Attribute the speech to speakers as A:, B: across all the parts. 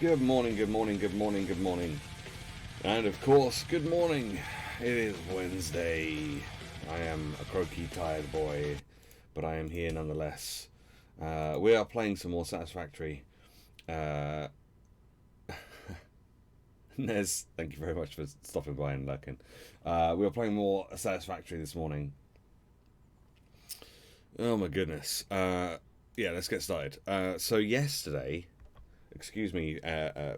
A: Good morning, good morning, good morning, good morning. And of course, good morning. It is Wednesday. I am a croaky, tired boy, but I am here nonetheless. We are playing some more Satisfactory. Nez, thank you very much for stopping by and lurking. We are playing more Satisfactory this morning. Oh my goodness. Yeah, let's get started. So yesterday, excuse me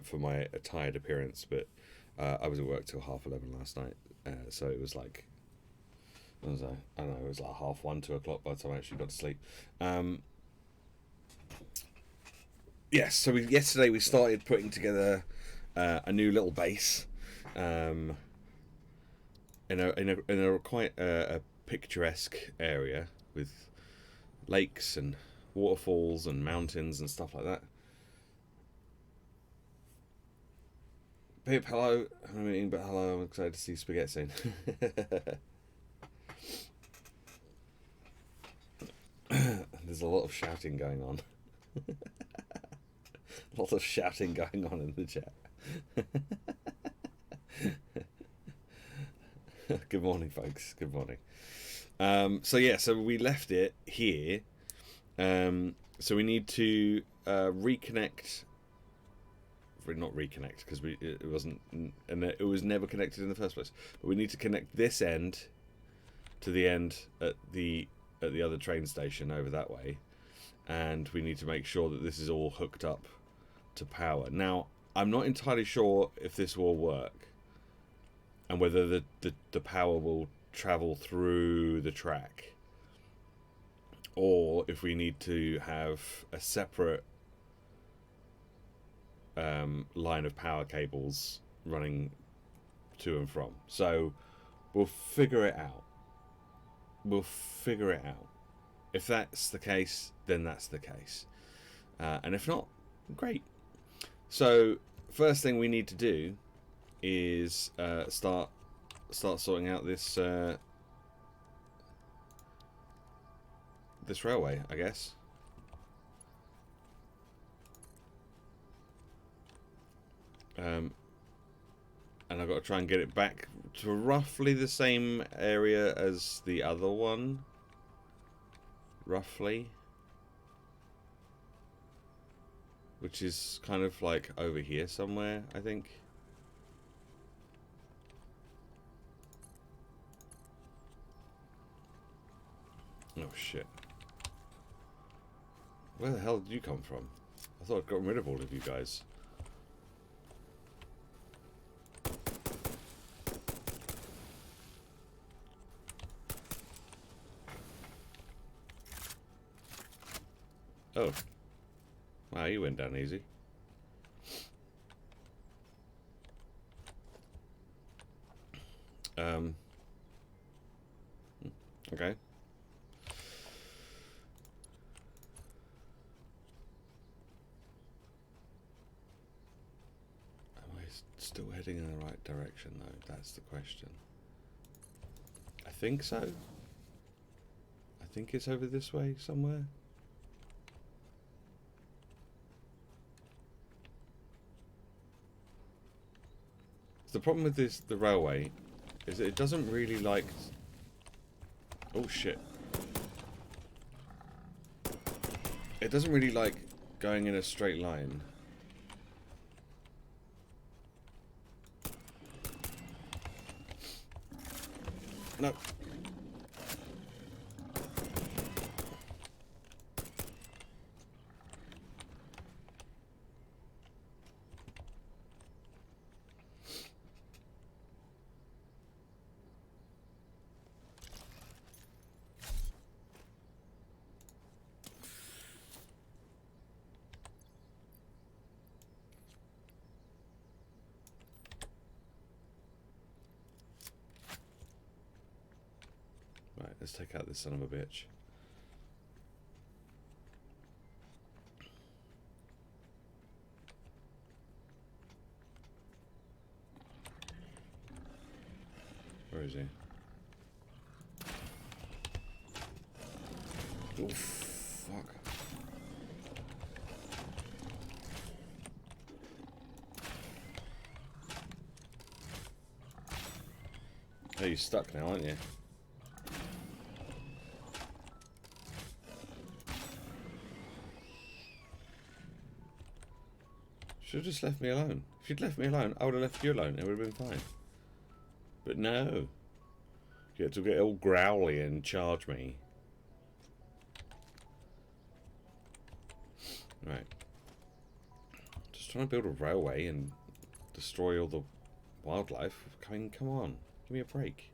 A: for my tired appearance, but I was at work till 11:30 last night. So it was like, what was I don't know, it was like 1:30, 2 o'clock by the time I actually got to sleep. Yes, so yesterday we started putting together a new little base in a quite a picturesque area with lakes and waterfalls and mountains and stuff like that. Pip, hello. I'm eating, but hello. I'm excited to see spaghetti soon. There's a lot of shouting going on. A lot of shouting going on in the chat. Good morning, folks. Good morning. So we left it here. So we need to reconnect. Not reconnect because it wasn't, and it was never connected in the first place. But we need to connect this end to the end at the other train station over that way, and we need to make sure that this is all hooked up to power. Now, I'm not entirely sure if this will work, and whether the power will travel through the track, or if we need to have a separate line of power cables running to and from. So we'll figure it out. If that's the case, then that's the case, and if not, great. So first thing we need to do is start sorting out this this railway, I guess. And I've got to try and get it back to roughly the same area as the other one. Roughly. Which is kind of like over here somewhere, I think. Oh shit. Where the hell did you come from? I thought I'd gotten rid of all of you guys. Oh. Wow, you went down easy. Okay. Am I still heading in the right direction, though? That's the question. I think so. I think it's over this way somewhere. The problem with the railway is that it doesn't really like... Oh shit. It doesn't really like going in a straight line. No. Right, let's take out this son of a bitch. Where is he? Oof, fuck. So you're stuck now, aren't you? Should have just left me alone. If you'd left me alone, I would have left you alone. It would have been fine. But no. You had to get all growly and charge me. Right. Just trying to build a railway and destroy all the wildlife. I mean, come on. Give me a break.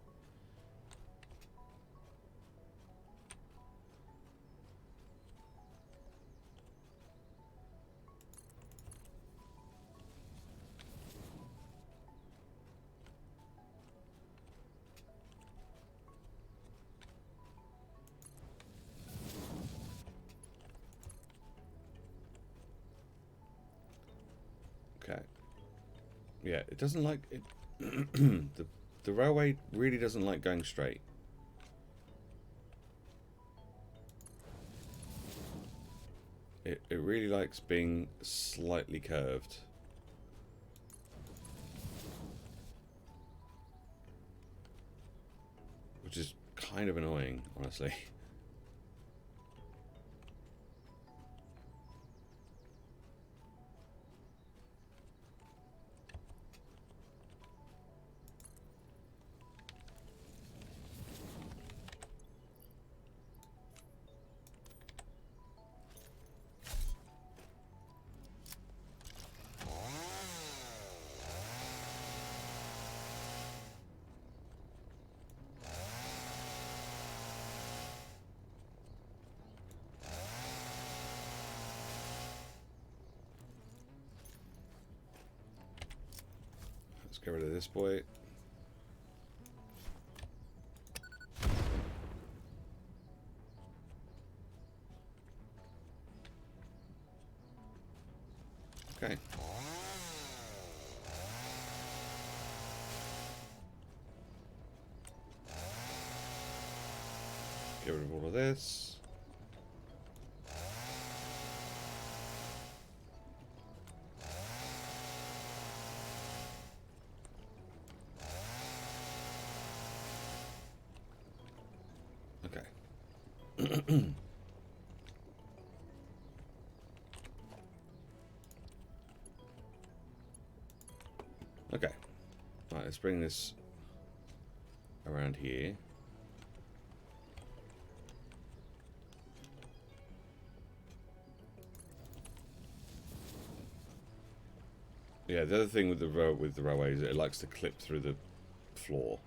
A: Okay. Yeah, it doesn't like it. The railway really doesn't like going straight. It really likes being slightly curved. Which is kind of annoying, honestly. Let's get rid of this boy. Okay. Get rid of all of this. Okay. Okay. Right, let's bring this around here. Yeah, the other thing with the railway is it likes to clip through the floor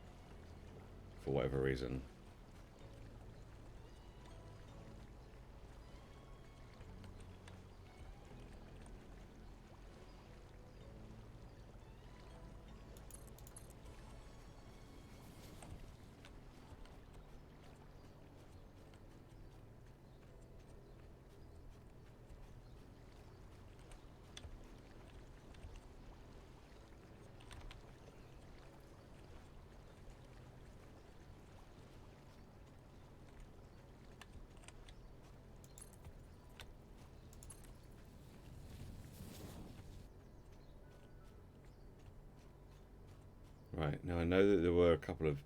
A: for whatever reason. Right, now I know that there were a couple of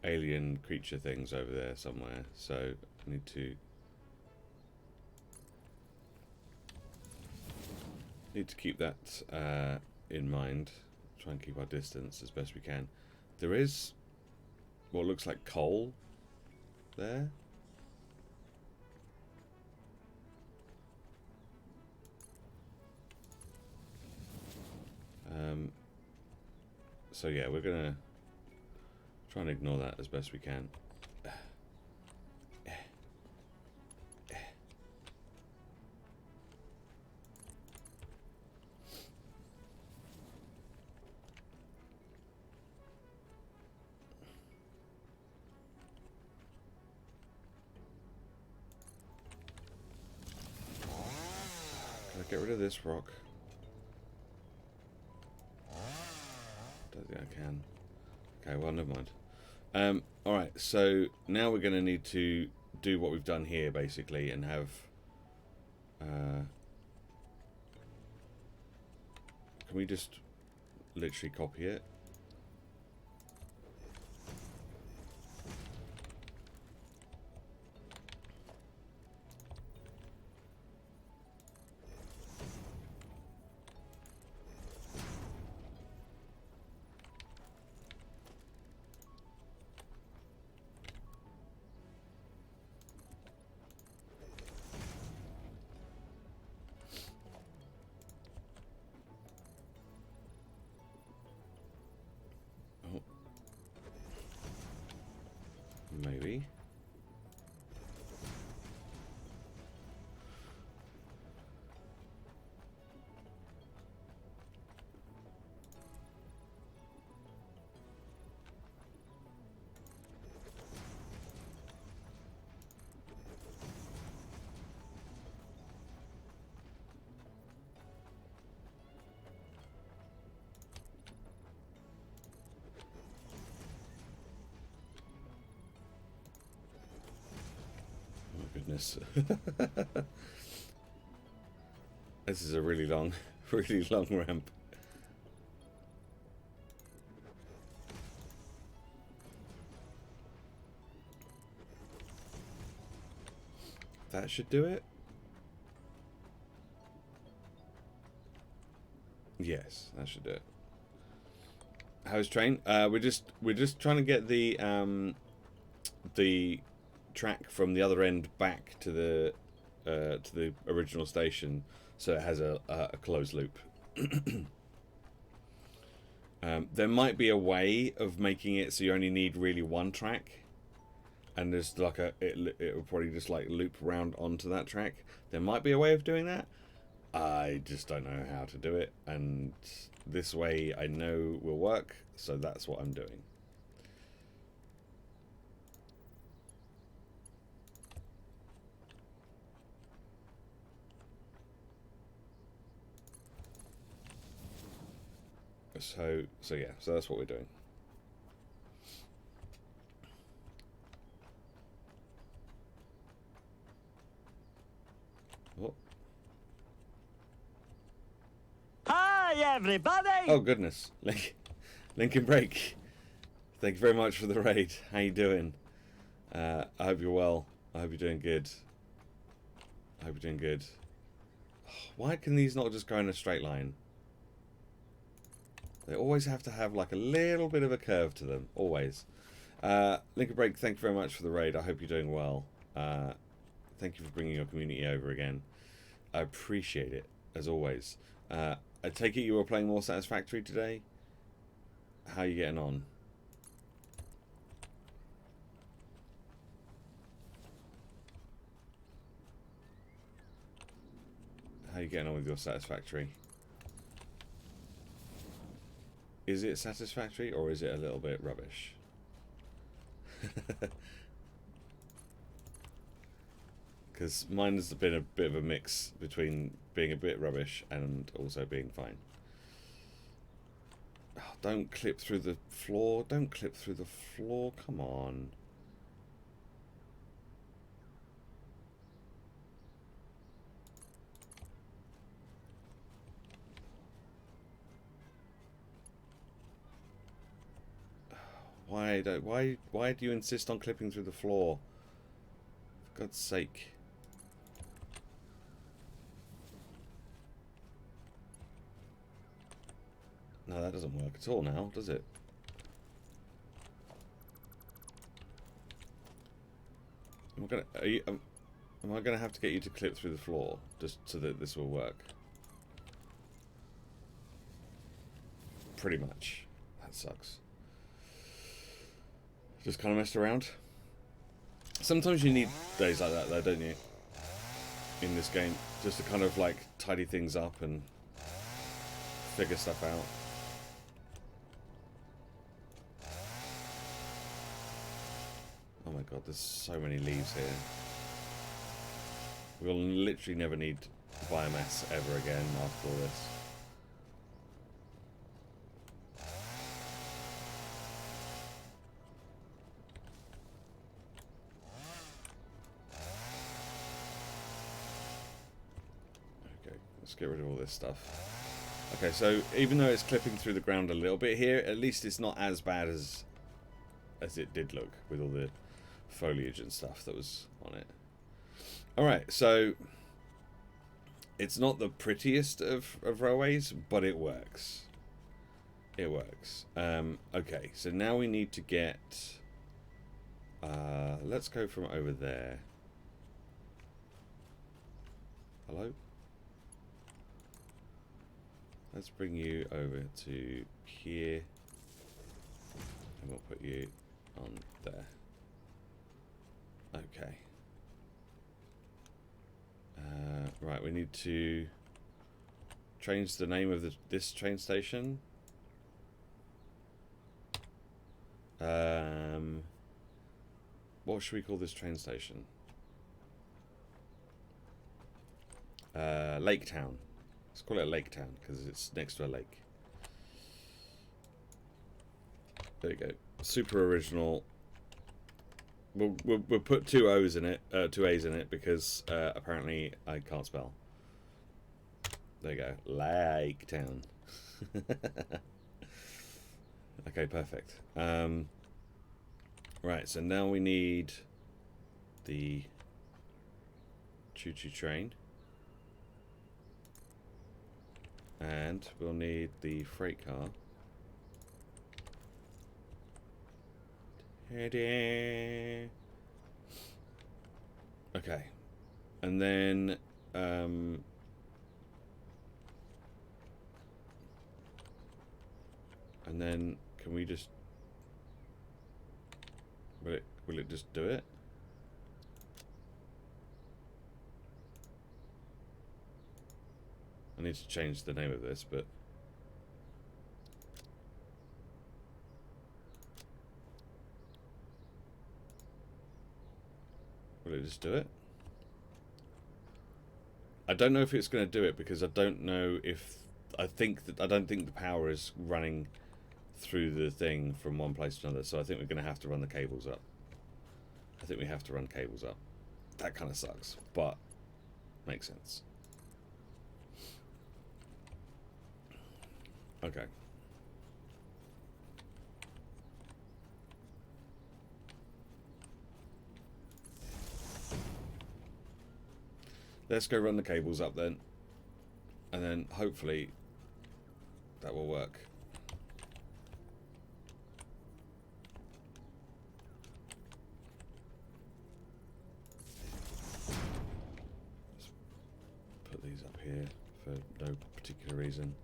A: alien creature things over there somewhere, so I need to keep that in mind. Try and keep our distance as best we can. There is what looks like coal there. So yeah, we're gonna try and ignore that as best we can. Gotta get rid of this rock. Don't think I can. Okay, well, never mind. Alright, so now we're going to need to do what we've done here, basically, and have... can we just literally copy it? goodness. This is a really long, really long ramp. That should do it. Yes, that should do it. How's train? We're just trying to get the track from the other end back to the original station, so it has a closed loop. There might be a way of making it so you only need really one track, and there's like it will probably just like loop around onto that track. There might be a way of doing that. I just don't know how to do it, and this way I know will work, so that's what I'm doing. So yeah, so that's what we're doing. Oh.
B: Hi, everybody!
A: Oh goodness, Lincoln Break. Thank you very much for the raid. How you doing? I hope you're well. I hope you're doing good. I hope you're doing good. Why can these not just go in a straight line? They always have to have like a little bit of a curve to them. Always. Lincoln Break, thank you very much for the raid. I hope you're doing well. Thank you for bringing your community over again. I appreciate it, as always. I take it you were playing more Satisfactory today? How are you getting on? How are you getting on with your Satisfactory? Is it satisfactory or is it a little bit rubbish? Because mine has been a bit of a mix between being a bit rubbish and also being fine. Oh, don't clip through the floor. Don't clip through the floor. Come on. Why do you insist on clipping through the floor? For God's sake. No, that doesn't work at all now, does it? Am I gonna have to get you to clip through the floor just so that this will work? Pretty much. That sucks. Just kind of messed around. Sometimes you need days like that though, don't you? In this game, just to kind of like tidy things up and figure stuff out. Oh my god, there's so many leaves here. We'll literally never need biomass ever again after all this. Okay, let's get rid of all this stuff. Okay, so even though it's clipping through the ground a little bit here, at least it's not as bad as it did look with all the foliage and stuff that was on it. Alright, so it's not the prettiest of railways, but it works. It works. Okay, so now we need to get... let's go from over there. Hello? Let's bring you over to here. And we'll put you on there. Okay. Right, we need to change the name of this train station. What should we call this train station? Lake Town. Let's call it Lake Town because it's next to a lake. There you go. Super original. We'll put two O's in it, two A's in it, because apparently I can't spell. There you go, Lake Town. Okay, perfect. Right, so now we need the choo-choo train, and we'll need the freight car. Okay, and then can we just will it just do it? I need to change the name of this, but will it just do it? I don't know if it's going to do it, because I don't know if I don't think the power is running through the thing from one place to another, so I think we're going to have to run the cables up. I think we have to run cables up. That kind of sucks, but makes sense. Okay. Let's go run the cables up then, and then hopefully that will work. Let's put these up here for no particular reason.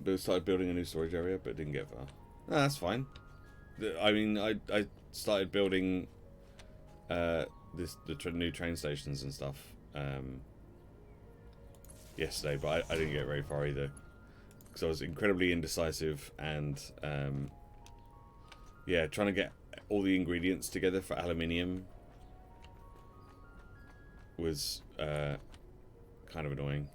A: But we started building a new storage area, but didn't get far. No, that's fine. I mean, I started building the new train stations and stuff yesterday, but I didn't get very far either, because I was incredibly indecisive, and yeah, trying to get all the ingredients together for aluminium was kind of annoying.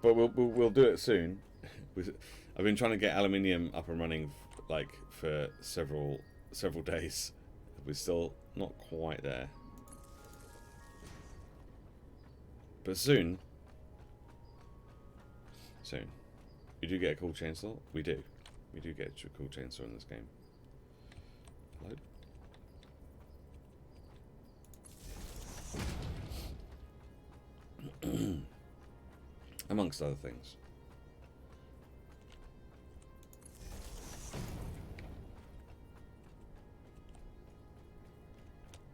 A: But we'll do it soon. I've been trying to get aluminium up and running like for several days. We're still not quite there, but soon. You do get a cool chainsaw. We do get a cool chainsaw in this game. Hello. Amongst other things.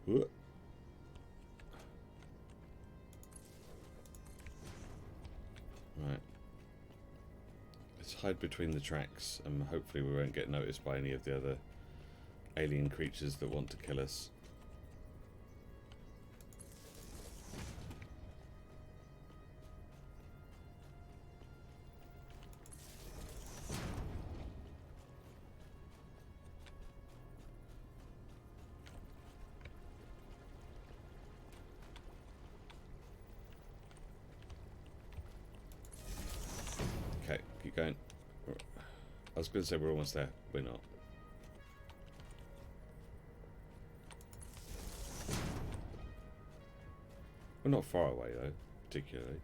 A: Right. Let's hide between the tracks, and hopefully we won't get noticed by any of the other alien creatures that want to kill us. Okay, keep going. I was going to say we're almost there. We're not. We're not far away though, particularly.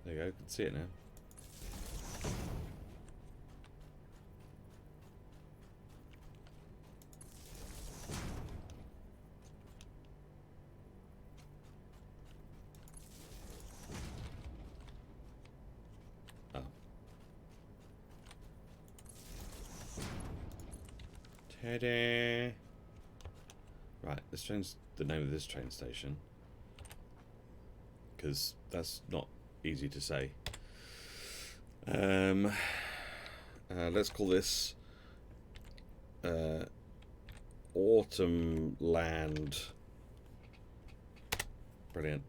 A: There you go, you can see it now. Ta-da! Right, let's change the name of this train station, because that's not easy to say. Let's call this Autumn Land. Brilliant.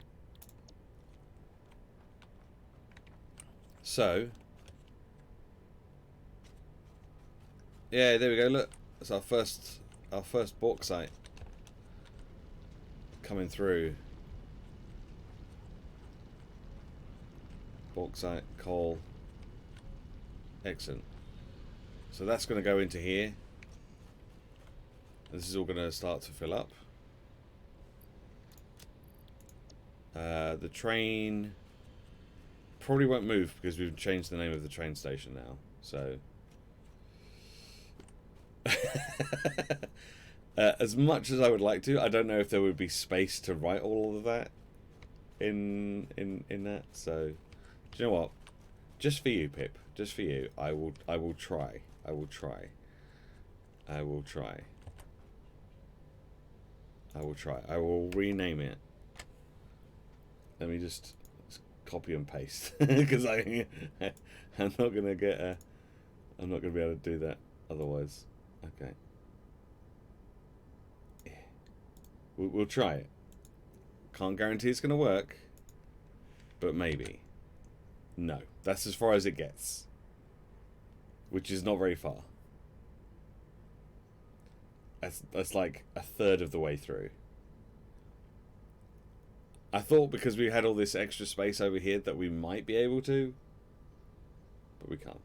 A: So Yeah, there we go. Look, it's our first bauxite coming through. Bauxite, coal. Excellent. So that's going to go into here. This is all going to start to fill up. The train probably won't move because we've changed the name of the train station now. So as much as I would like to, I don't know if there would be space to write all of that in that. So do you know what? Just for you, Pip. Just for you, I will try. I will try. I will try. I will try. I will rename it. Let me just copy and paste because I'm not gonna get a. I'm not gonna be able to do that otherwise. Okay. We'll try it. Can't guarantee it's gonna work, but maybe. No, that's as far as it gets, which is not very far. That's like a third of the way through. I thought because we had all this extra space over here that we might be able to, but we can't.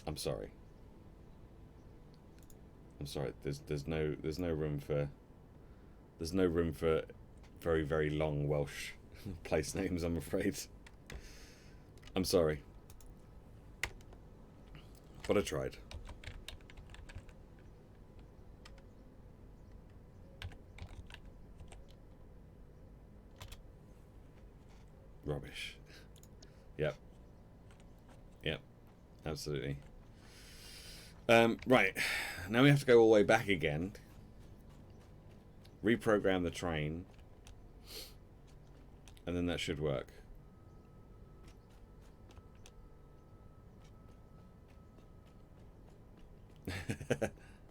A: I'm sorry. I'm sorry. There's no room for very, very long Welsh place names, I'm afraid. I'm sorry. But I tried. Rubbish. Yep. Yep. Absolutely. Right. Now we have to go all the way back again. Reprogram the train. And then that should work.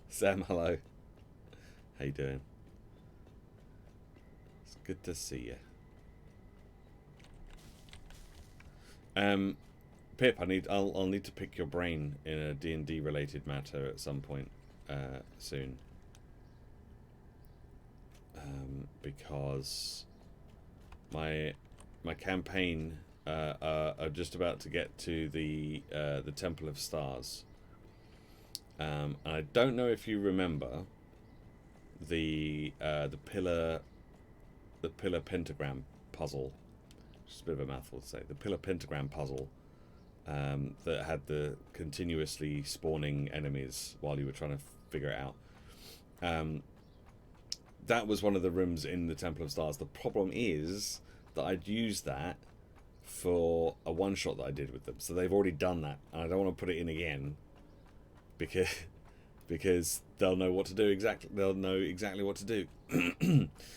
A: Sam, hello. How you doing? It's good to see you. Pip, I'll need to pick your brain in a D&D related matter at some point soon. Because my campaign are just about to get to the Temple of Stars. And I don't know if you remember the pillar pentagram puzzle. Just a bit of a mouthful to say. The pillar pentagram puzzle that had the continuously spawning enemies while you were trying to figure it out. That was one of the rooms in the Temple of Stars. The problem is that I'd used that for a one-shot that I did with them. So they've already done that. And I don't want to put it in again. Because they'll know what to do exactly. They'll know exactly what to do.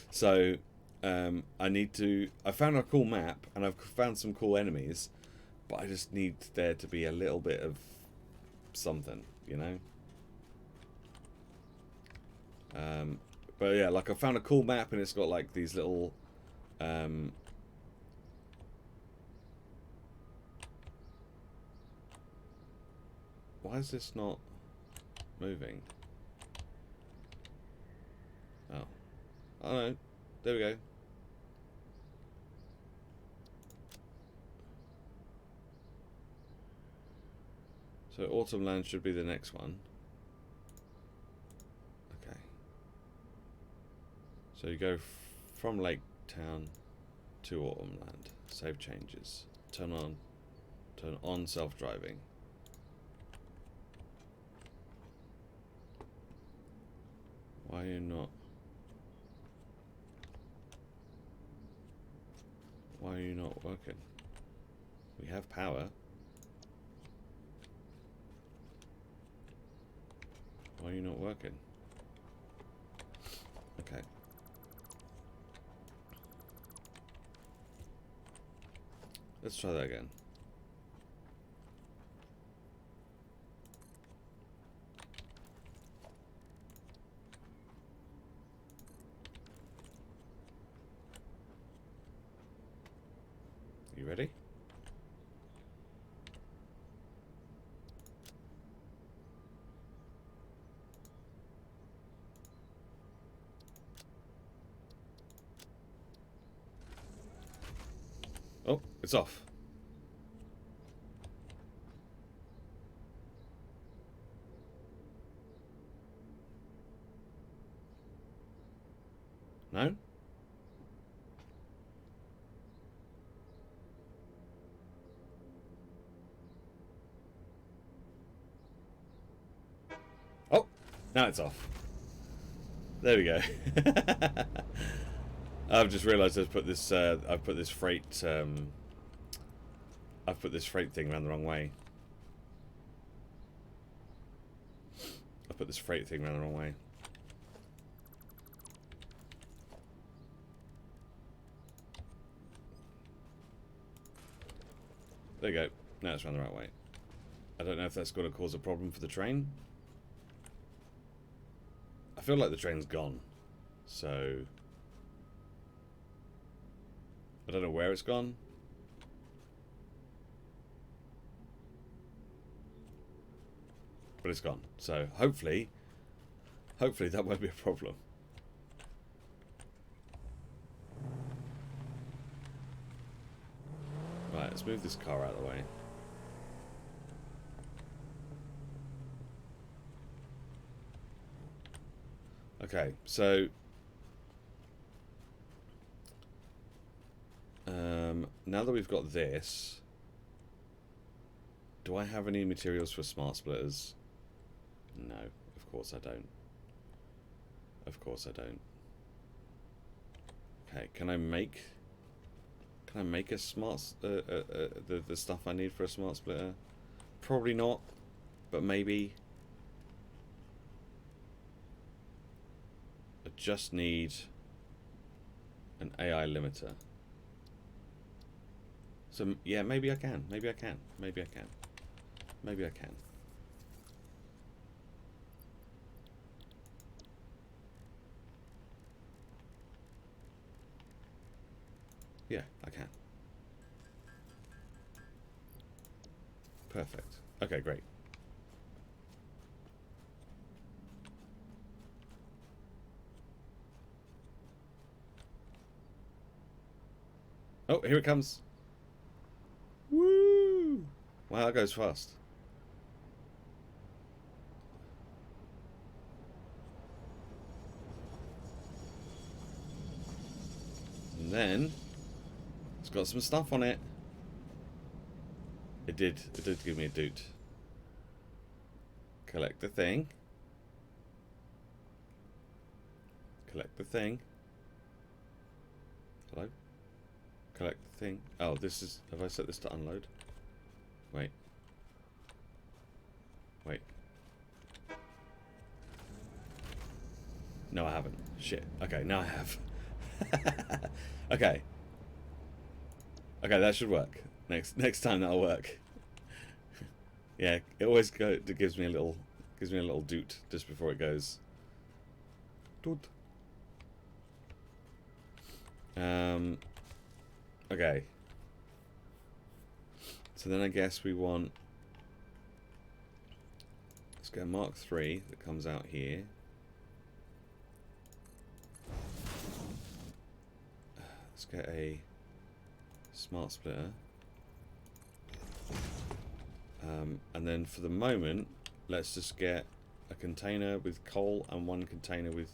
A: So I found a cool map and I've found some cool enemies, but I just need there to be a little bit of something, you know. But yeah, like I found a cool map and it's got like these little why is this not moving? Oh. Oh no. There we go. So Autumn Land should be the next one. Okay. So you go from Lake Town to Autumn Land. Save changes. Turn on self-driving. Why are you not? Why are you not working? We have power. Why are you not working? Okay. Let's try that again. You ready? It's off. No? Oh, now it's off. There we go. I've just realised I've put this freight I've put this freight thing around the wrong way. I've put this freight thing around the wrong way. There you go. Now it's around the right way. I don't know if that's going to cause a problem for the train. I feel like the train's gone. So I don't know where it's gone. But it's gone. So hopefully that won't be a problem. Right, let's move this car out of the way. Okay, so now that we've got this, do I have any materials for smart splitters? No, of course I don't. Of course I don't. Okay, can I make a smart the stuff I need for a smart splitter? Probably not, but maybe. I just need an AI limiter. So yeah, maybe I can. Maybe I can. Maybe I can. Maybe I can. Yeah, I can. Perfect. Okay, great. Oh, here it comes. Woo! Wow, that goes fast. And then it's got some stuff on it. It did give me a doot. Collect the thing. Collect the thing. Hello? Collect the thing. Oh, this is... Have I set this to unload? Wait. Wait. No, I haven't. Shit. Okay, now I have. Okay. Okay, that should work. Next time that'll work. Yeah, it always it gives me a little doot just before it goes. Doot. Okay. So then I guess we want... Let's go Mark III that comes out here. Let's get a smart splitter. And then for the moment, let's just get a container with coal and one container with...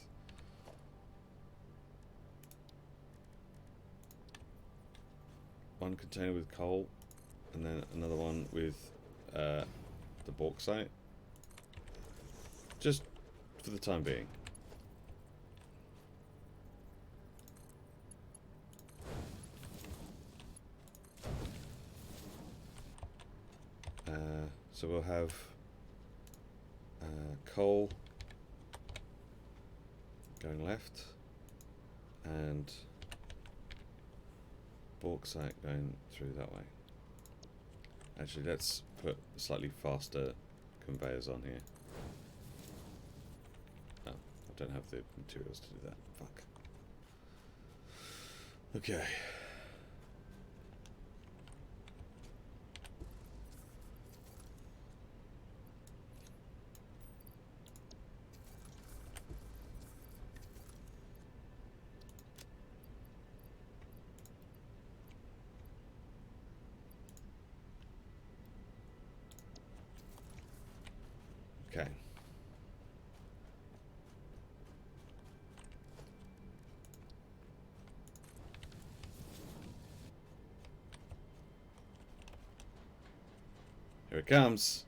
A: One container with coal, and then another one with the bauxite. Just for the time being. So we'll have coal going left and bauxite going through that way. Actually, let's put slightly faster conveyors on here. Oh, I don't have the materials to do that. Fuck. Okay. Okay. Here it comes.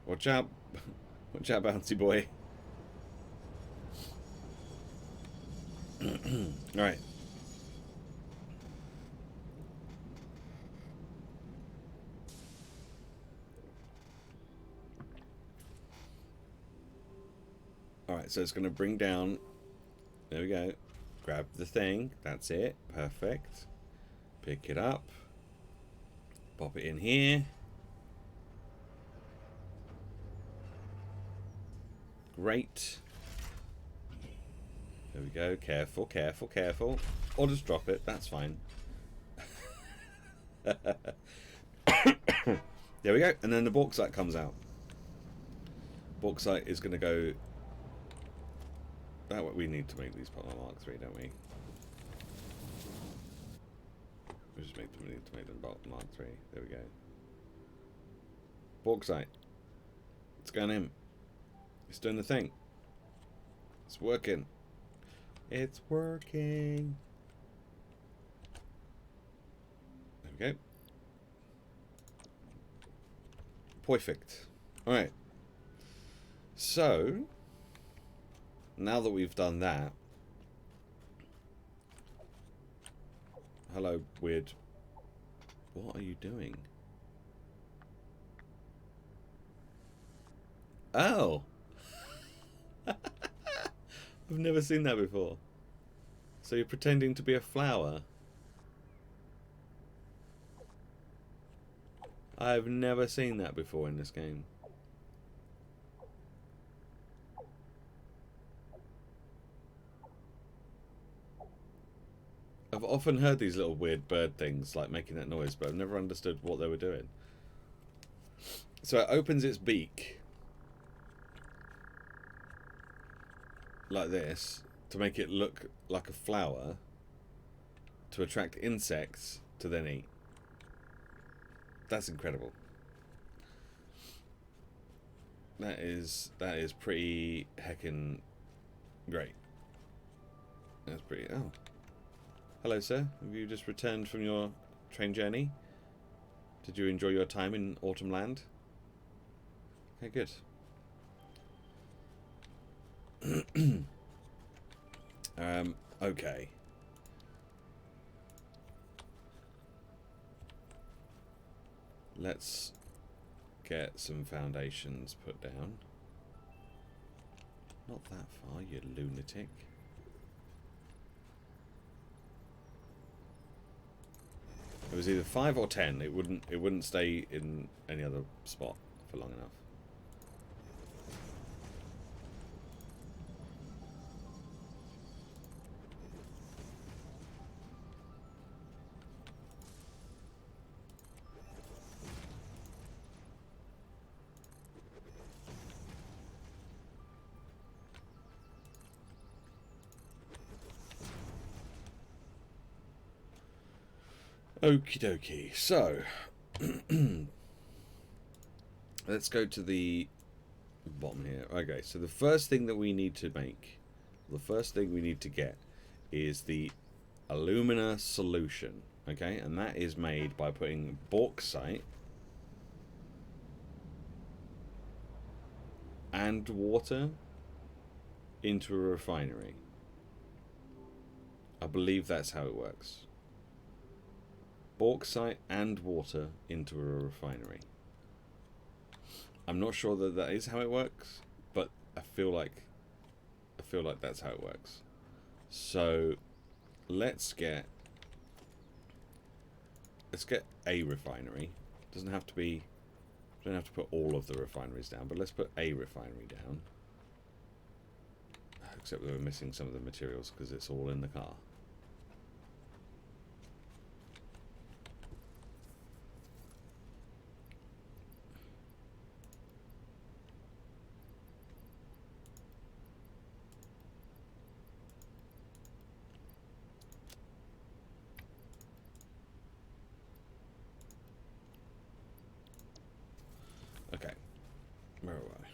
A: Watch out. Watch out, bouncy boy. Alright. Alright, so it's going to bring down... There we go. Grab the thing. That's it. Perfect. Pick it up. Pop it in here. Great. There we go. Careful, careful, careful. Or just drop it. That's fine. There we go. And then the bauxite comes out. Bauxite is going to go... That we need to make these part of Mark III, don't we? We just need to make them Mark III. There we go. Bauxite. It's going in. It's doing the thing. It's working. It's working. There we go. Perfect. Alright. So, now that we've done that... Hello, weird. What are you doing? Oh! I've never seen that before. So you're pretending to be a flower? I've never seen that before in this game. I've often heard these little weird bird things, like making that noise, but I've never understood what they were doing. So it opens its beak, like this, to make it look like a flower, to attract insects to then eat. That's incredible. That is pretty heckin' great. That's pretty... Oh. Hello, sir. Have you just returned from your train journey? Did you enjoy your time in Autumn Land? Okay, good. Okay. Let's get some foundations put down. Not that far, you lunatic. It was either 5 or 10. It wouldn't stay in any other spot for long enough. Okie dokie. So, let's go to the bottom here. Okay, so the first thing that we need to make, the first thing we need to get is the alumina solution. Okay, and that is made by putting bauxite and water into a refinery. I believe that's how it works. Bauxite and water into a refinery. I'm not sure that that is how it works, but I feel like that's how it works. So let's get a refinery. Doesn't have to be. Don't have to put all of the refineries down, but let's put a refinery down. Except that we're missing some of the materials because it's all in the car.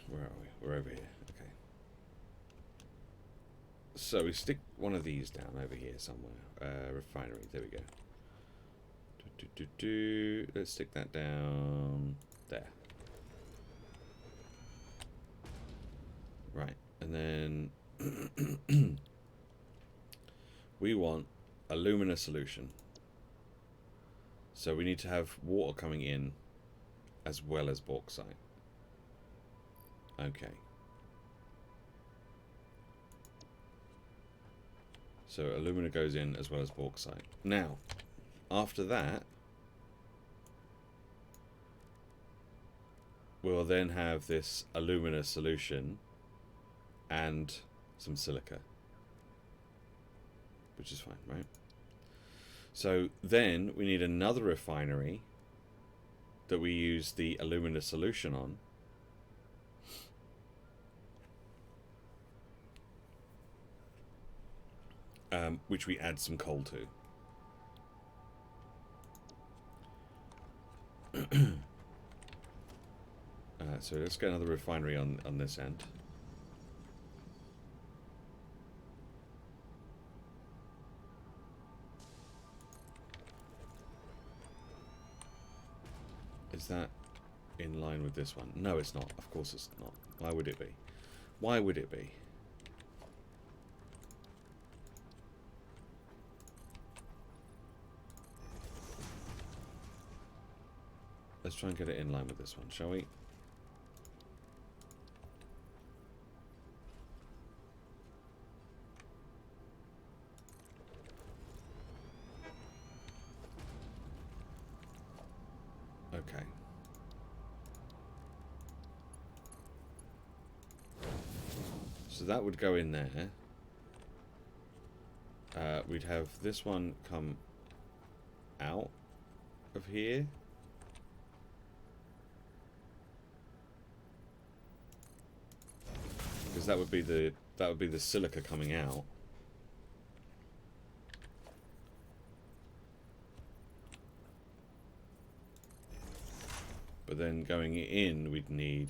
A: Where are we? We're over here. Okay. So we stick one of these down over here somewhere. Refinery. There we go. Let's stick that down there. Right. And then we want alumina solution. So we need to have water coming in as well as bauxite. Okay. So alumina goes in as well as bauxite. Now, after that, we'll then have this alumina solution and some silica, which is fine, right? So then we need another refinery that we use the alumina solution on. Which we add some coal to. So let's get another refinery on this end. Is that in line with this one? No, it's not. Of course it's not. Why would it be? Why would it be? Let's try and get it in line with this one, shall we? Okay. So that would go in there. We'd have this one come out of here. Because that would be the silica coming out. But then going in, we'd need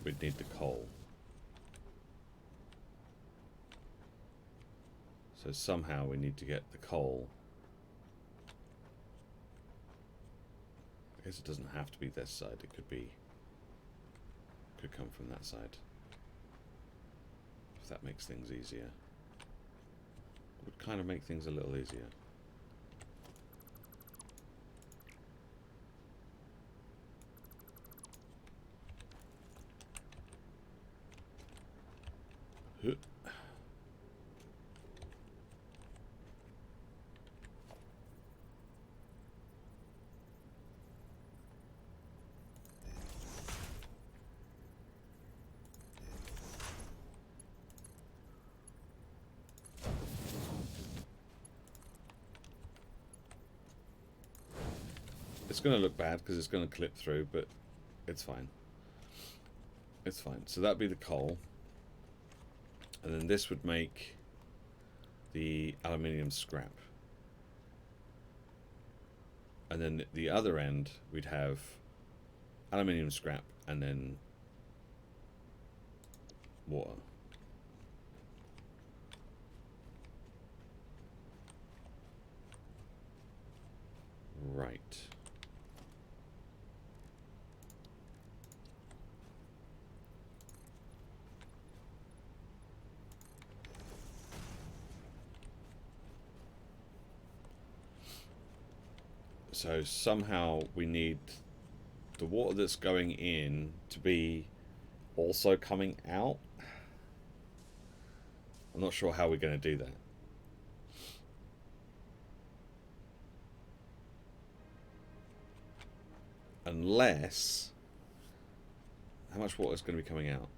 A: the coal. So somehow we need to get the coal. I guess it doesn't have to be this side. It could come from that side. If that makes things easier. It would kind of make things a little easier. It's going to look bad because it's going to clip through, but it's fine. It's fine. So that'd be the coal. And then this would make the aluminium scrap. And then the other end, we'd have aluminium scrap and then water. Right. So somehow we need the water that's going in to be also coming out. I'm not sure how we're going to do that. Unless... How much water is going to be coming out?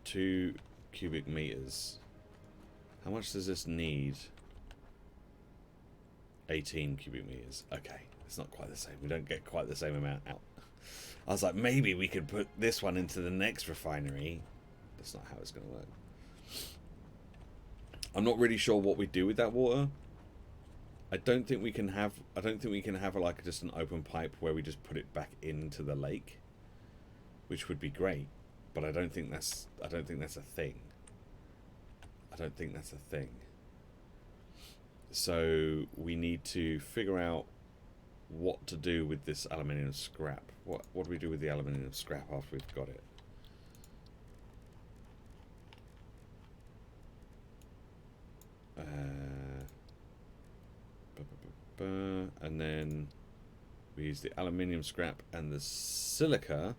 A: 2 cubic meters. How much does this need? 18 cubic meters. Okay, it's not quite the same. We don't get quite the same amount out. I was like, maybe we could put this one into the next refinery. That's not how it's going to work. I'm not really sure what we do with that water. I don't think we can have. I don't think we can have like just an open pipe where we just put it back into the lake, which would be great. But I don't think that's. I don't think that's a thing. I don't think that's a thing. So we need to figure out what to do with this aluminium scrap. What do we do with the aluminium scrap after we've got it? And then we use the aluminium scrap and the silica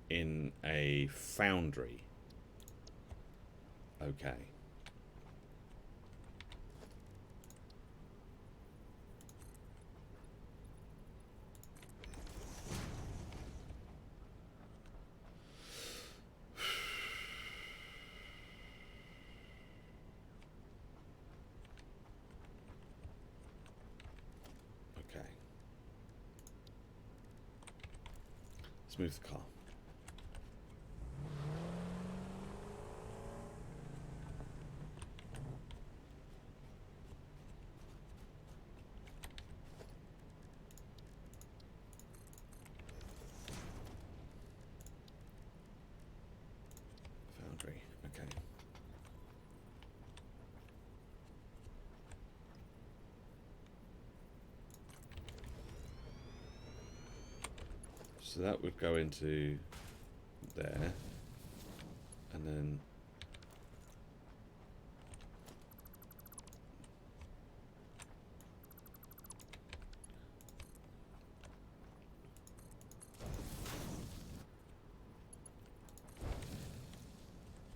A: in a foundry. Okay. Let's move the car. Foundry, okay. So that would go into there, and then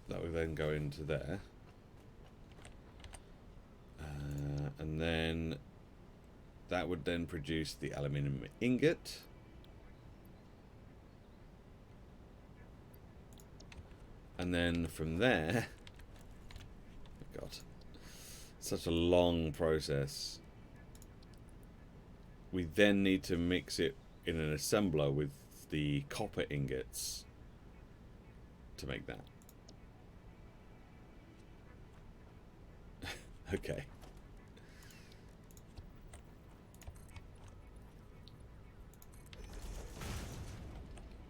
A: that would then go into there, and then that would then produce the aluminium ingot. And then from there, oh God, such a long process. We then need to mix it in an assembler with the copper ingots to make that. Okay.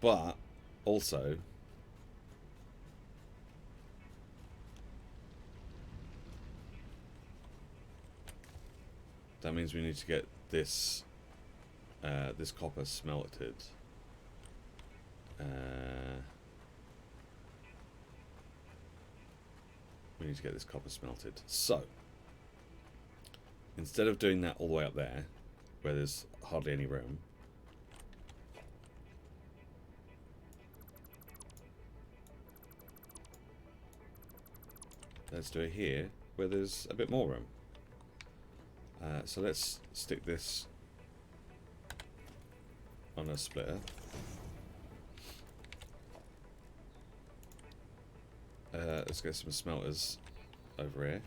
A: But also, that means we need to get this this copper smelted. We need to get this copper smelted. So, instead of doing that all the way up there, where there's hardly any room, let's do it here, where there's a bit more room. So let's stick this on a splitter. Let's get some smelters over here.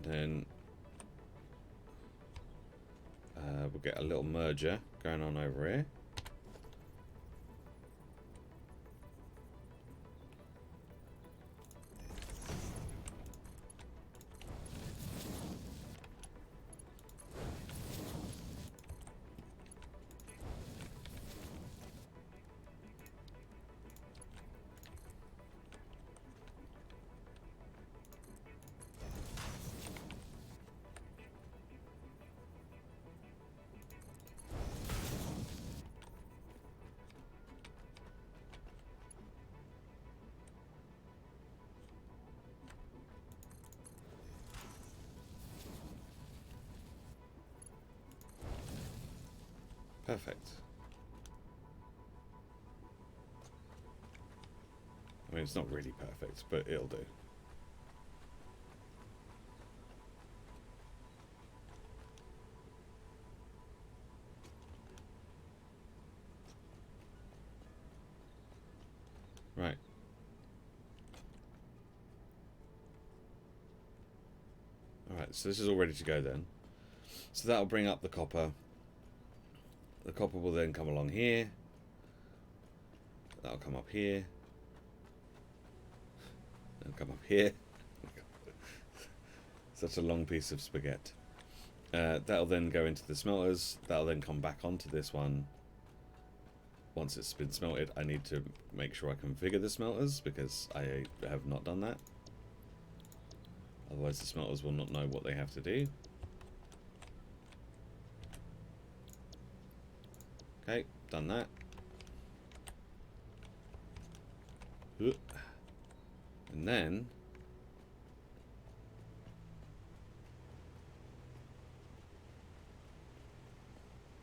A: Then we'll get a little merger going on over here. perfect. I mean, it's not really perfect, but it'll do. Right. Alright, so this is all ready to go then. So that'll bring up the copper. The copper will then come along here. That'll come up here. That'll come up here. Such a long piece of spaghetti. That'll then go into the smelters. That'll then come back onto this one. Once it's been smelted, I need to make sure I configure the smelters because I have not done that. Otherwise the smelters will not know what they have to do. Okay, done that. And then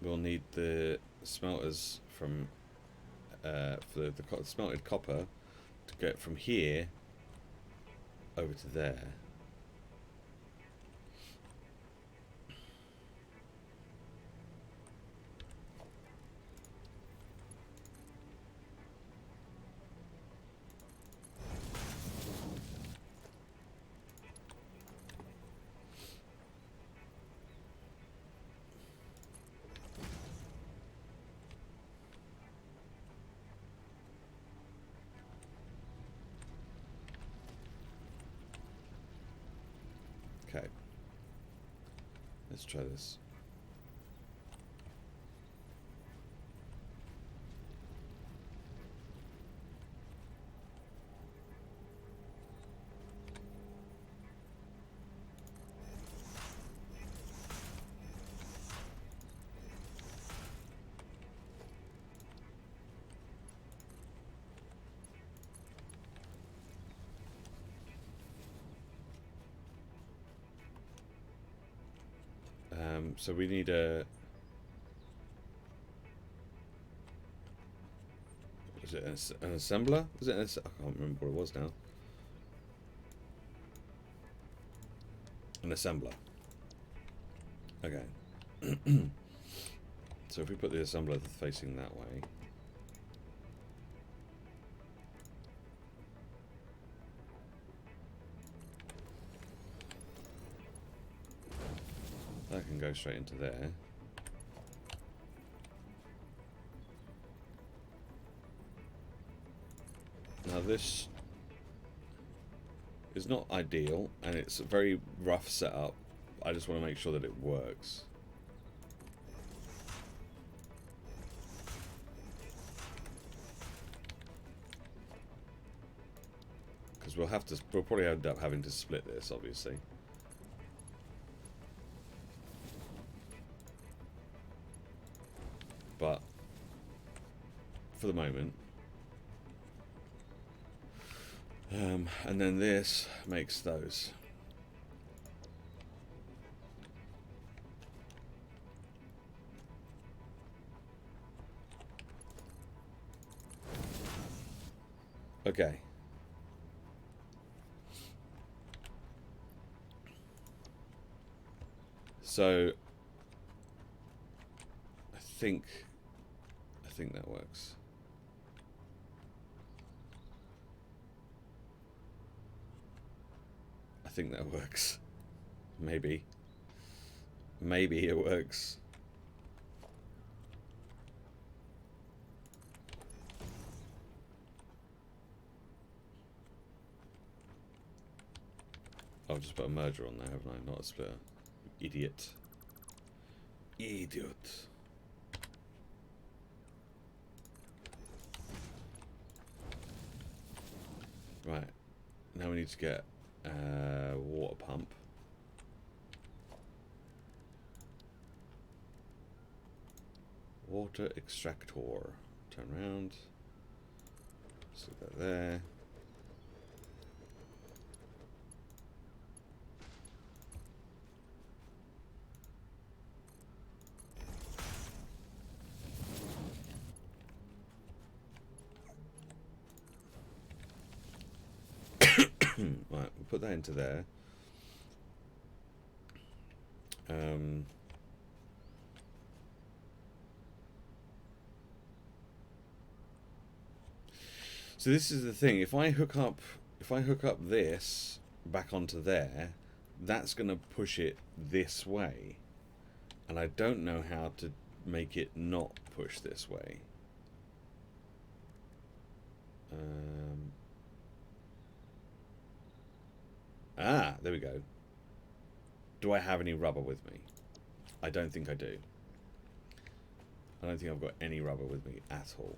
A: we'll need the smelters from for the smelted copper to get from here over to there. Okay, let's try this. So we need a... Was it an assembler? Was it I can't remember what it was now. An assembler. Okay. So if we put the assembler facing that way... that can go straight into there. Now this is not ideal and it's a very rough setup. I just want to make sure that it works. Because we'll probably end up having to split this, obviously. But for the moment, and then this makes those. Okay. So I think that works. I think that works. Maybe. Maybe it works. I've just put a merger on there, haven't I? Not a splitter. Idiot. Idiot. Right. Now we need to get a water pump. Water extractor. Turn around. Stick that there. Right, we'll put that into there. So this is the thing. If I hook up this back onto there, that's going to push it this way, and I don't know how to make it not push this way. There we go. Do I have any rubber with me? I don't think I do. I don't think I've got any rubber with me at all.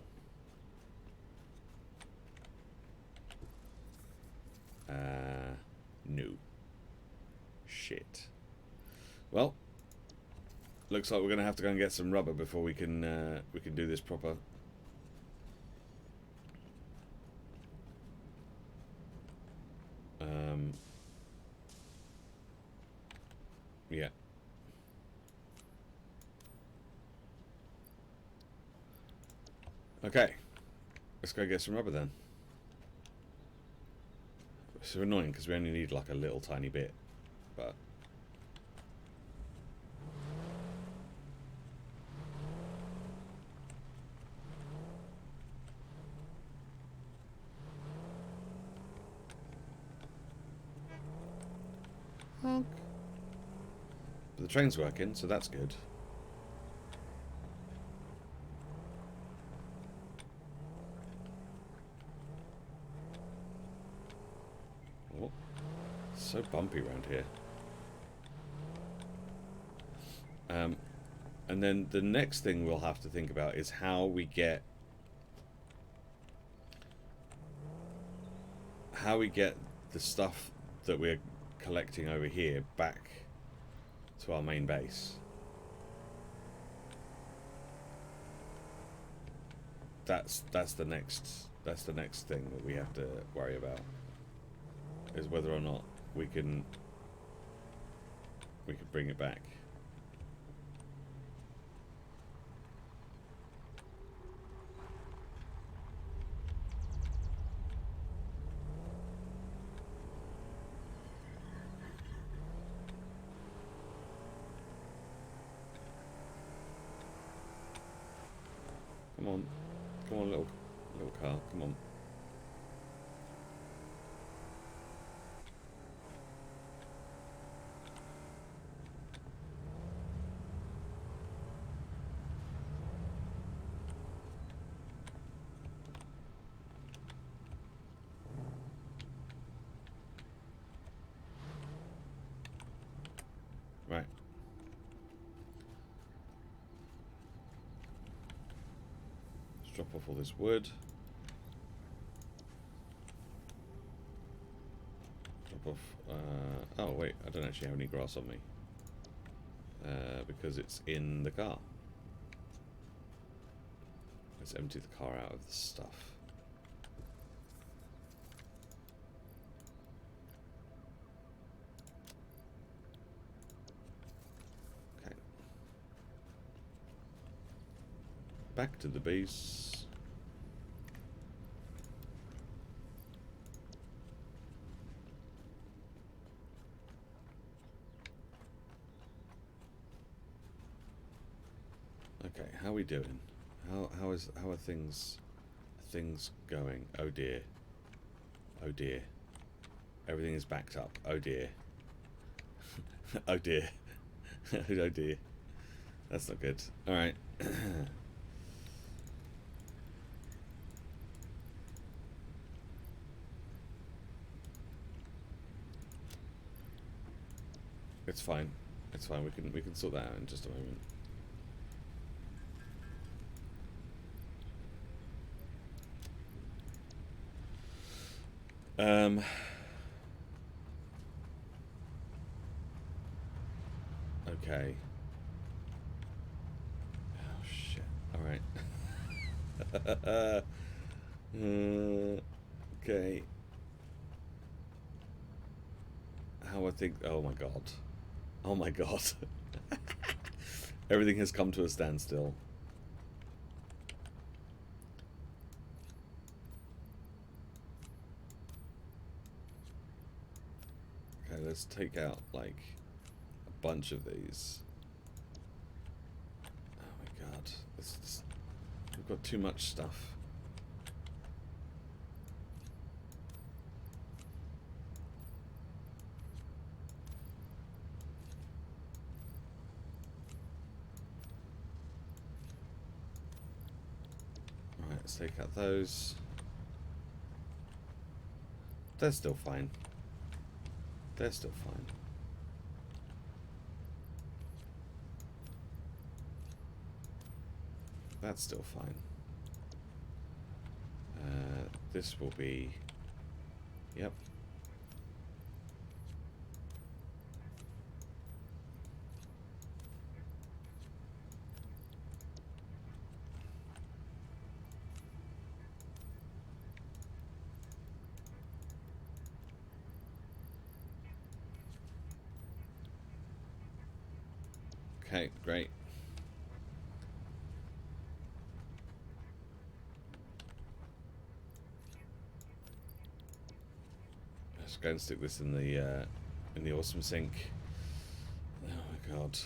A: No. Shit. Well, looks like we're gonna have to go and get some rubber before we can do this proper. Yeah. Okay. Let's go get some rubber then. It's so annoying because we only need like a little tiny bit, but honk. But the train's working, so that's good. Oh, so bumpy around here. And then the next thing we'll have to think about is how we get the stuff that we're collecting over here back to our main base. That's the next thing that we have to worry about, is whether or not we can bring it back. Come on, little car, come on. Right. Let's drop off all this wood. Drop off... oh, wait, I don't actually have any grass on me. Because it's in the car. Let's empty the car out of the stuff. Okay. Back to the base. Okay, how are we doing? How are things going? Oh dear. Oh dear. Everything is backed up. Oh dear. Oh dear. Oh dear. That's not good. Alright. It's fine. It's fine. We can sort that out in just a moment. Okay. Oh shit. Alright. Okay. How I think... Oh my god. Oh my god. Everything has come to a standstill. let's take out like a bunch of these. Oh my god, we've got too much stuff. Alright, let's take out those. They're still fine. They're still fine. That's still fine. This will be... Yep. Okay, great. Let's go and stick this in the awesome sink. Oh my god.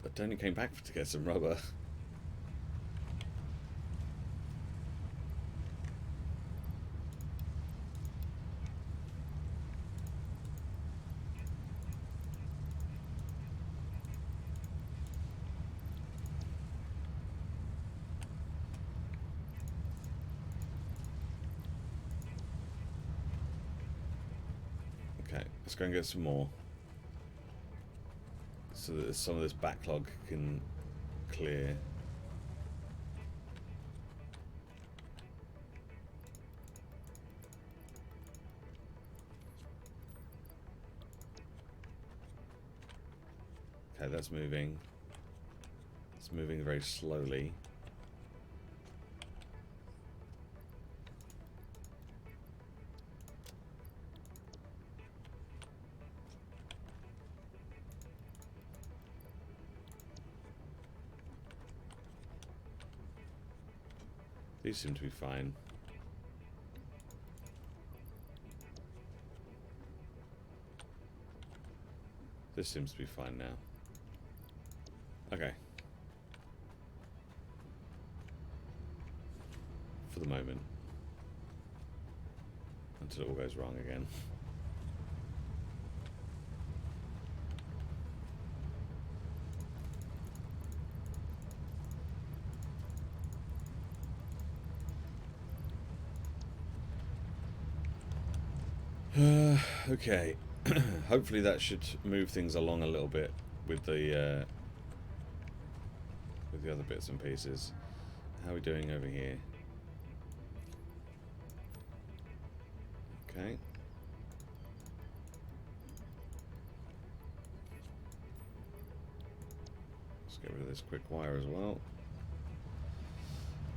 A: I only came back to get some rubber. Okay, let's go and get some more. So that some of this backlog can clear. Okay, that's moving. It's moving very slowly. These seem to be fine. This seems to be fine now. Okay. For the moment. Until it all goes wrong again. Okay. Hopefully that should move things along a little bit with the other bits and pieces. How are we doing over here? Okay. Let's get rid of this quick wire as well.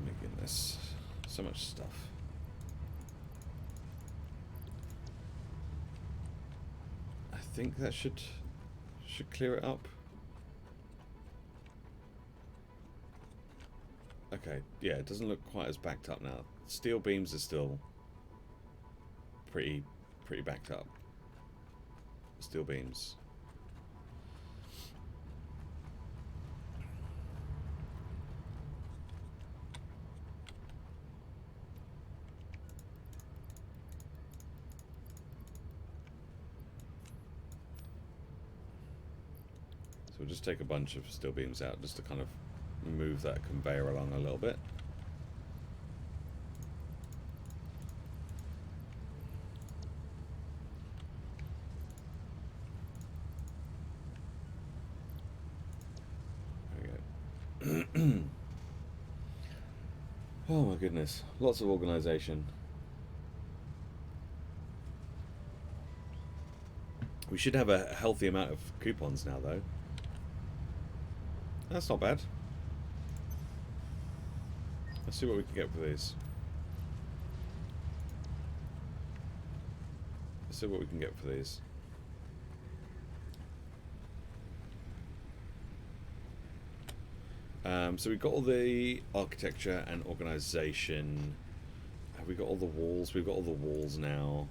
A: Making this so much stuff. I think that should clear it up. Okay, yeah, it doesn't look quite as backed up now. Steel beams are still pretty backed up. Steel beams. So we'll just take a bunch of steel beams out just to kind of move that conveyor along a little bit. There we go. Oh my goodness, lots of organisation. We should have a healthy amount of coupons now though. That's not bad. Let's see what we can get for these. Let's see what we can get for these. So we've got all the architecture and organisation. Have we got all the walls? We've got all the walls now.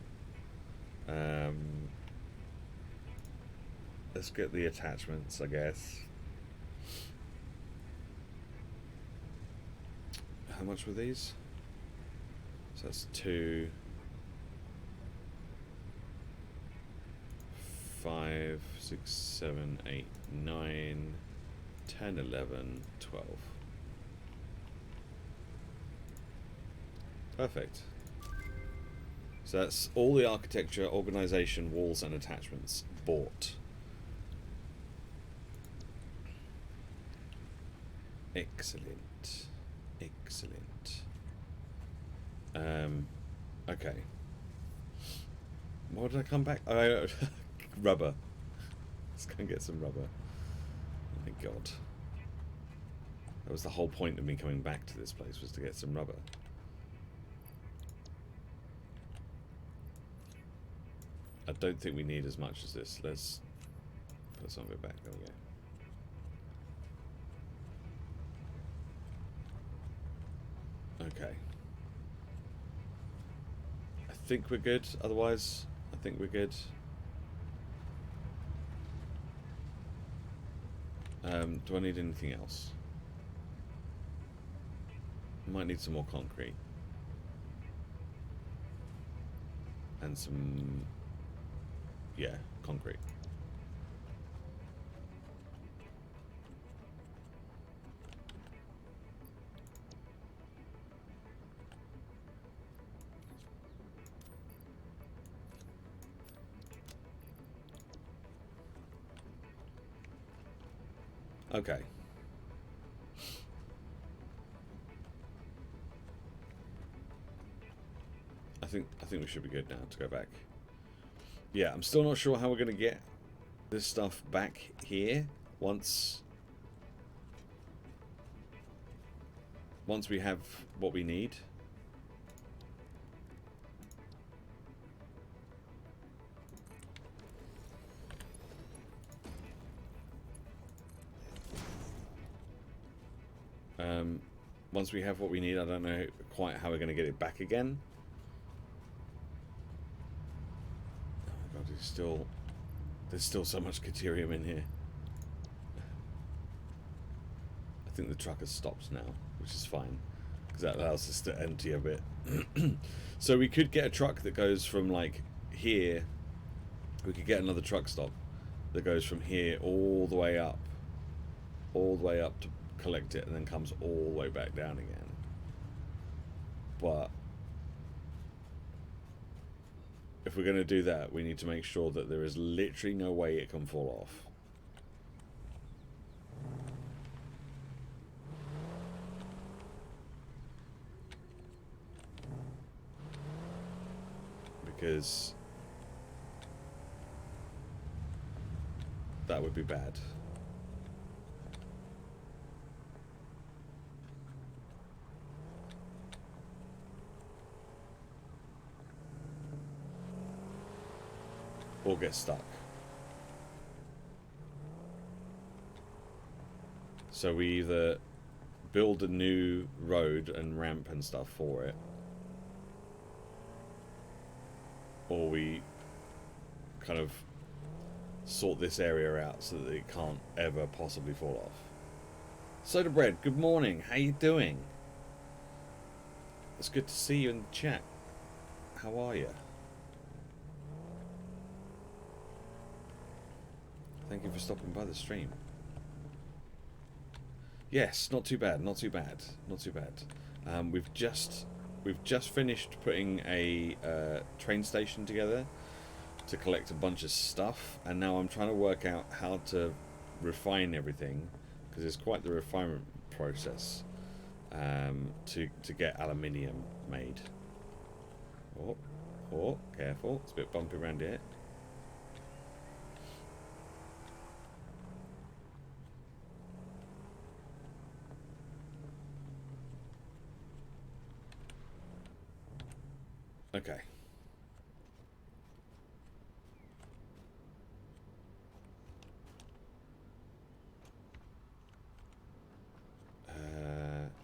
A: Let's get the attachments, I guess. How much were these? So that's 2, 5, 6, 7, 8, 9, 10, 11, 12. Perfect. So that's all the architecture, organization, walls, and attachments bought. Excellent. Excellent. Okay. Why did I come back? Oh, rubber. Let's go and get some rubber. Oh my god. That was the whole point of me coming back to this place, was to get some rubber. I don't think we need as much as this. Let's put some of it back. There we go. Okay. I think we're good. Otherwise, I think we're good. Do I need anything else? I might need some more concrete. And some... yeah, concrete. Okay. I think we should be good now to go back. Yeah, I'm still not sure how we're going to get this stuff back here once we have what we need. Once we have what we need, I don't know quite how we're going to get it back again. Oh my god, there's still so much Caterium in here. I think the truck has stopped now, which is fine, because that allows us to empty a bit. So we could get a truck that goes from like here. We could get another truck stop that goes from here all the way up to collect it, and then comes all the way back down again. But if we're going to do that, we need to make sure that there is literally no way it can fall off. Because that would be bad. Or get stuck. So we either build a new road and ramp and stuff for it, or we kind of sort this area out so that it can't ever possibly fall off. Soda Bread, good morning. How you doing? It's good to see you in the chat. How are you? Thank you for stopping by the stream. Yes, not too bad, not too bad, not too bad. We've just finished putting a train station together to collect a bunch of stuff, and now I'm trying to work out how to refine everything, because it's quite the refinement process to get aluminium made. Oh, careful! It's a bit bumpy around here. Okay.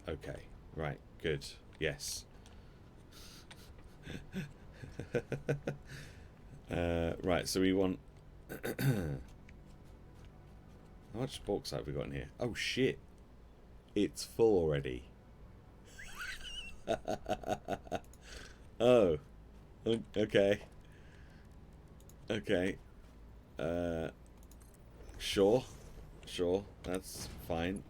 A: Okay. Right. Good. Yes. Right, so we want... How much bauxite have we got in here? Oh, shit. It's full already. Oh. Okay. Okay. Sure. Sure. That's fine.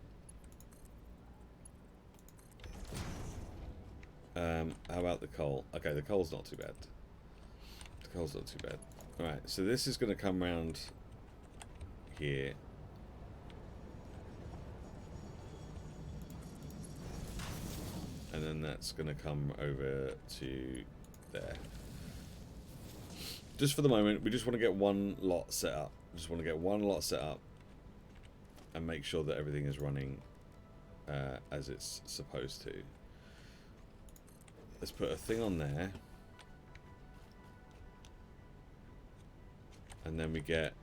A: How about the coal? Okay, the coal's not too bad. The coal's not too bad. Alright, so this is going to come round here. And then that's going to come over to there. Just for the moment, we just want to get one lot set up. Just want to get one lot set up and make sure that everything is running as it's supposed to. Let's put a thing on there. And then we get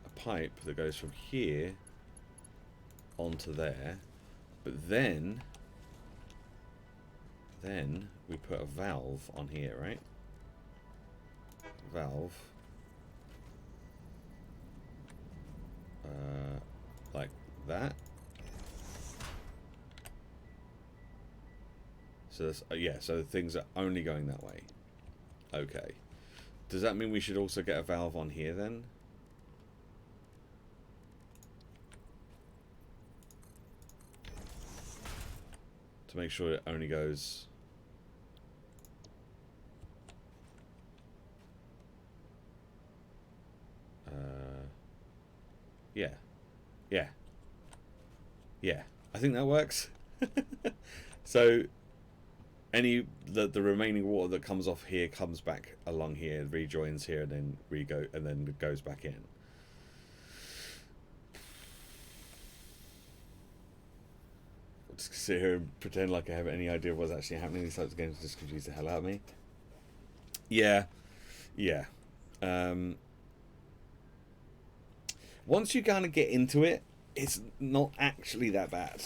A: a pipe that goes from here onto there. But then we put a valve on here, right? Valve. Like that. So that's, yeah, so the things are only going that way. Okay. Does that mean we should also get a valve on here then? To make sure it only goes... yeah. Yeah. Yeah. I think that works. So... the remaining water that comes off here comes back along here, rejoins here, and then then goes back in. I'll just sit here and pretend like I have any idea of what's actually happening. These types of games just confuse the hell out of me. Yeah, yeah. Once you kind of get into it, it's not actually that bad.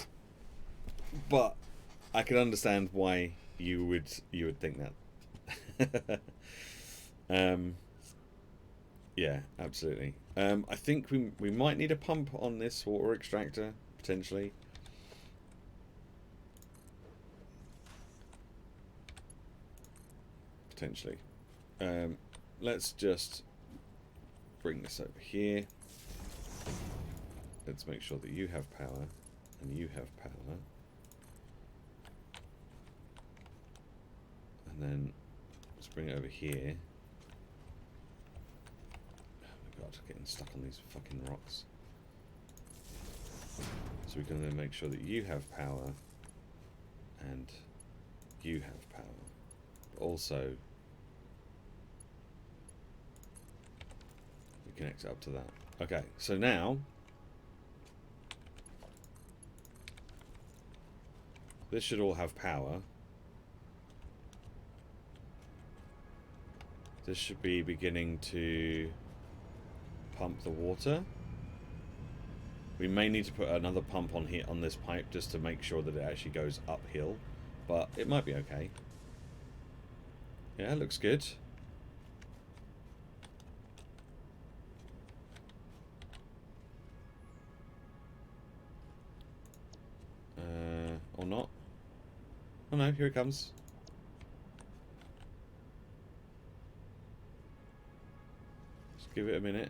A: But I can understand why you would think that. Yeah, absolutely. I think we might need a pump on this water extractor potentially. Let's just bring this over here. Let's make sure that you have power and you have power. And then let's bring it over here. Oh my god, getting stuck on these fucking rocks. So we can then make sure that you have power and you have power. But also we connect it up to that. Okay, so now this should all have power. This should be beginning to pump the water. We may need to put another pump on here on this pipe just to make sure that it actually goes uphill, but it might be okay. Yeah, it looks good. Or not. Oh no, here it comes. Give it a minute.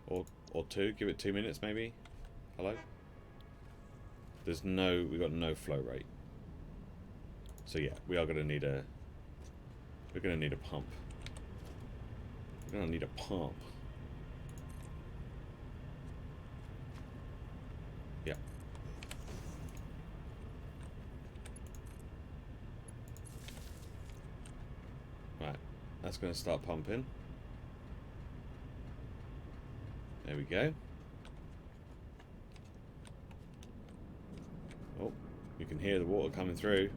A: Or two. Give it 2 minutes maybe. Hello? We've got no flow rate. So yeah, we are gonna need a pump. We're gonna need a pump. Yeah. Right, that's going to start pumping. There we go. Oh, you can hear the water coming through.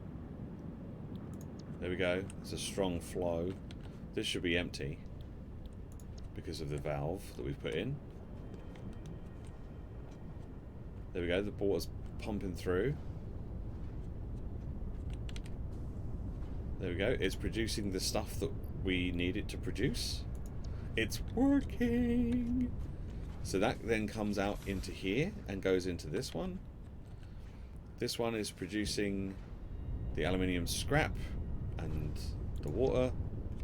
A: There we go. It's a strong flow. This should be empty because of the valve that we've put in. There we go. The water's pumping through. There we go. It's producing the stuff that we need it to produce. It's working. So that then comes out into here and goes into this one. This one is producing the aluminium scrap and the water.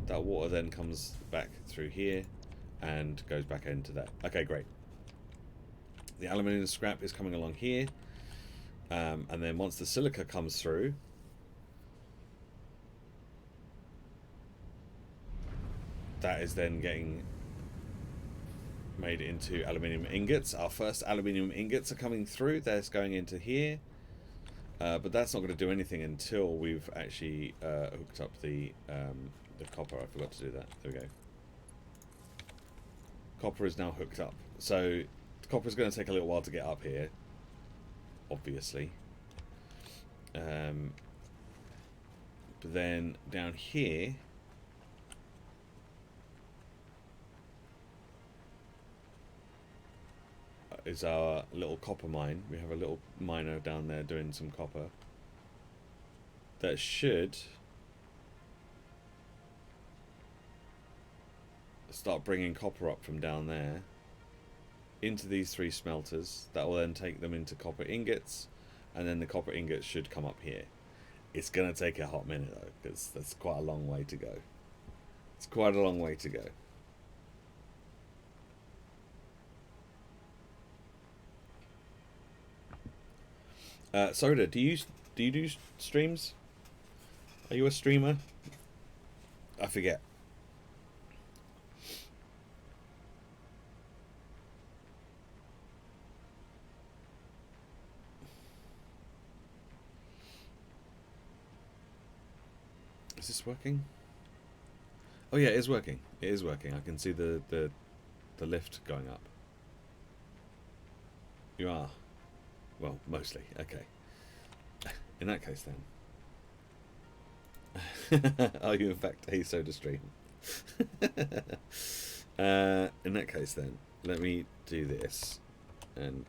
A: That water then comes back through here and goes back into that. Okay, great. The aluminium scrap is coming along here. And then once the silica comes through, that is then getting made into aluminium ingots. Our first aluminium ingots are coming through. That's going into here. But that's not going to do anything until we've actually hooked up the copper. I forgot to do that. There we go. Copper is now hooked up. So copper is going to take a little while to get up here, obviously. But then down here, is our little copper mine. We have a little miner down there doing some copper. That should start bringing copper up from down there into these 3 smelters. That will then take them into copper ingots, and then the copper ingots should come up here. It's going to take a hot minute though, because that's quite a long way to go. It's quite a long way to go. Soda, do you do streams? Are you a streamer? I forget. Is this working? Oh yeah, it is working. It is working. I can see the lift going up. You are. Well, mostly. Okay. In that case, then. Are you in fact a soda stream? In that case, then, let me do this. And...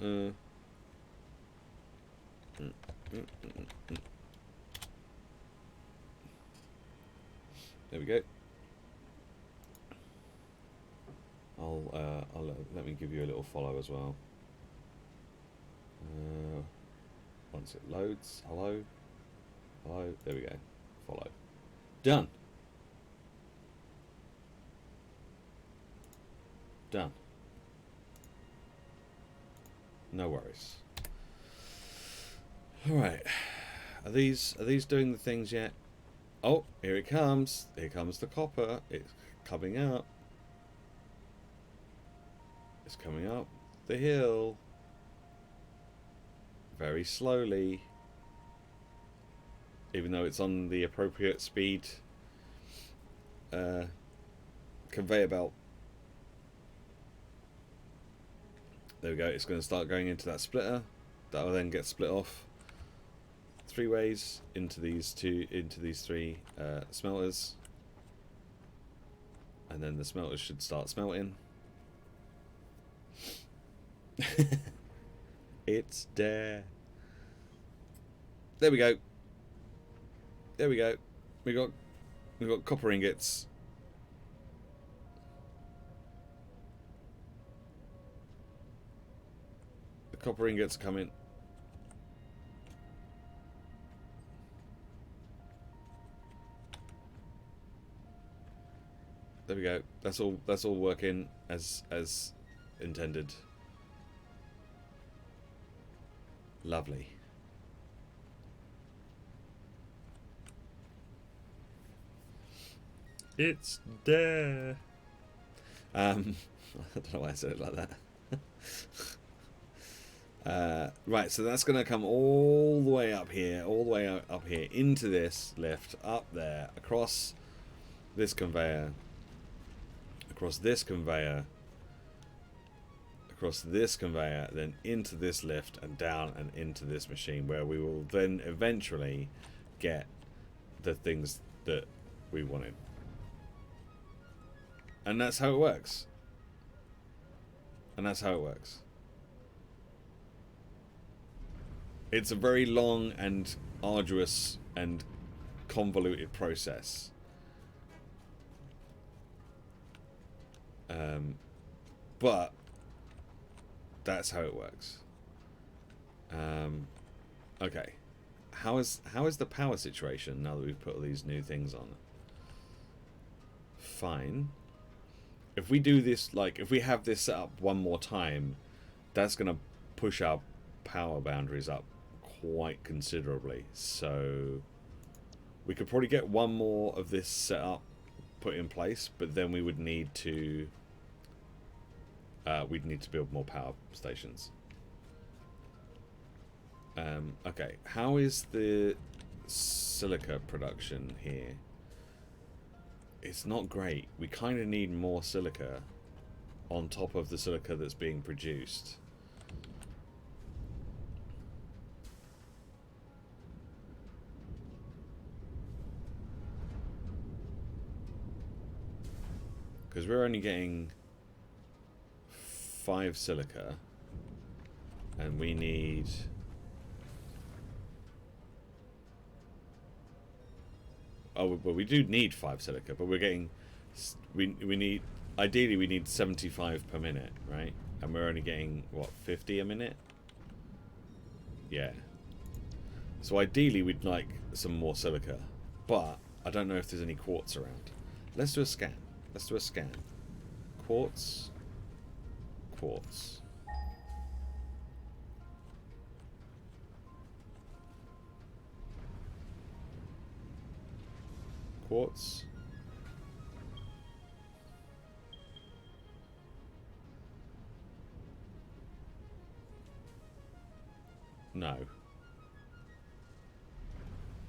A: There we go. I'll let me give you a little follow as well. Once it loads, hello, there we go, follow, done, no worries. All right, are these doing the things yet? Oh, here it comes the copper. It's coming up, it's coming up the hill. Very slowly, even though it's on the appropriate speed conveyor belt. There we go. It's going to start going into that splitter. That will then get split off 3 ways into these 3 smelters, and then the smelters should start smelting. It's there. There we go. There we go. We got copper ingots. The copper ingots are coming. There we go. That's all working as intended. Lovely. It's there. I don't know why I said it like that. Right, so that's going to come all the way up here, into this lift, up there, across this conveyor, across this conveyor, then into this lift and down and into this machine, where we will then eventually get the things that we wanted. And that's how it works. It's a very long and arduous and convoluted process. But that's how it works. Okay. How is the power situation now that we've put all these new things on? Fine. If we do this, like, if we have this set up one more time, that's going to push our power boundaries up quite considerably. So we could probably get one more of this set up put in place, but then we would need to build more power stations. Okay, how is the silica production here? It's not great. We kind of need more silica on top of the silica that's being produced. Because we're only getting 5 silica, and we need... Oh, well, we do need 5 silica, but we're getting... We need... Ideally, we need 75 per minute, right? And we're only getting, what, 50 a minute? Yeah. So ideally, we'd like some more silica. But I don't know if there's any quartz around. Let's do a scan. Let's do a scan. Quartz. Quartz. Quartz. No.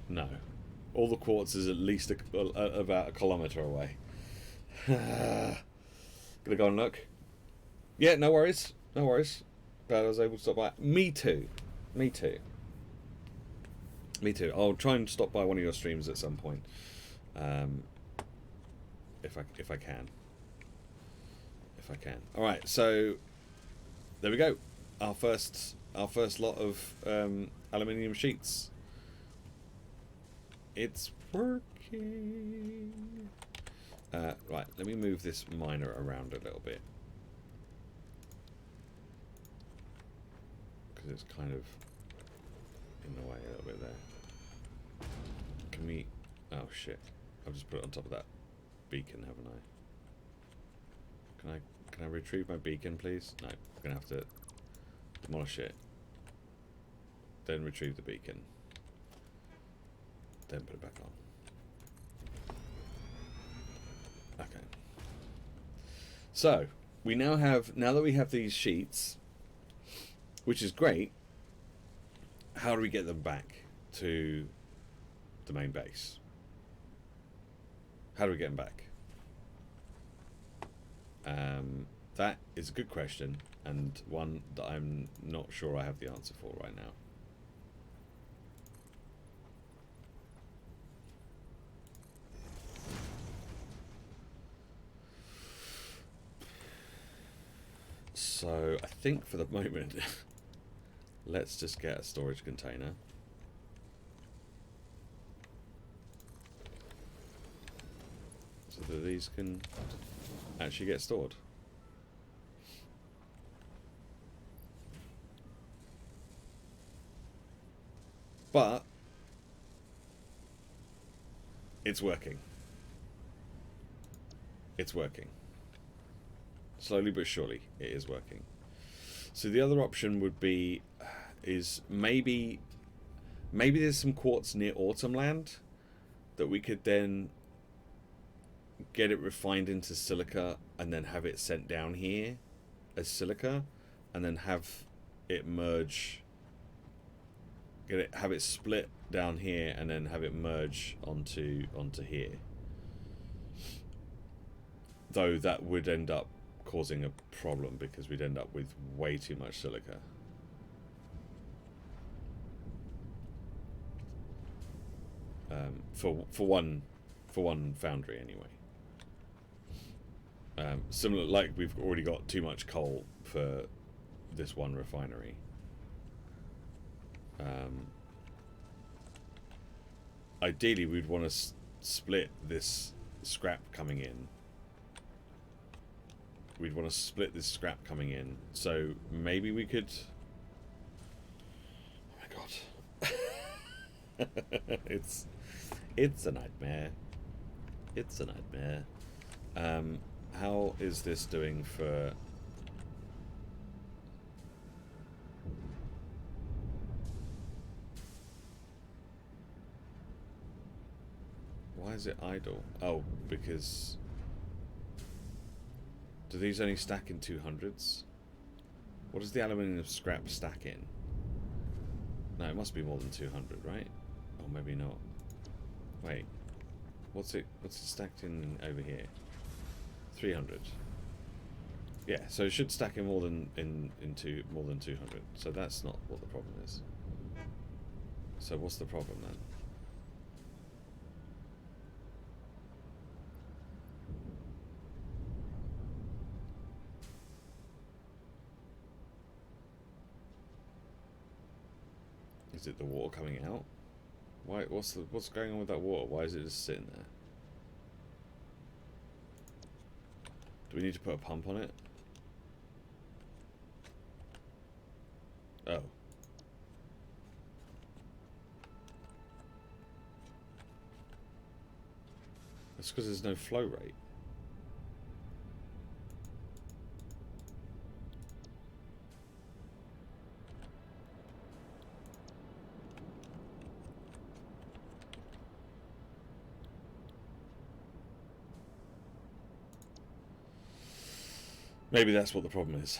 A: No. All the quartz is at least about a kilometre away. Gonna go and look. Yeah, no worries. No worries. But I was able to stop by. Me too. Me too. Me too. I'll try and stop by one of your streams at some point. If I can. If I can. Alright, so there we go. Our first lot of aluminium sheets. It's working. Right, let me move this miner around a little bit. Because it's kind of in the way a little bit there. Can we... Oh shit. I've just put it on top of that beacon, haven't I? Can I retrieve my beacon, please? No, I'm going to have to demolish it. Then retrieve the beacon. Then put it back on. Okay. So, we now have, now that we have these sheets, which is great, how do we get them back to the main base? How do we get them back? That is a good question, and one that I'm not sure I have the answer for right now. So I think for the moment, let's just get a storage container. So that these can actually get stored. But it's working. It's working. Slowly but surely, it is working. So the other option would be, is maybe there's some quartz near Autumnland that we could then get it refined into silica and then have it sent down here as silica, and then have it merge, have it split down here and then have it merge onto here. Though that would end up causing a problem because we'd end up with way too much silica. For one foundry anyway. Similar, like we've already got too much coal for this one refinery. ideally we'd want to split this scrap coming in. We'd want to split this scrap coming in. So maybe we could... Oh my god. It's a nightmare. It's a nightmare. How is this doing for... Why is it idle? Oh, because... Do these only stack in 200s? What does the aluminium scrap stack in? No, it must be more than 200, right? Or maybe not. Wait. What's it stacked in over here? 300. Yeah, so it should stack in more than more than 200. So that's not what the problem is. So what's the problem then? Is it the water coming out? Why? What's going on with that water? Why is it just sitting there? Do we need to put a pump on it? Oh. That's because there's no flow rate. Maybe that's what the problem is.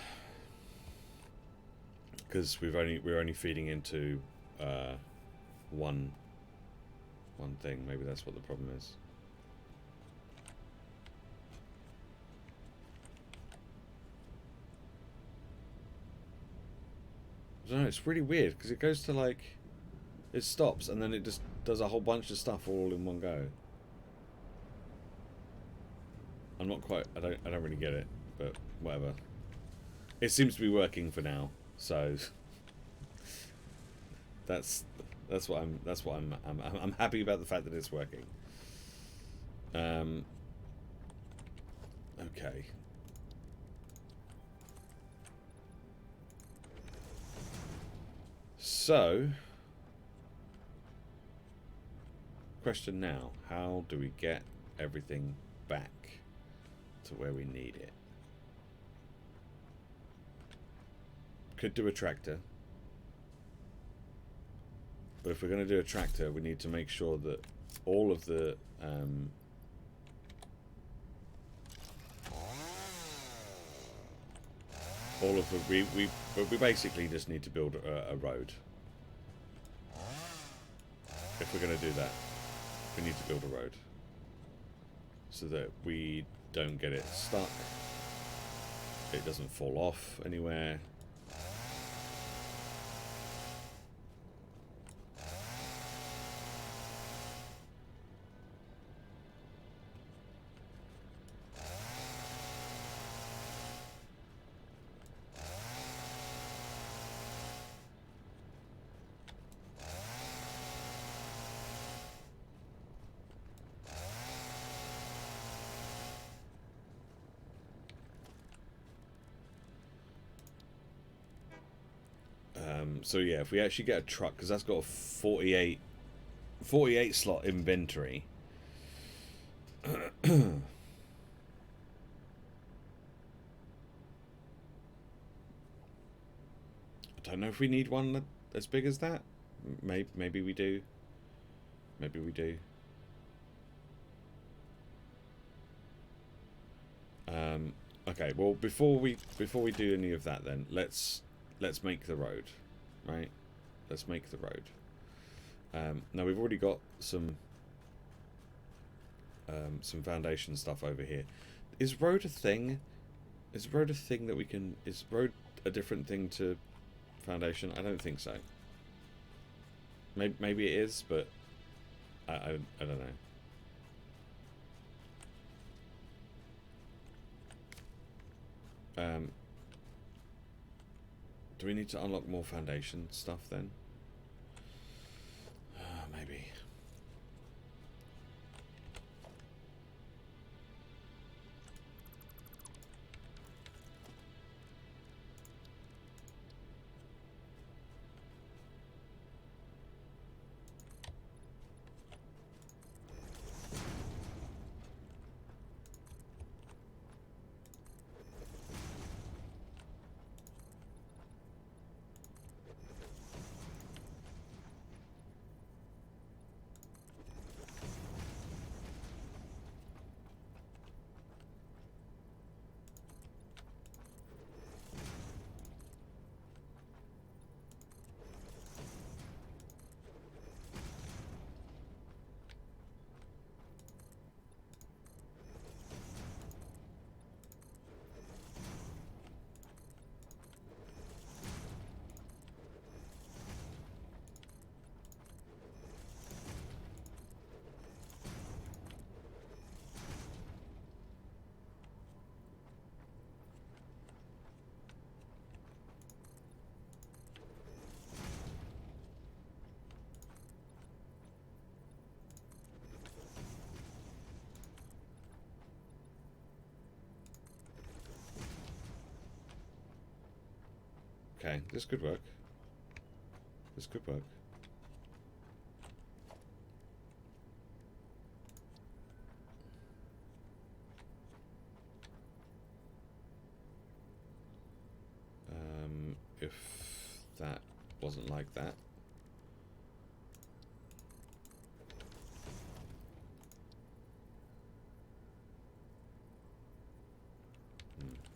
A: Because we're only feeding into one thing. Maybe that's what the problem is. I don't know, it's really weird because it goes to like, it stops and then it just does a whole bunch of stuff all in one go. I'm not quite, I don't really get it, but whatever. It seems to be working for now, so that's what I'm happy about the fact that it's working. Okay. So, question now, how do we get everything back to where we need it? Could do a tractor. But if we're going to do a tractor, we need to make sure that all of the we basically just need to build a road. If we're going to do that, we need to build a road so that we don't get it stuck, it doesn't fall off anywhere. So yeah, if we actually get a truck, because that's got a 48 slot inventory. I don't know if we need one as big as that. Maybe we do. Maybe we do. Okay. Well, before we do any of that, then let's make the road. Right, let's make the road. Now we've already got some foundation stuff over here. Is road a thing? Is road a thing that we can? Is road a different thing to foundation? I don't think so. Maybe it is, but I don't know. Do we need to unlock more foundation stuff then? Maybe. Okay, this could work. This could work. If that wasn't like that.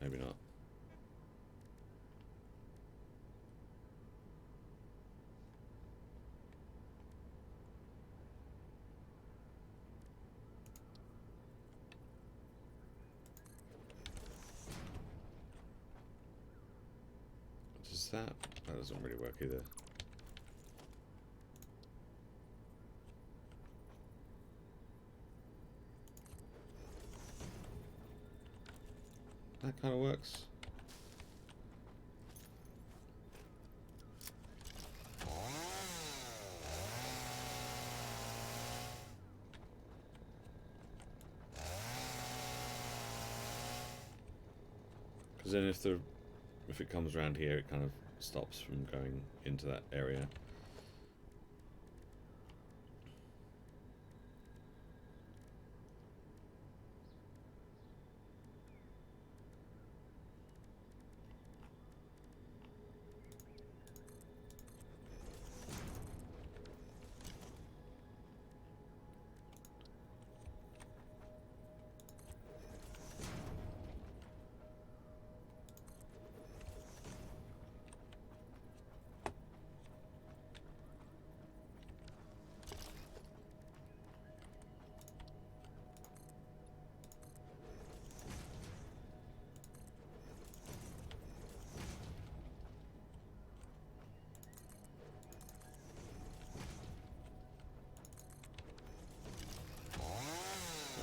A: Maybe not. Does that? That doesn't really work either. That kind of works. Because then if it comes around here, it kind of stops from going into that area.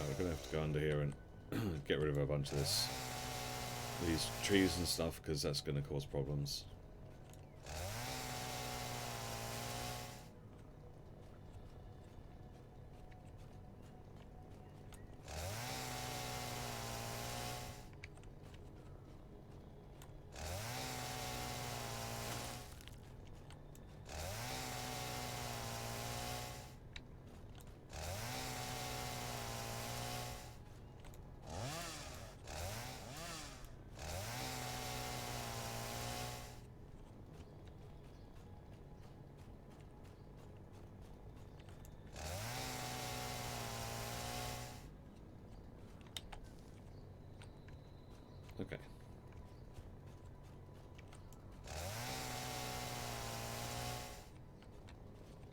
A: We're gonna have to go under here and get rid of a bunch of these trees and stuff, because that's gonna cause problems. Okay.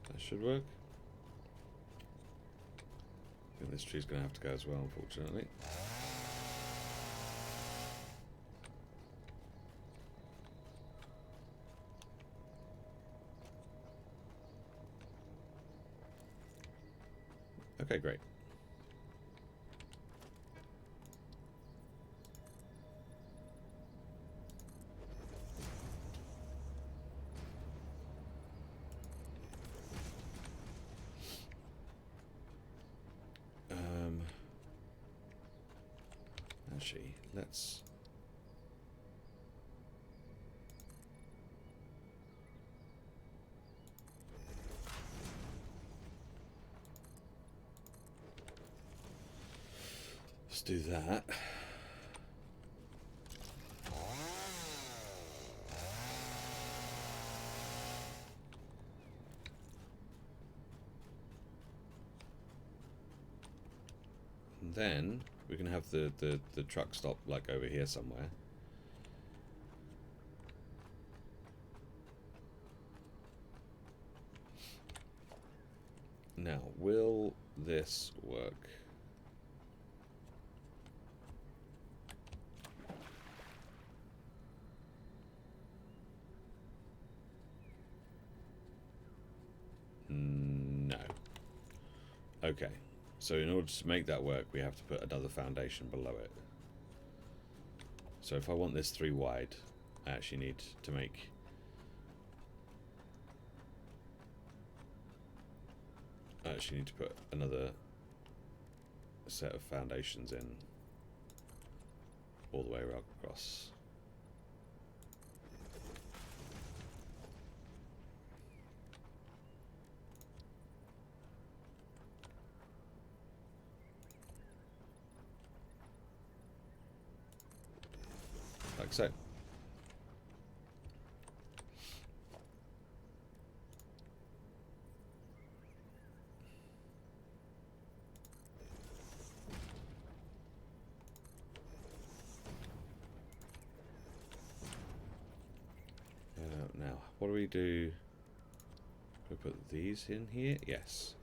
A: That should work. I think this tree's going to have to go as well, unfortunately. Okay, great. Actually, let's... Let's do that. And then we can have the truck stop like over here somewhere. Now, will this work? No. Okay. So in order to make that work, we have to put another foundation below it. So if I want this 3 wide, I actually need to make... I actually need to put another set of foundations in all the way across. think so. Now, what do we do? Do we put these in here? Yes.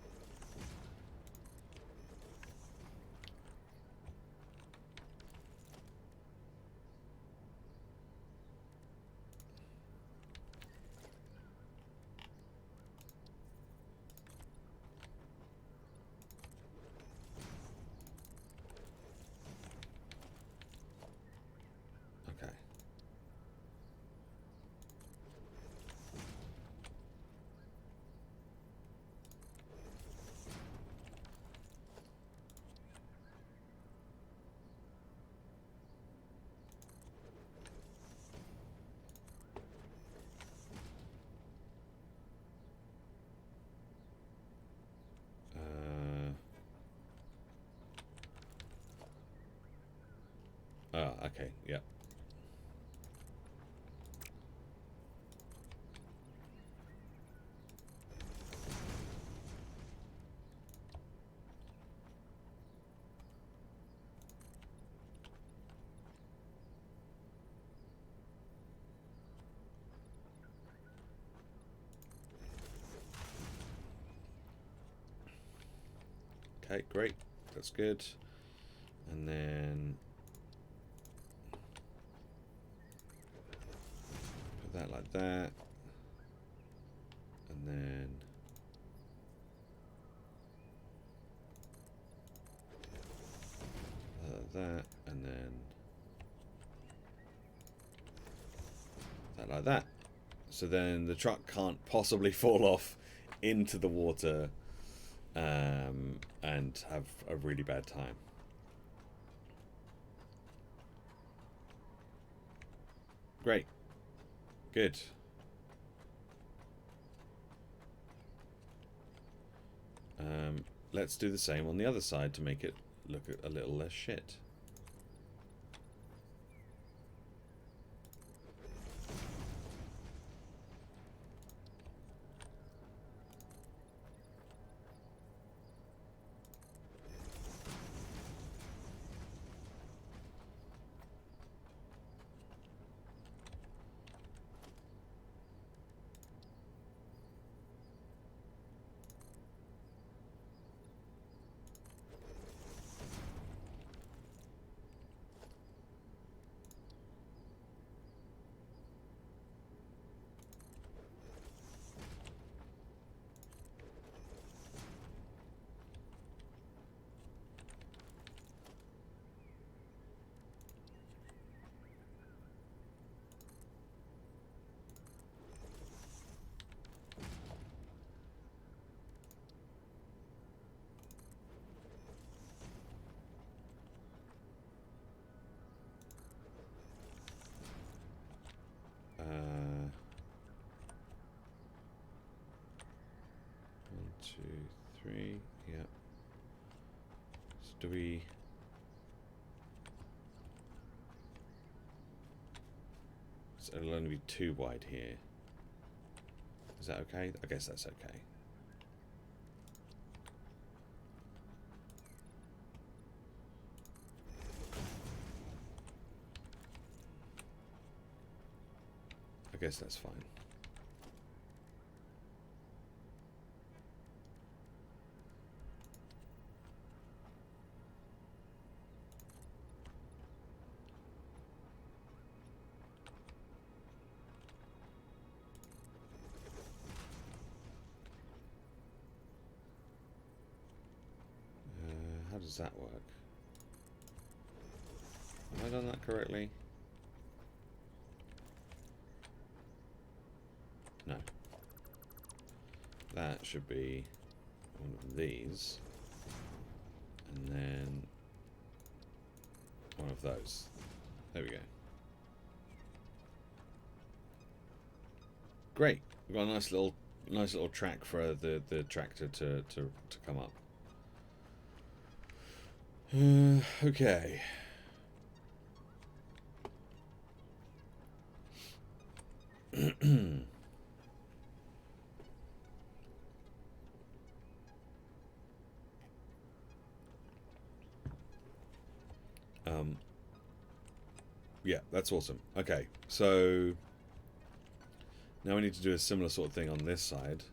A: Okay. Okay, yep. Okay, great. That's good. And then put that like that. And then that, and then that like that. So then the truck can't possibly fall off into the water and have a really bad time. Great. Good. Let's do the same on the other side to make it look a little less shit. One, two, three. Yep. So do we? So it'll only be 2 wide here. Is that okay? I guess that's okay. I guess that's fine. How does that work? Have I done that correctly? No. That should be one of these. And then one of those. There we go. Great. We've got a nice little track for the tractor to come up. Okay. Yeah, that's awesome. Okay, so now we need to do a similar sort of thing on this side.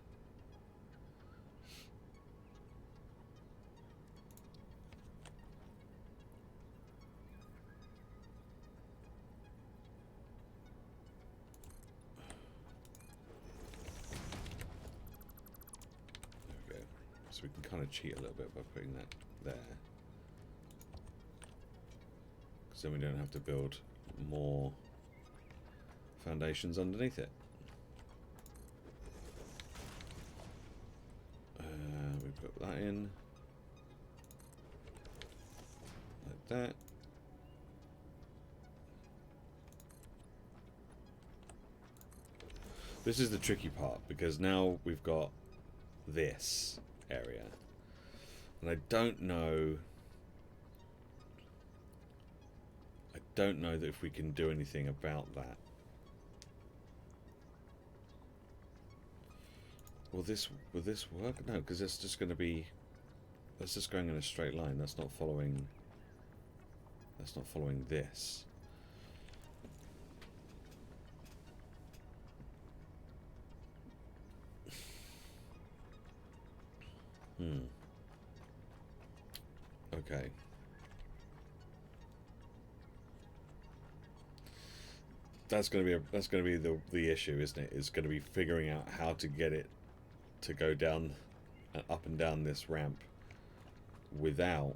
A: There we go. So we can kind of cheat a little bit by putting that there. Because then we don't have to build more foundations underneath it. We put that in like that. This is the tricky part, because now we've got this area, and I don't know that if we can do anything about that. Will this work? No, because it's just going to be, that's just going in a straight line. That's not following this. Okay. That's going to be the issue, isn't it? It's going to be figuring out how to get it to go down and up and down this ramp without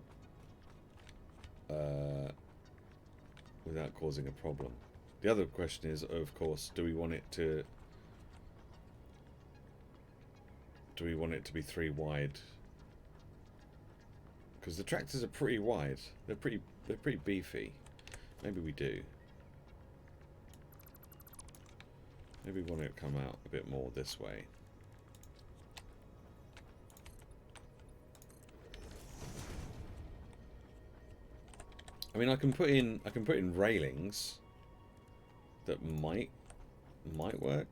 A: causing a problem. The other question is, of course, do we want it to be 3 wide? Because the tractors are pretty wide. They're pretty beefy. Maybe we do. Maybe we want it to come out a bit more this way. I mean, I can put in railings that might work.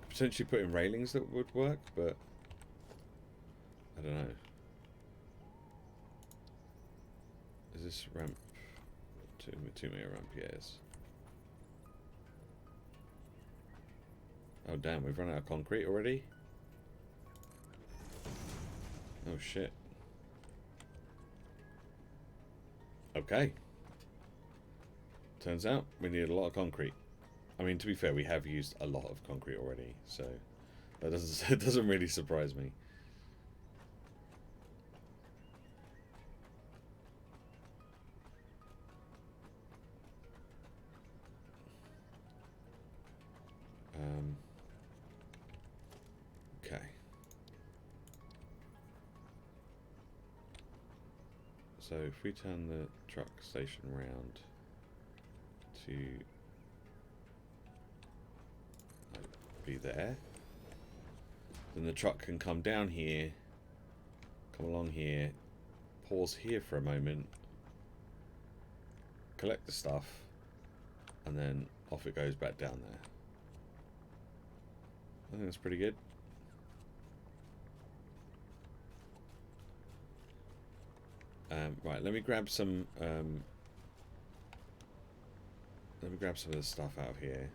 A: Potentially put in railings that would work, but I don't know. Is this ramp 2 meter ramp? Yes. Oh damn, we've run out of concrete already? Oh shit. Okay. Turns out we need a lot of concrete. I mean, to be fair, we have used a lot of concrete already, so that doesn't it doesn't really surprise me. Okay. So if we turn the truck station round to be there, then the truck can come down here, come along here, pause here for a moment, collect the stuff, and then off it goes back down there. I think that's pretty good. Right, let me grab some of the stuff out of here,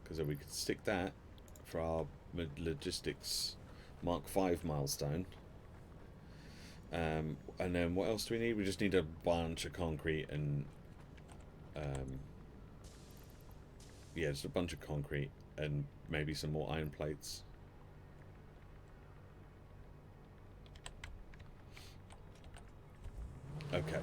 A: because then we could stick that for our logistics Mark 5 milestone. And then what else do we need? We just need a bunch of concrete and yeah, just a bunch of concrete and maybe some more iron plates. Okay.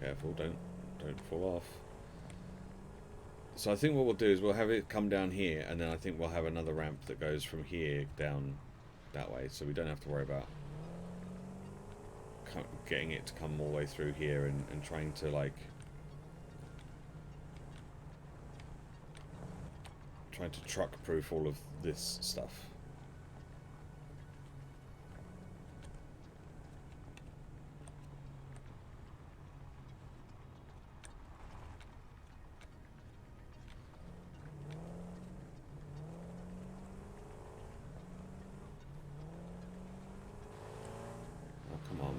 A: Careful, don't fall off. So I think what we'll do is we'll have it come down here, and then I think we'll have another ramp that goes from here down that way, so we don't have to worry about getting it to come all the way through here and trying to, like, trying to truck proof all of this stuff. Oh, come on.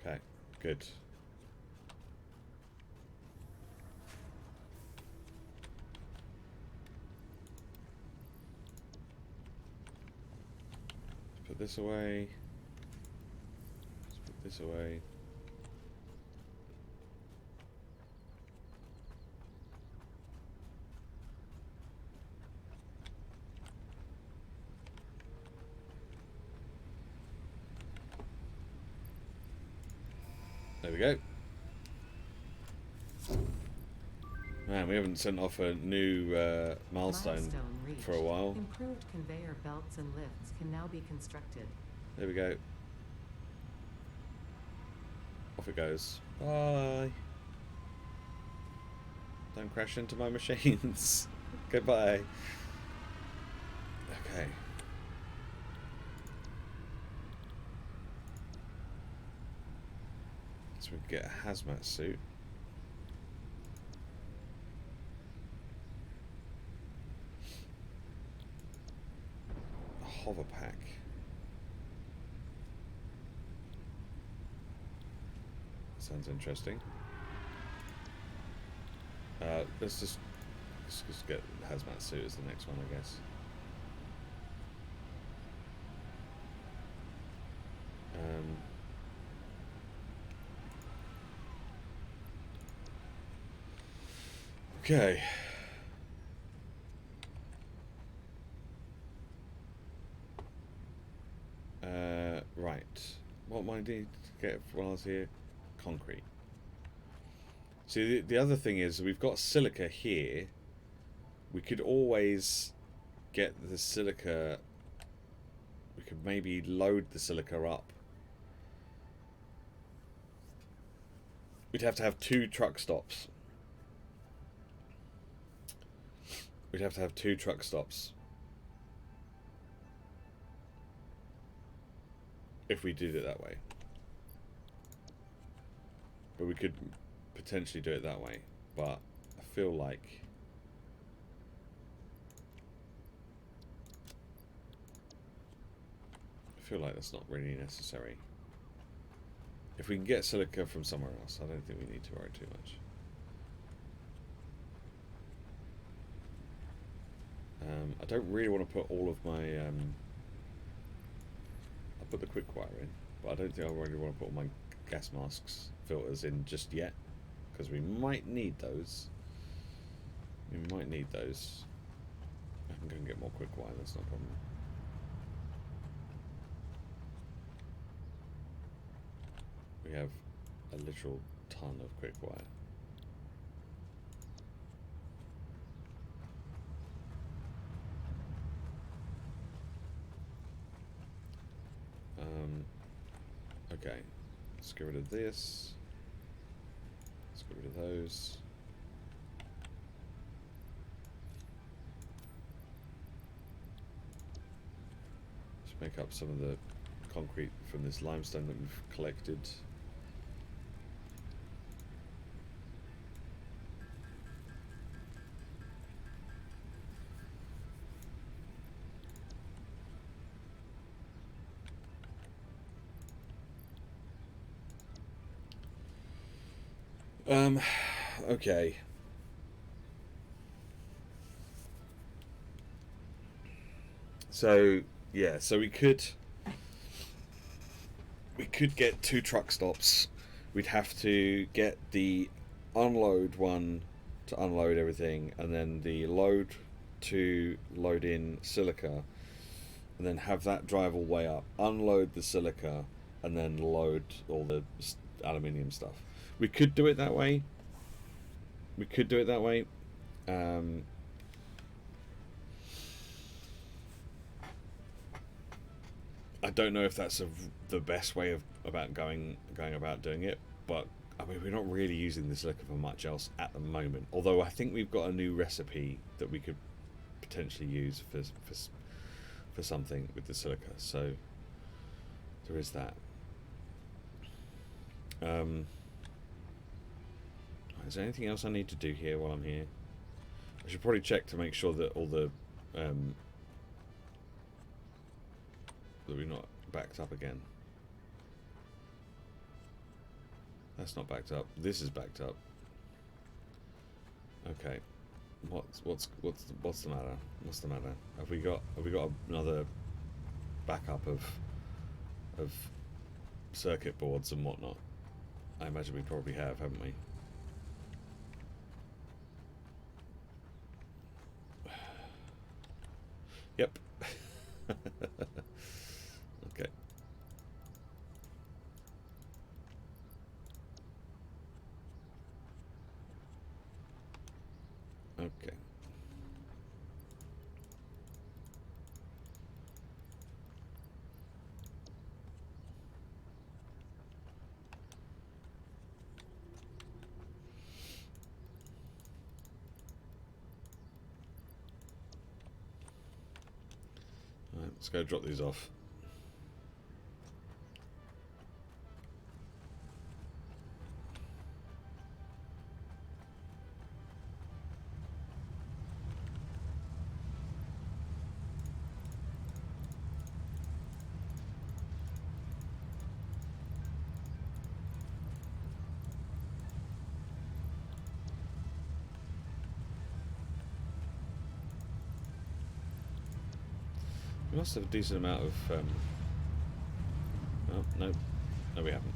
A: Okay, good. Let's put this away. Let's put this away. There we go. Man, we haven't sent off a new milestone
C: reached.
A: for a while.
C: Improved conveyor belts and lifts can now be constructed.
A: There we go. Off it goes. Bye. Don't crash into my machines. Goodbye. Okay. So we can get a hazmat suit. A hover pack. Sounds interesting. Let's just get hazmat suit as the next one, I guess. Okay. Right. What might I need to get while I was here? Concrete. See, the other thing is we've got silica here. We could always get the silica. We could maybe load the silica up. We'd have to have 2 truck stops. We'd have to have 2 truck stops if we did it that way. But we could potentially do it that way. But I feel like that's not really necessary. If we can get silica from somewhere else, I don't think we need to worry too much. I don't really want to put all of my... I'll put the quick wire in, but I don't think I really want to put all my gas masks filters in just yet, because we might need those. We might need those. I can go and get more quick wire, that's no problem. We have a literal ton of quick wire. Okay, let's get rid of this. Let's get rid of those. Let's make up some of the concrete from this limestone that we've collected. Okay. So yeah, so we could get 2 truck stops. We'd have to get the unload one to unload everything, and then the load to load in silica, and then have that drive all the way up, unload the silica, and then load all the aluminium stuff. We could do it that way. Um, I don't know if that's the best way of going about doing it, but I mean, we're not really using the silica for much else at the moment. Although I think we've got a new recipe that we could potentially use for something with the silica. So there is that. Is there anything else I need to do here while I'm here? I should probably check to make sure that all the that we're not backed up again. That's not backed up. This is backed up. Okay. What's the matter? What's the matter? Have we got another backup of circuit boards and whatnot? I imagine we probably have, haven't we? Yep. Okay. Okay. Alright, let's go drop these off. We must have a decent amount of. Oh, no, we haven't.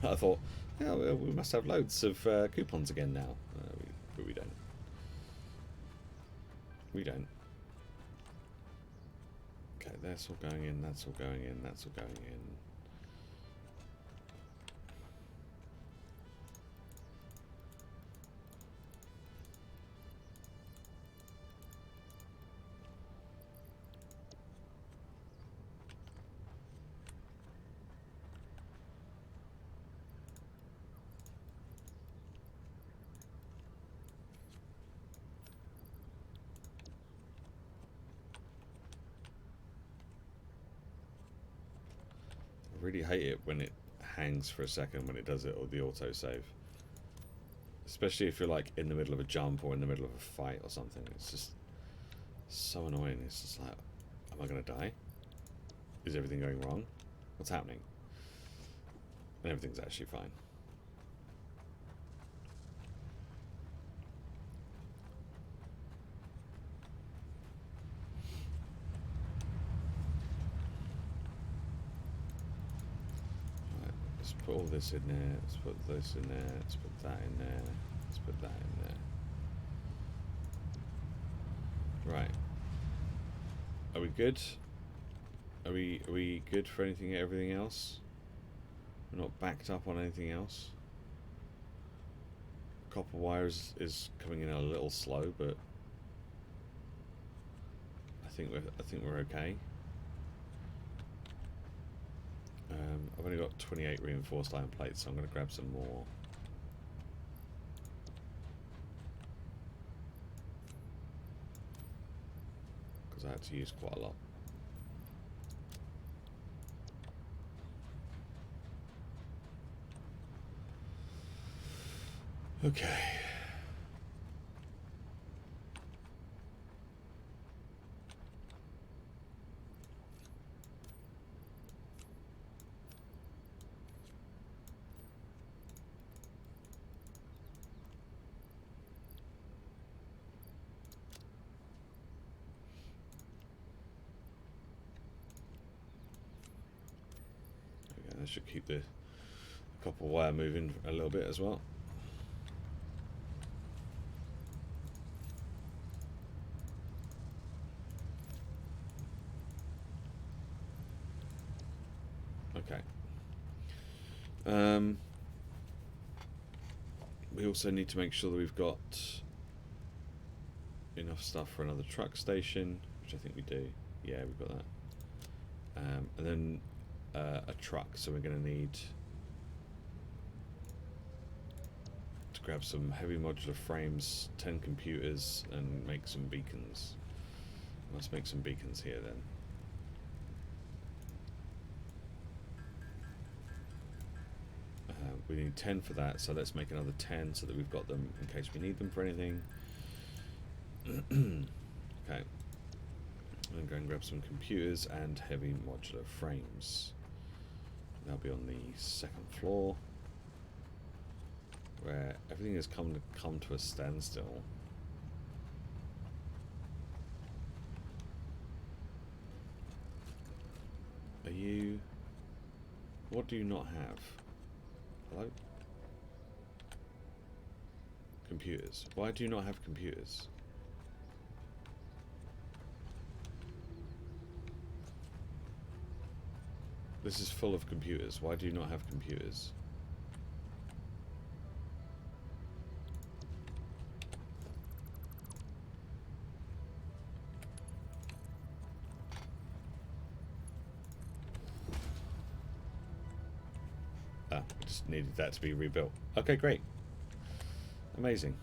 A: I thought, yeah, well, we must have loads of coupons again now, but we don't. We don't. Okay, that's all going in. That's all going in. That's all going in. I really hate it when it hangs for a second when it does it, or the autosave. Especially if you're like in the middle of a jump or in the middle of a fight or something. It's just so annoying. It's just like, am I going to die? Is everything going wrong? What's happening? And everything's actually fine. Right, let's put all this in there. Let's put this in there. Let's put that in there. Let's put that in there. Right. Are we good? Are we good for everything else? We're not backed up on anything else. Copper wire is coming in a little slow, but I think we're okay. I've only got 28 reinforced iron plates, so I'm going to grab some more. Because I had to use quite a lot. Okay. That should keep the copper wire moving a little bit as well. Okay. We also need to make sure that we've got enough stuff for another truck station, which I think we do. Yeah, we've got that. And then a truck, so we're going to need to grab some heavy modular frames, 10 computers, and make some beacons. Let's make some beacons here then. We need 10 for that, so let's make another 10 so that we've got them in case we need them for anything. Okay. I'm going to go and grab some computers and heavy modular frames. They'll be on the second floor, where everything has come to a standstill. Are you... What do you not have? Hello? Computers. Why do you not have computers? This is full of computers. Why do you not have computers? Just needed that to be rebuilt. Okay, great. Amazing.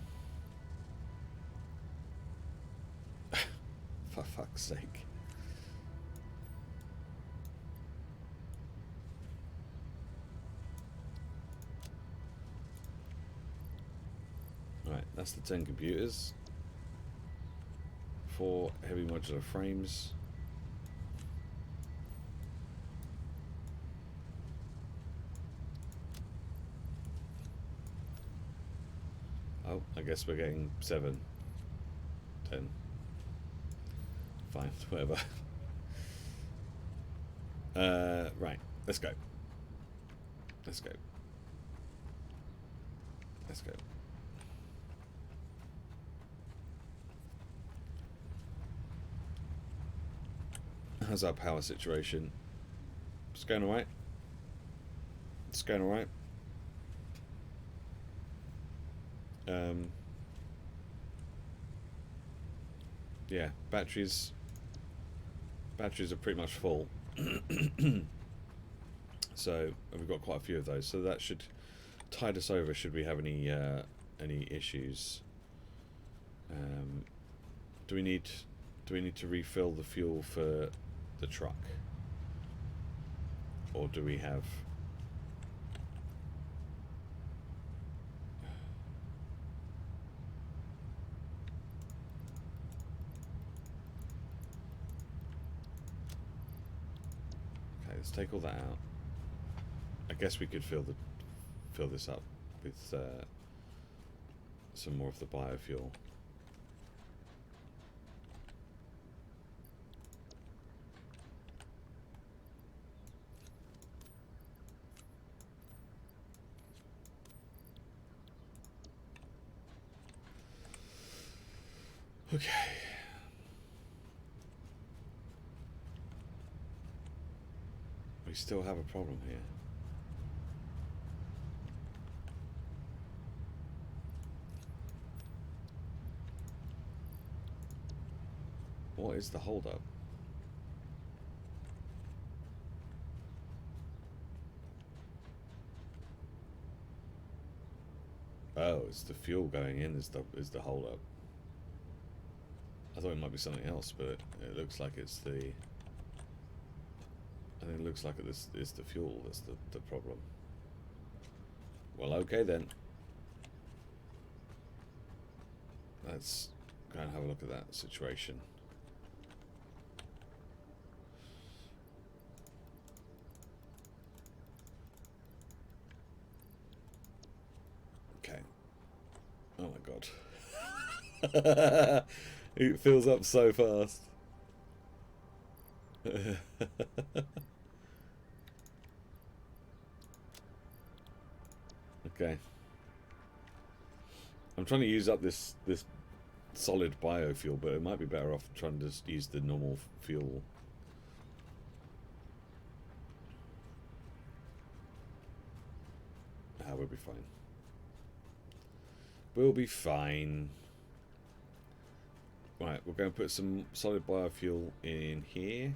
A: For fuck's sake. Right, that's the 10 computers. 4 heavy modular frames. Oh, I guess we're getting 7, 10. Fine, whatever. Right, let's go. Let's go. Let's go. How's our power situation? It's going alright. It's going alright. Yeah, batteries are pretty much full. So we've got quite a few of those, so that should tide us over should we have any issues. Do we need to refill the fuel for the truck, or do we have... Okay, let's take all that out. I guess we could fill this up with some more of the biofuel. Okay. We still have a problem here. What is the holdup? Oh, it's the fuel going in is the holdup. I thought it might be something else, but it looks like it's the... I think it looks like it's the fuel that's the problem. Well, okay then. Let's go and have a look at that situation. Okay. Oh my god. It fills up so fast. Okay. I'm trying to use up this solid biofuel, but it might be better off trying to just use the normal fuel. Ah, we'll be fine. We'll be fine. Right, we're going to put some solid biofuel in here.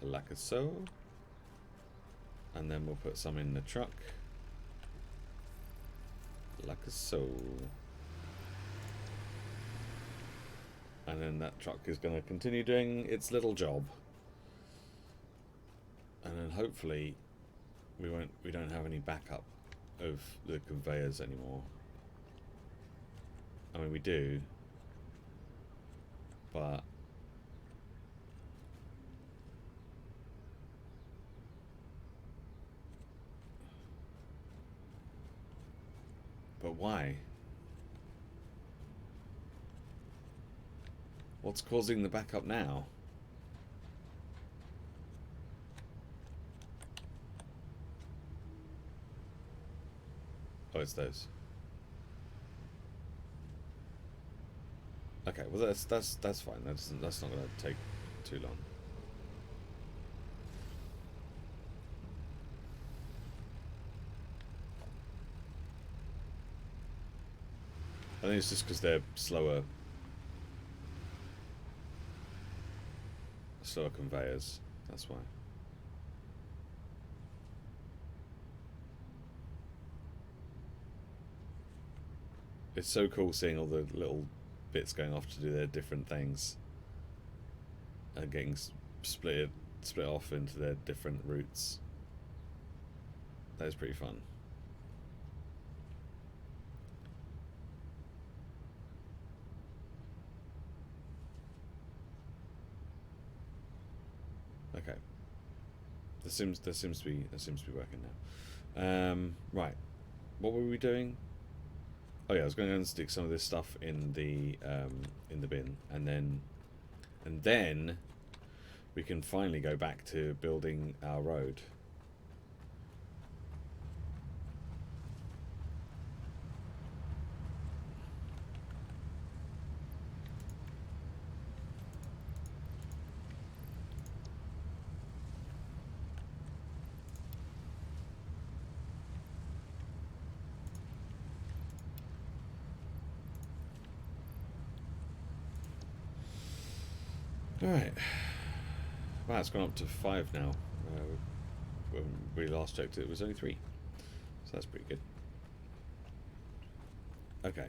A: Like so. And then we'll put some in the truck. Like so. And then that truck is going to continue doing its little job. And then hopefully we don't have any backup of the conveyors anymore. I mean, we do, but why? What's causing the backup now? Oh, it's those. Okay, well that's fine. That's not going to take too long. I think it's just because they're slower conveyors. That's why. It's so cool seeing all the little bits going off to do their different things and getting split off into their different routes. That is pretty fun. Okay. This seems to be working now. Right. What were we doing? Oh yeah, I was going to go and stick some of this stuff in the bin, and then we can finally go back to building our road. Alright. Wow, it's gone up to 5 now. When we last checked it was only 3. So that's pretty good. Okay.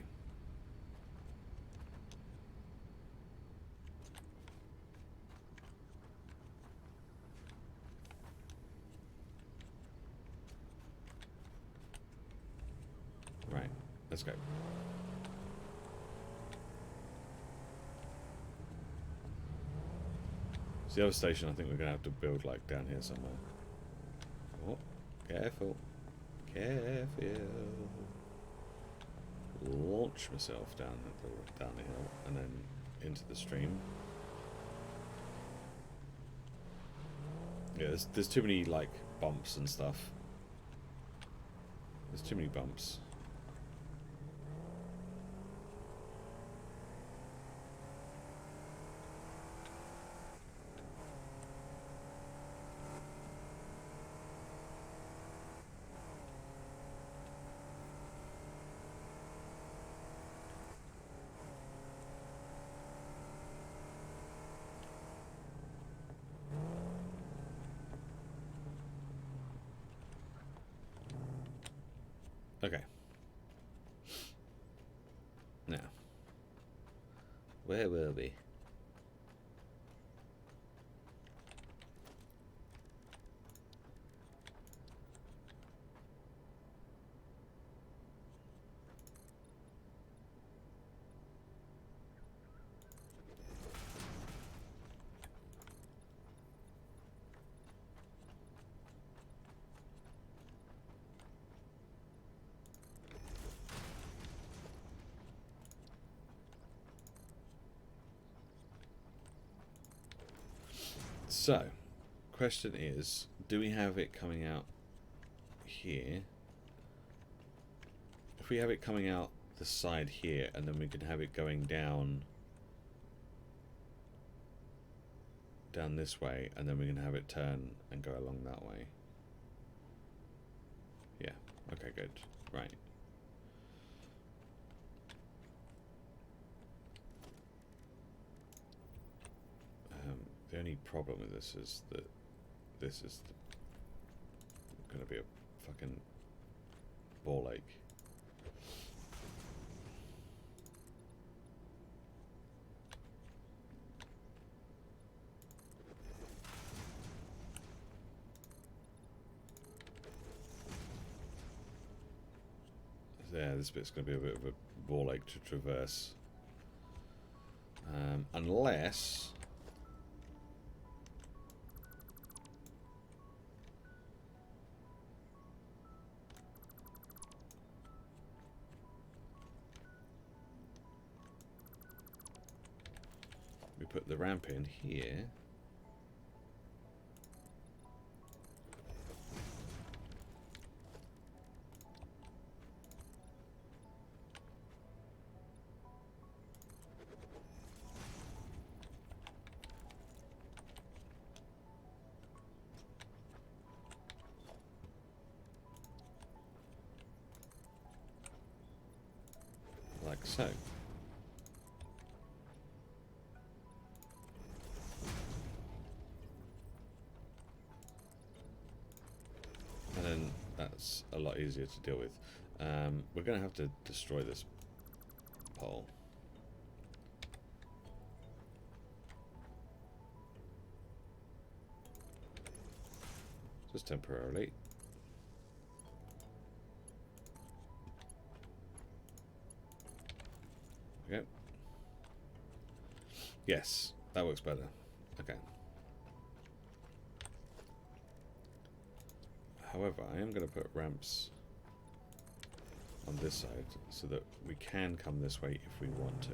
A: Right, let's go. The other station I think we're going to have to build like down here somewhere. Oh, careful. Careful. Launch myself down the hill and then into the stream. Yeah, there's too many like bumps and stuff. There's too many bumps. Okay. Now, where were we? So, question is, do we have it coming out here? If we have it coming out the side here, and then we can have it going down this way, and then we can have it turn and go along that way. Yeah, okay, good. Right. The only problem with this is that this is going to be a fucking ball ache. Yeah, this bit's going to be a bit of a ball ache to traverse. Unless... we put the ramp in here. Like so. And then that's a lot easier to deal with. We're going to have to destroy this pole. Just temporarily. Okay. Yes, that works better. Okay. However, I am going to put ramps on this side so that we can come this way if we want to.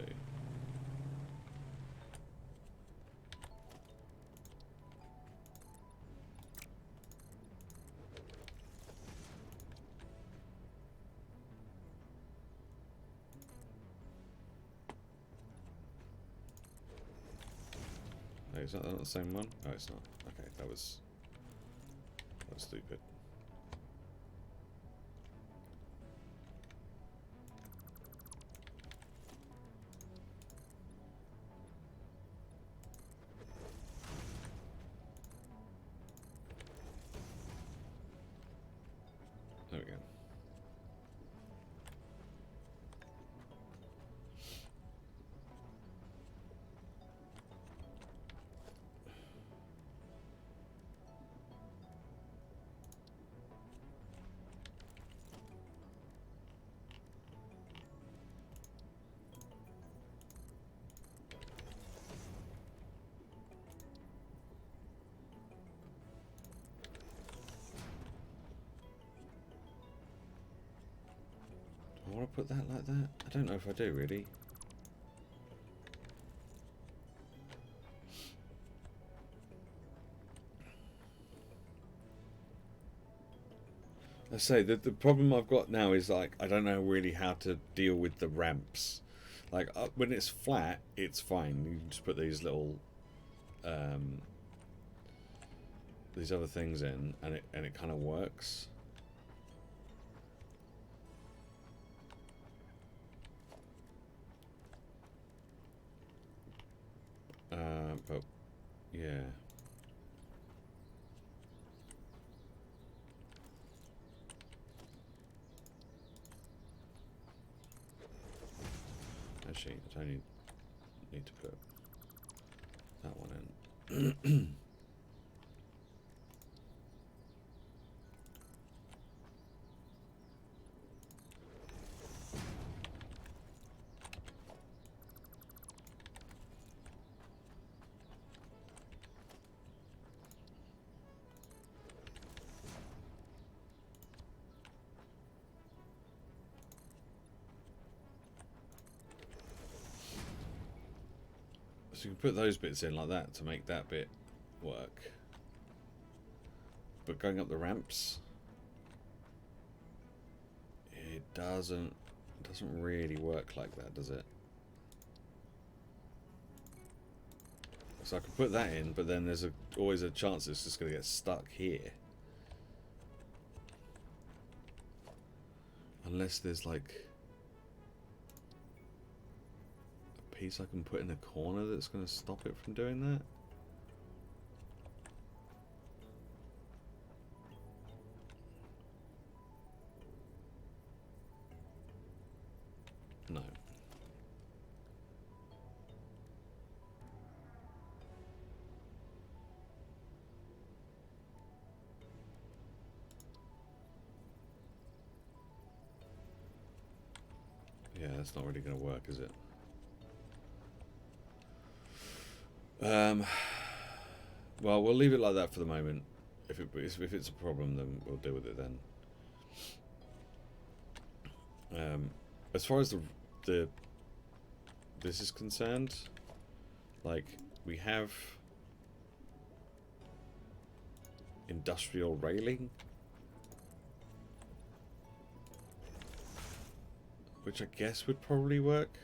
A: Oh, is that not the same one? Oh, it's not. Okay, that was stupid. There we go. I want to put that like that? I don't know if I do, really. I say that the problem I've got now is, like, I don't know really how to deal with the ramps. Like, when it's flat, it's fine. You can just put these little these other things in, and it kind of works. But yeah. Actually, I don't need to put that one in. So you can put those bits in like that to make that bit work. But going up the ramps, it doesn't really work like that, does it? So I could put that in, but then there's always a chance it's just going to get stuck here. Unless there's like a piece I can put in the corner that's going to stop it from doing that. No. Yeah, that's not really going to work, is it? Well, we'll leave it like that for the moment. If it's a problem, then we'll deal with it then. As far as this is concerned, like, we have industrial railing, which I guess would probably work.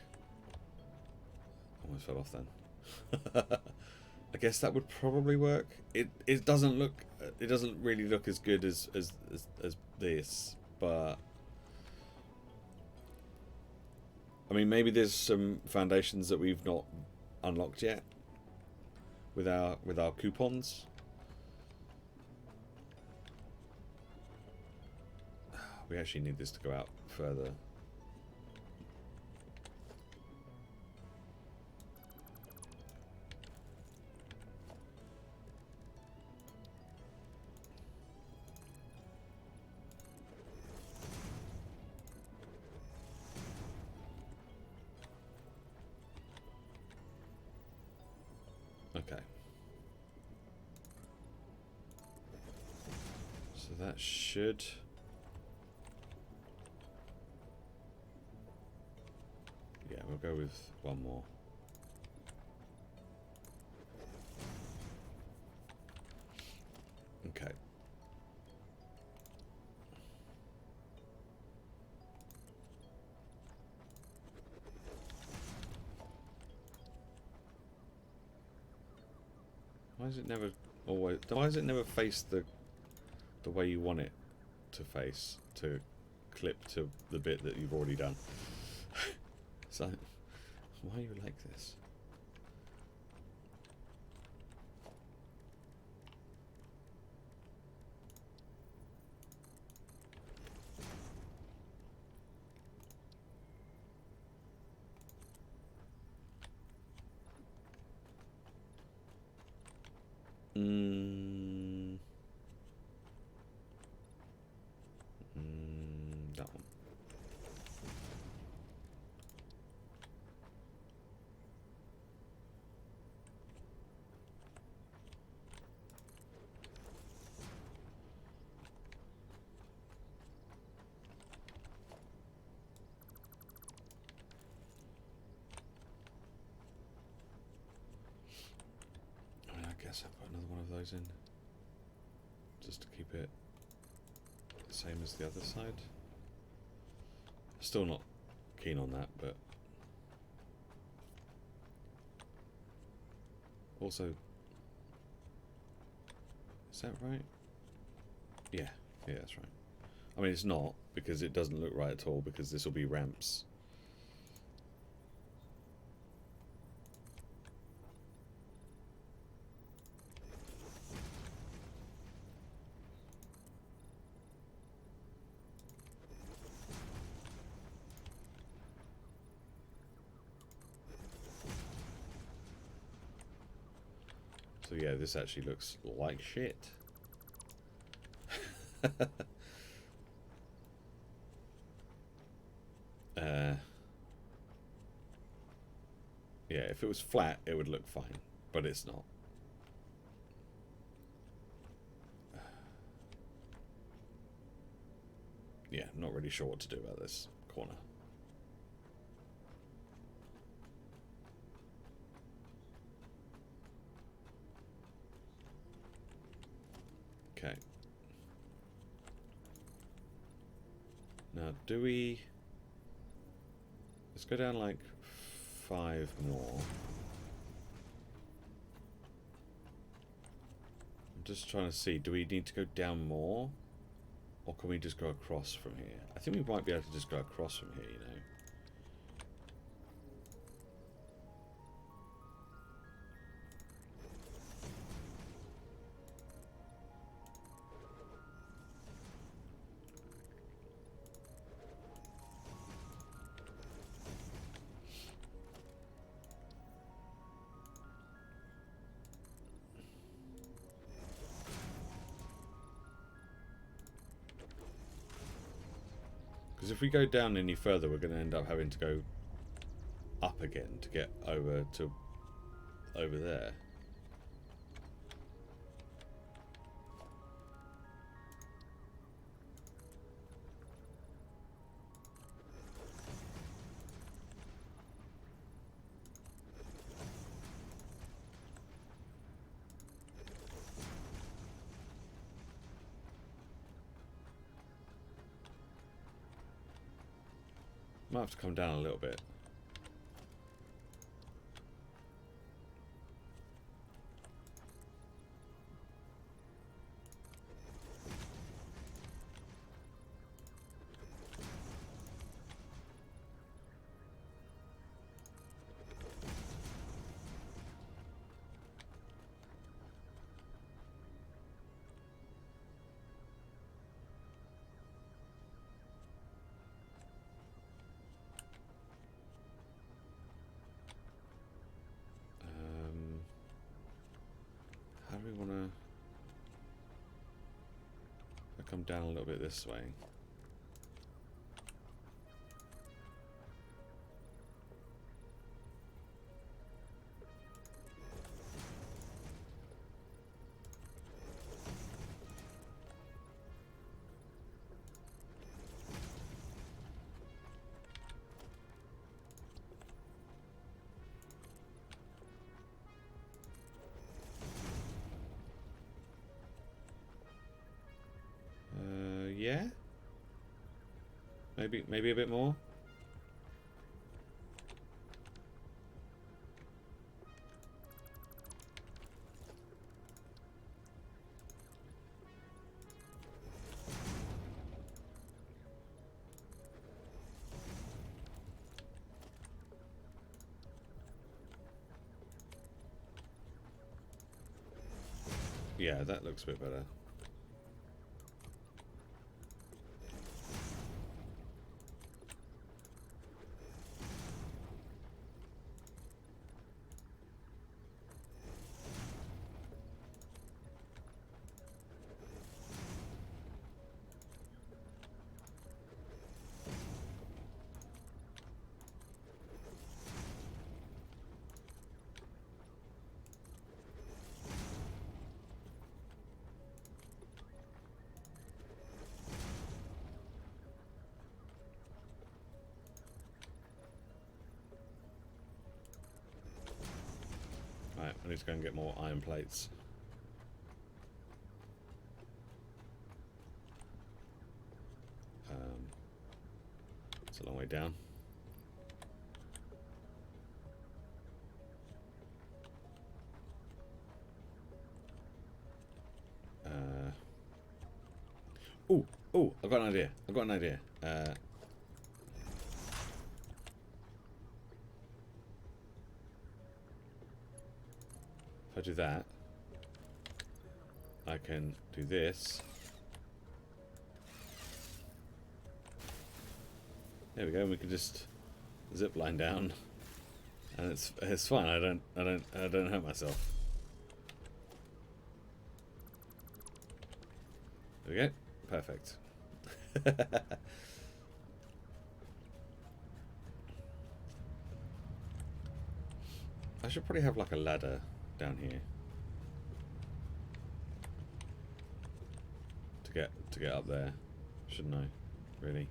A: Almost fell off then. I guess that would probably work. It doesn't really look as good as this, but I mean, maybe there's some foundations that we've not unlocked yet with our coupons. We actually need this to go out further. Okay. So that should... Yeah, we'll go with one more. Okay. Why is it never face the way you want it to face, to clip to the bit that you've already done? So, why are you like this? That one. I guess I'll put another one of those in, just to keep it the same as the other side. Still not keen on that, but also, is that right? Yeah, that's right. I mean, it's not, because it doesn't look right at all, because this will be ramps. So yeah, this actually looks like shit. Yeah, if it was flat, it would look fine, but it's not. Yeah, not really sure what to do about this corner. Okay. Now, do we... Let's go down like 5 more. I'm just trying to see, do we need to go down more? Or can we just go across from here? I think we might be able to just go across from here, you know. Because if we go down any further, we're going to end up having to go up again to get over to over there. Might have to come down a little bit. How do we want to come down a little bit this way? Yeah? Maybe a bit more? Yeah, that looks a bit better. Right, I need to go and get more iron plates. It's a long way down. Oh, I've got an idea. If I do that, I can do this. There we go. We can just zip line down, and it's fine. I don't hurt myself. There we go. Perfect. I should probably have like a ladder down here to get up there, shouldn't I? Really?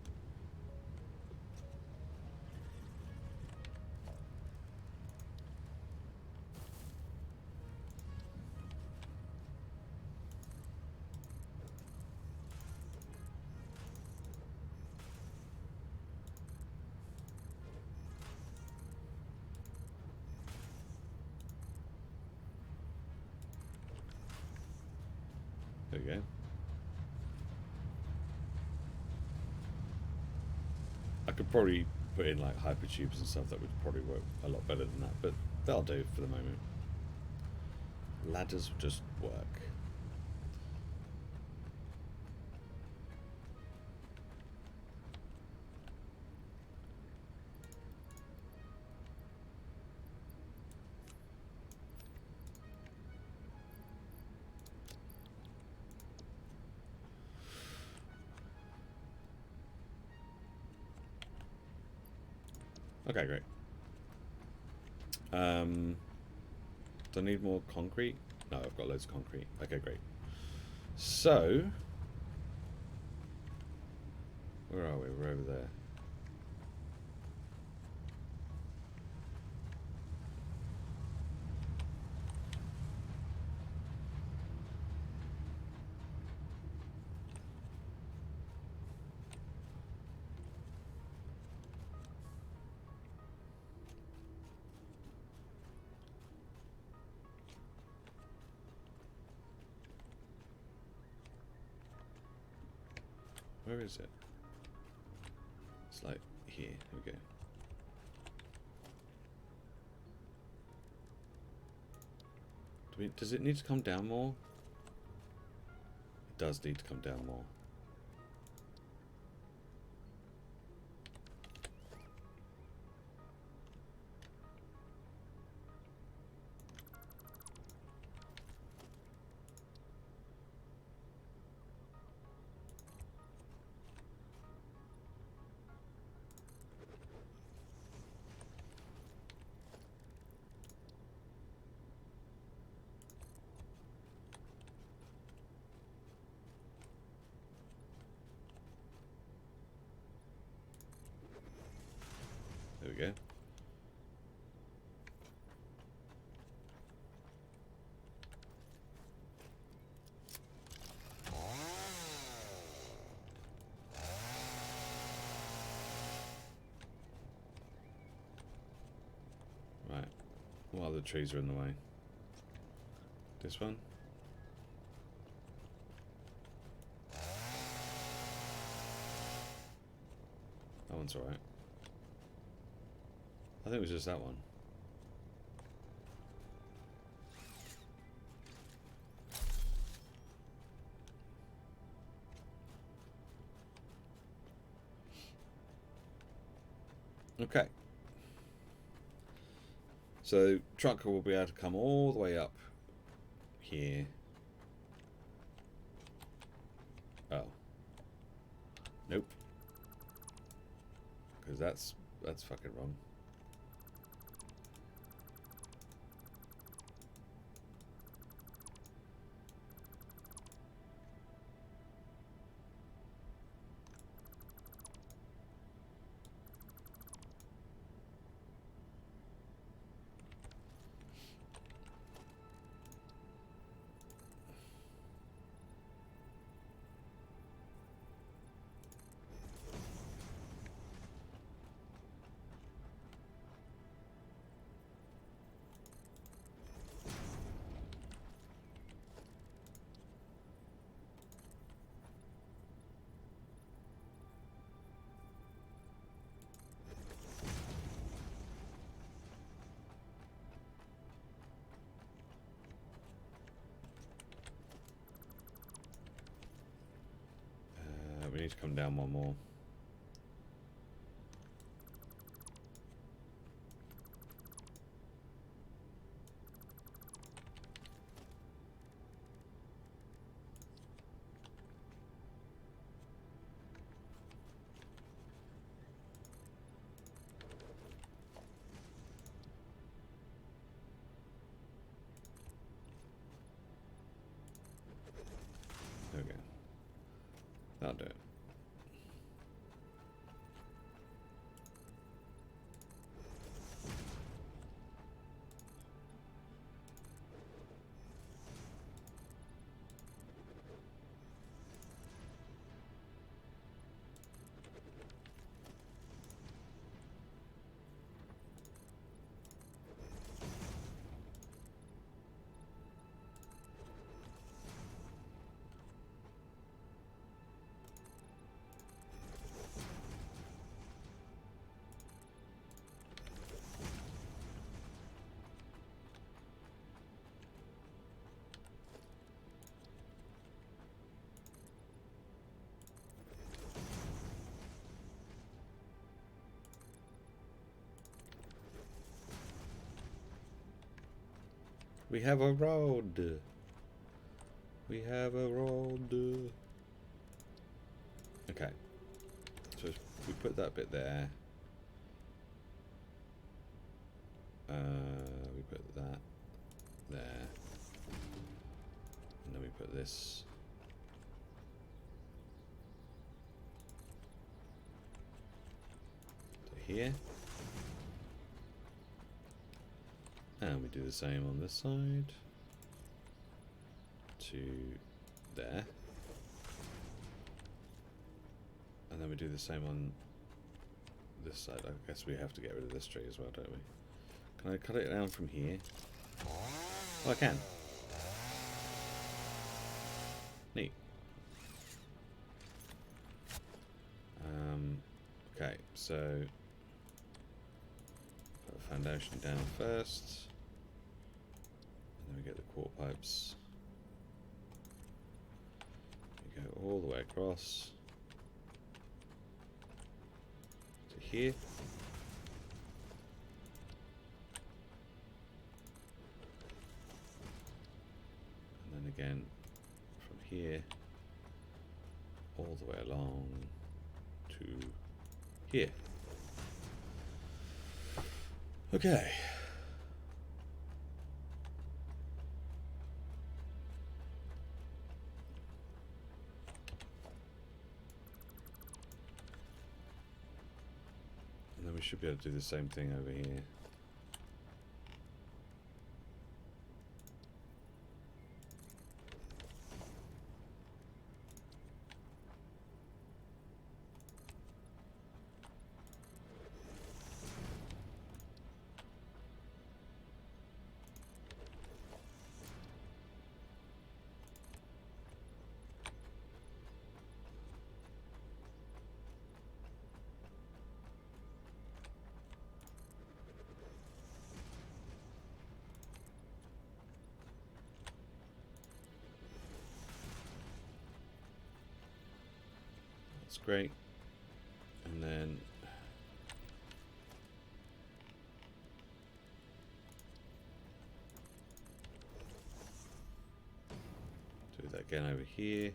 A: There we go. I could probably put in like hypertubes and stuff that would probably work a lot better than that, but that'll do for the moment. Ladders will just work. Okay, great. Do I need more concrete? No, I've got loads of concrete. Okay, great. So, where are we? We're over there. Where is it? It's like here. Here we go. Does it need to come down more? It does need to come down more. There we go. Right. What other trees are in the way? This one? That one's alright. I think it was just that one. Okay. So, trucker will be able to come all the way up here. Oh. Nope. Because that's fucking wrong. We need to come down one more. There we go. That'll do it. We have a road. We have a road. Okay. So we put that bit there. We put that there. And then we put this to here. And we do the same on this side to there. And then we do the same on this side. I guess we have to get rid of this tree as well, don't we? Can I cut it down from here? Oh, I can. Neat. Okay, so put a foundation down first. And then we get the quarter pipes. We go all the way across to here. And then again from here all the way along to here. Okay. And then we should be able to do the same thing over here. That's great. And then do that again over here.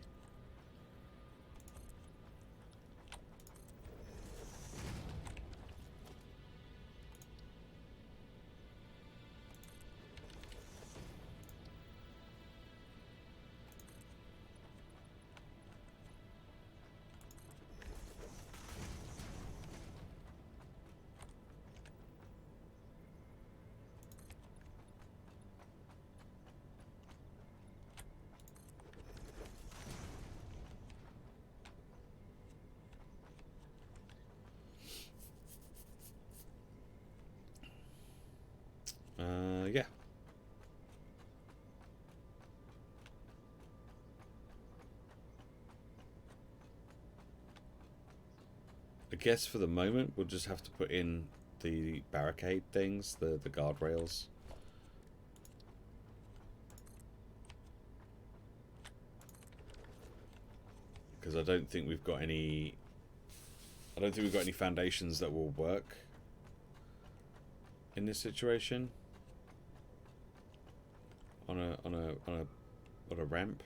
A: Yeah. I guess for the moment we'll just have to put in the barricade things, the guardrails. Because I don't think we've got any foundations that will work in this situation. On a ramp.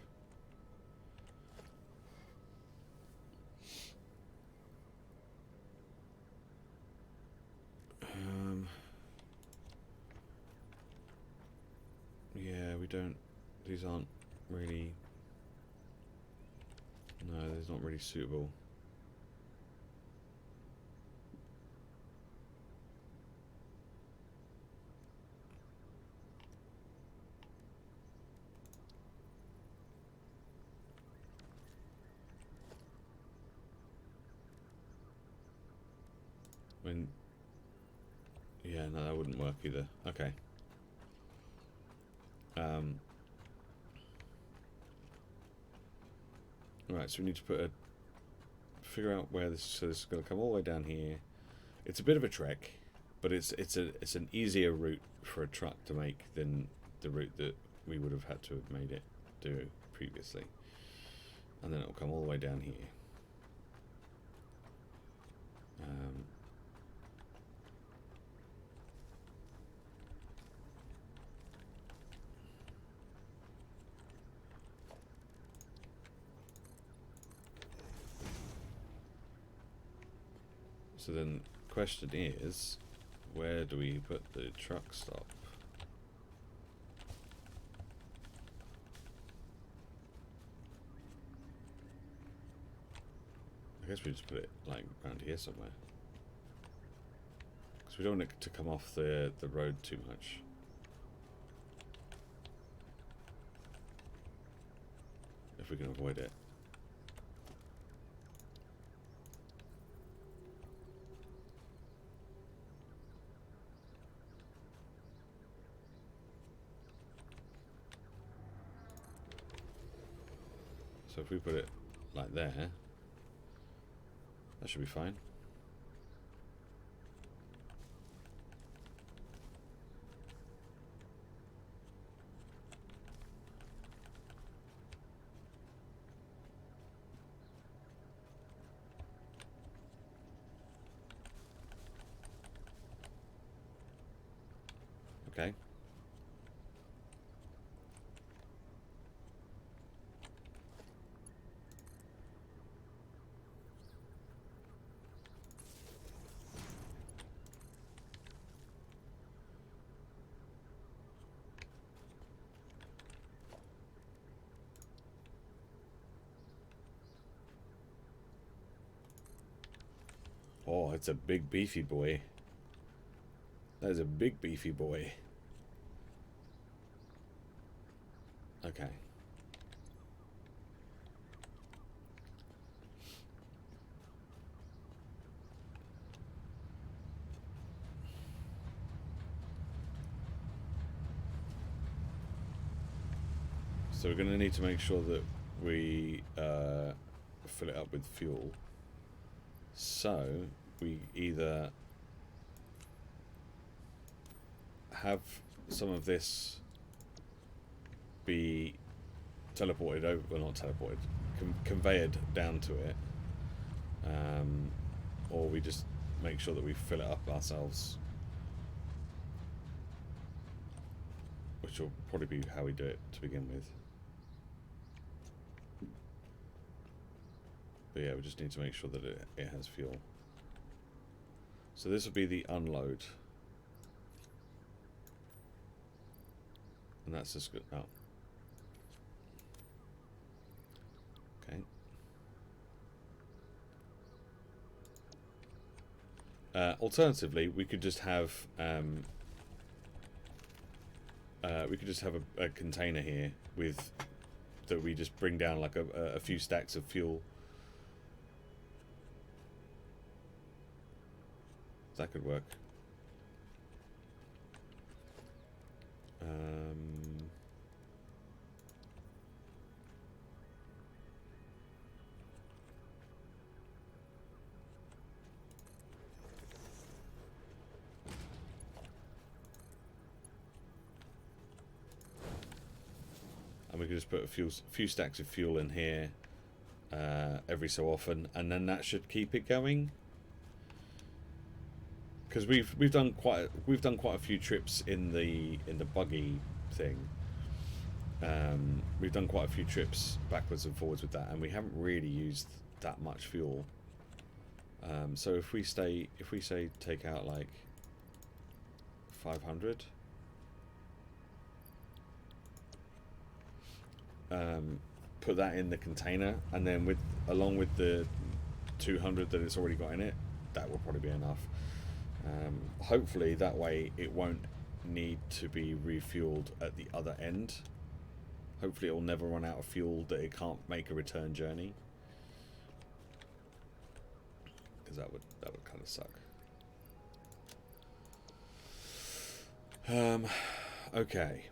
A: Yeah, we don't. These aren't really. No, they're not really suitable. Yeah, no, that wouldn't work either. Okay. Right, so we need to figure out where this. So this is going to come all the way down here. It's a bit of a trek, but it's an easier route for a truck to make than the route that we would have had to have made it do previously. And then it'll come all the way down here. So then, question is, where do we put the truck stop? I guess we just put it like around here somewhere, because we don't want it to come off the road too much. If we can avoid it. So if we put it like there, that should be fine. Okay. Oh, it's a big beefy boy. That is a big beefy boy. Okay. So we're going to need to make sure that we fill it up with fuel. So we either have some of this be teleported over, well not teleported, conveyed down to it, or we just make sure that we fill it up ourselves, which will probably be how we do it to begin with. But yeah, we just need to make sure that it has fuel. So this will be the unload. And that's just good. Oh. Okay. Alternatively, we could just have a container here with that we just bring down like a few stacks of fuel. That could work. And we could just put a few stacks of fuel in here every so often, and then that should keep it going. Because we've done quite a few trips in the buggy thing. We've done quite a few trips backwards and forwards with that, and we haven't really used that much fuel. So if we say take out like 500, put that in the container, and then along with the 200 that it's already got in it, that will probably be enough. Hopefully that way it won't need to be refueled at the other end. Hopefully it will never run out of fuel that it can't make a return journey, because that would kind of suck. Okay,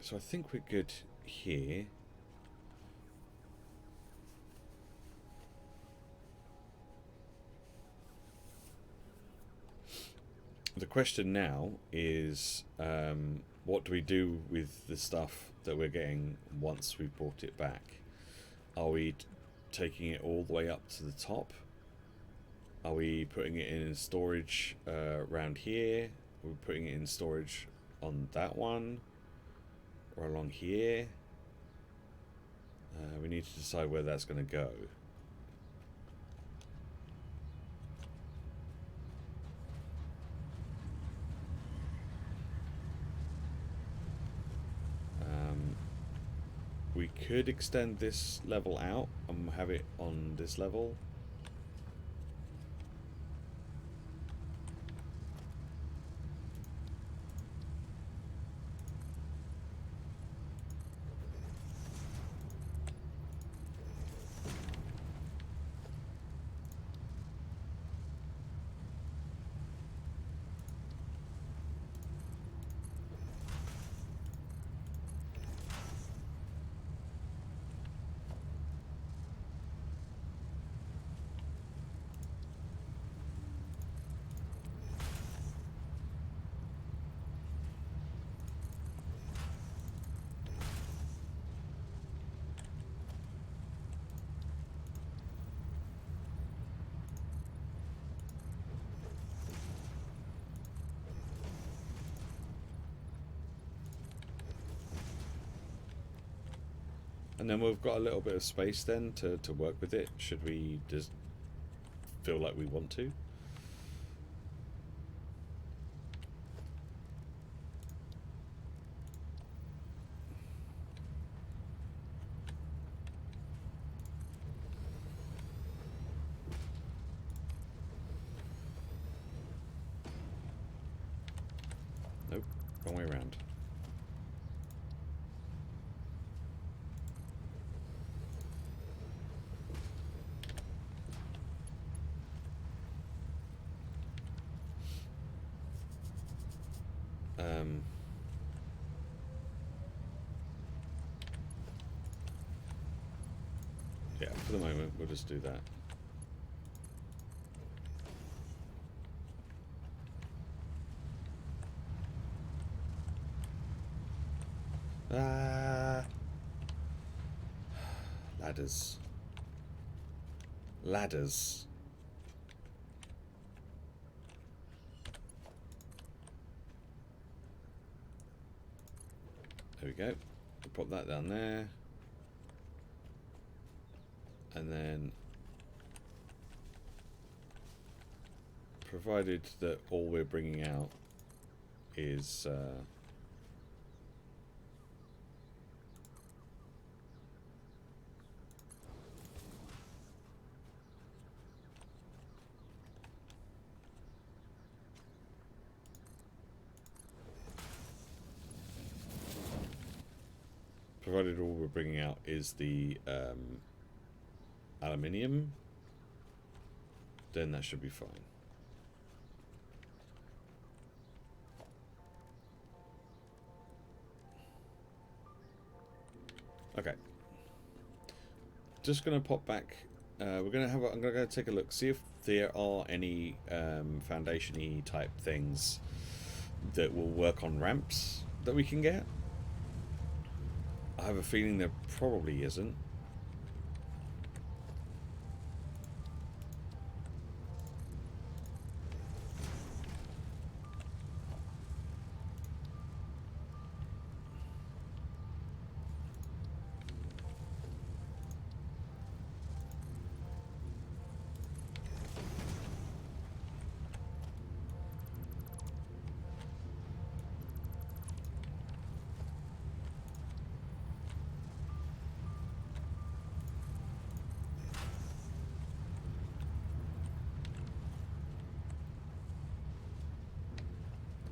A: so I think we're good here. The question now is, what do we do with the stuff that we're getting once we've brought it back? Are we taking it all the way up to the top? Are we putting it in storage around here? Are we putting it in storage on that one? Or along here? We need to decide where that's going to go. could extend this level out and have it on this level. And then we've got a little bit of space then to work with it, should we just feel like we want to. Nope, wrong way around. Yeah, for the moment, we'll just do that. Ladders. Ladders. There we go. We'll pop that down there. And then, provided that all we're bringing out is provided all we're bringing out is the aluminium, then that should be fine. Okay. Just gonna pop back. I'm gonna go take a look, see if there are any foundation-y type things that will work on ramps that we can get. I have a feeling there probably isn't.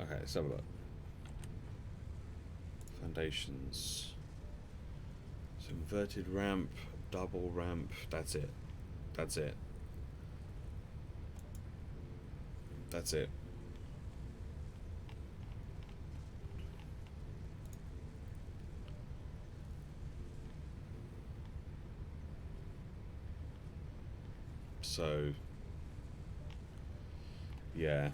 A: Okay, let's have a look. Foundations. So inverted ramp, double ramp, that's it. That's it. That's it. So, yeah.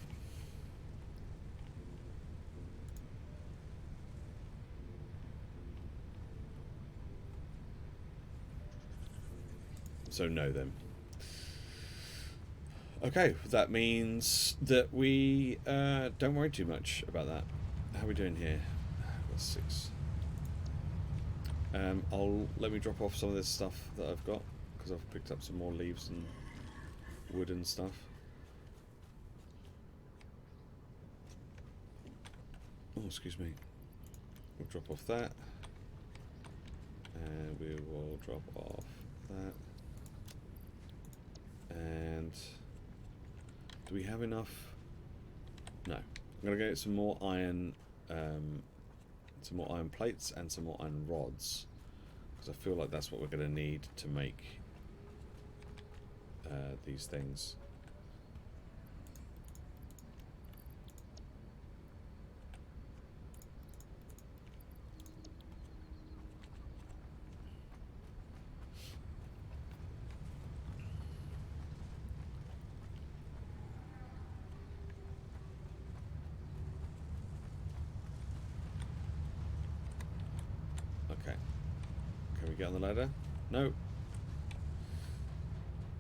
A: So no then. Okay, that means that we don't worry too much about that. How are we doing here? That's 6. Let me drop off some of this stuff that I've got, because I've picked up some more leaves and wood and stuff. Oh, excuse me. We'll drop off that. And we will drop off that. And do we have enough? No. I'm gonna get some more iron plates and some more iron rods, because I feel like that's what we're gonna need to make these things. Okay. Can we get on the ladder? No.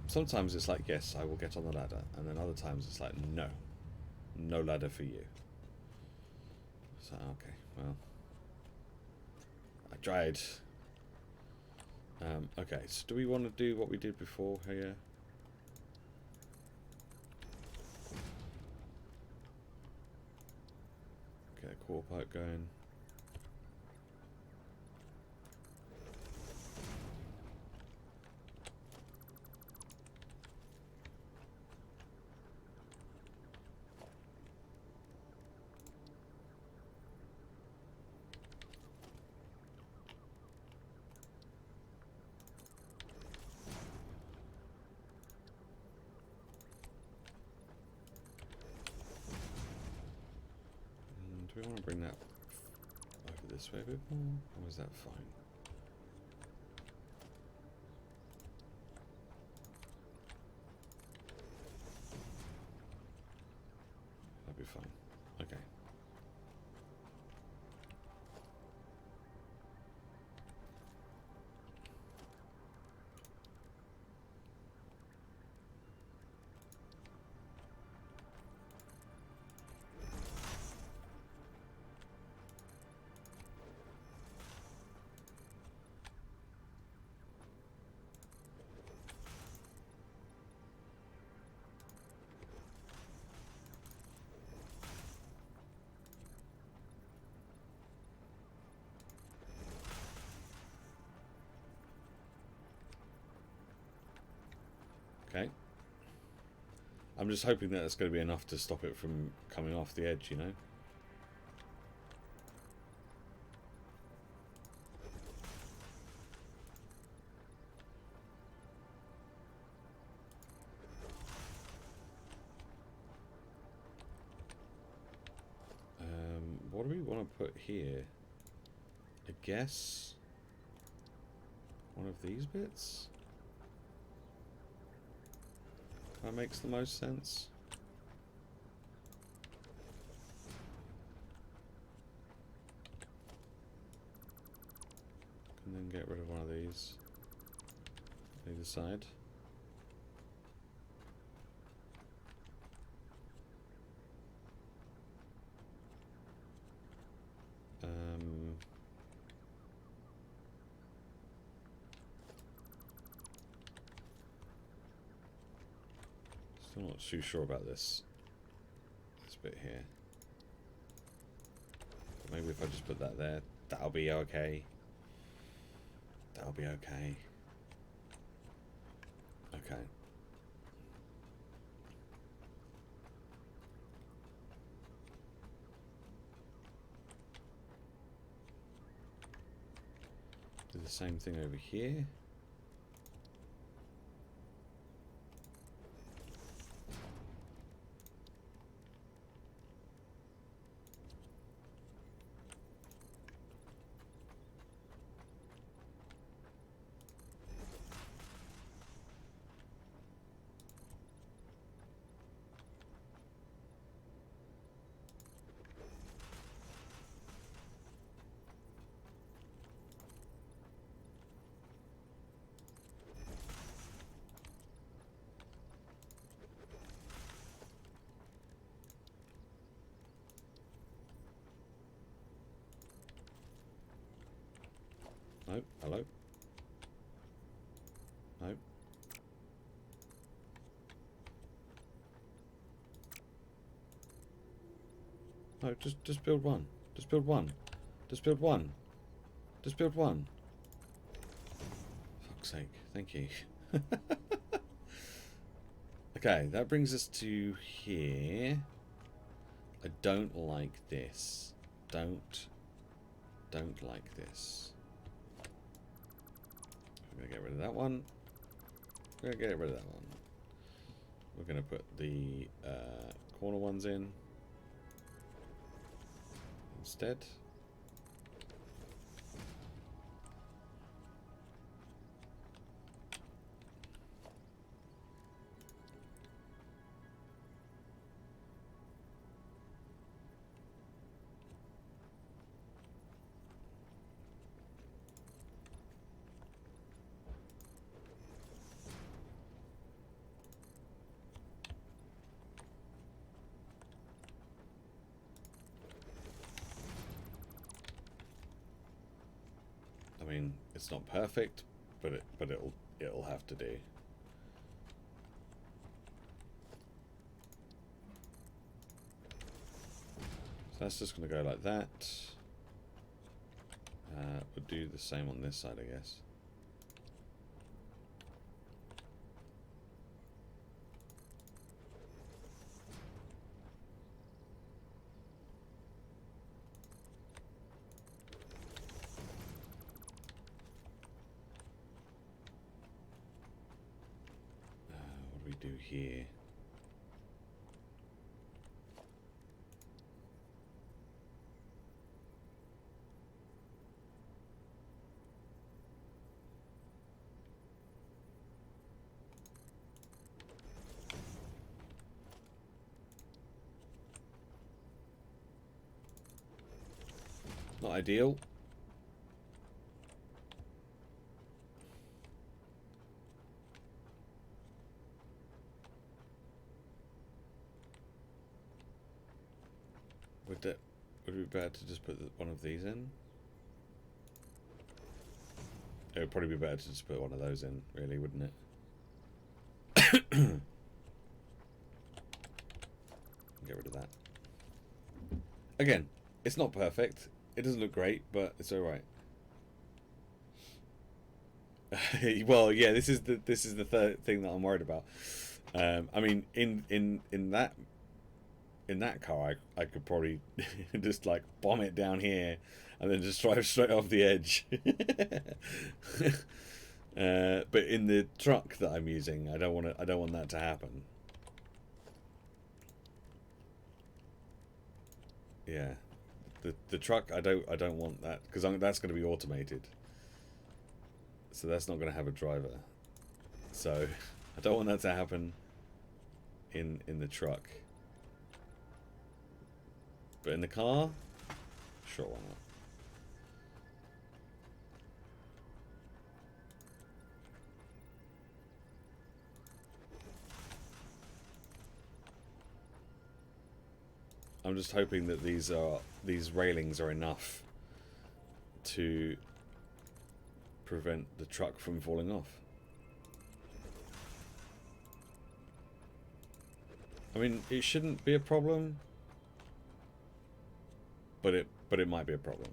A: Sometimes it's like, yes, I will get on the ladder. And then other times it's like, no. No ladder for you. So, okay, well. I tried. Okay, so do we want to do what we did before here? Get a core pipe going. Do we want to bring that over this way a bit more? Or is that fine? That'd be fine. Okay. Okay. I'm just hoping that it's going to be enough to stop it from coming off the edge, you know? What do we want to put here? I guess one of these bits? That makes the most sense. And then get rid of one of these. Either side. Still not too sure about this bit here. Maybe if I just put that there, that'll be okay. That'll be okay. Okay. Do the same thing over here. No, hello? No. No, just build one. Just build one. Just build one. Just build one. fuck's sake. Thank you. Okay, that brings us to here. I don't like this. Don't like this. I'm gonna get rid of that one. We're gonna get rid of that one. We're gonna put the corner ones in instead. I mean, it's not perfect, but it'll have to do. So that's just going to go like that. We'll do the same on this side, I guess. What do we do here? Not ideal. Would it be better to just put one of these in? It would probably be better to just put one of those in, really, wouldn't it? Get rid of that. Again, it's not perfect. It doesn't look great, but it's alright. Well, yeah, this is the third thing that I'm worried about. I mean, in that car, I could probably just like bomb it down here and then just drive straight off the edge. But in the truck that I'm using, I don't want that to happen. Yeah, the truck, I don't want that, because that's going to be automated. So that's not going to have a driver. So I don't want that to happen in the truck. But in the car, sure, why not? I'm just hoping that these railings are enough to prevent the truck from falling off. I mean, it shouldn't be a problem, but it might be a problem.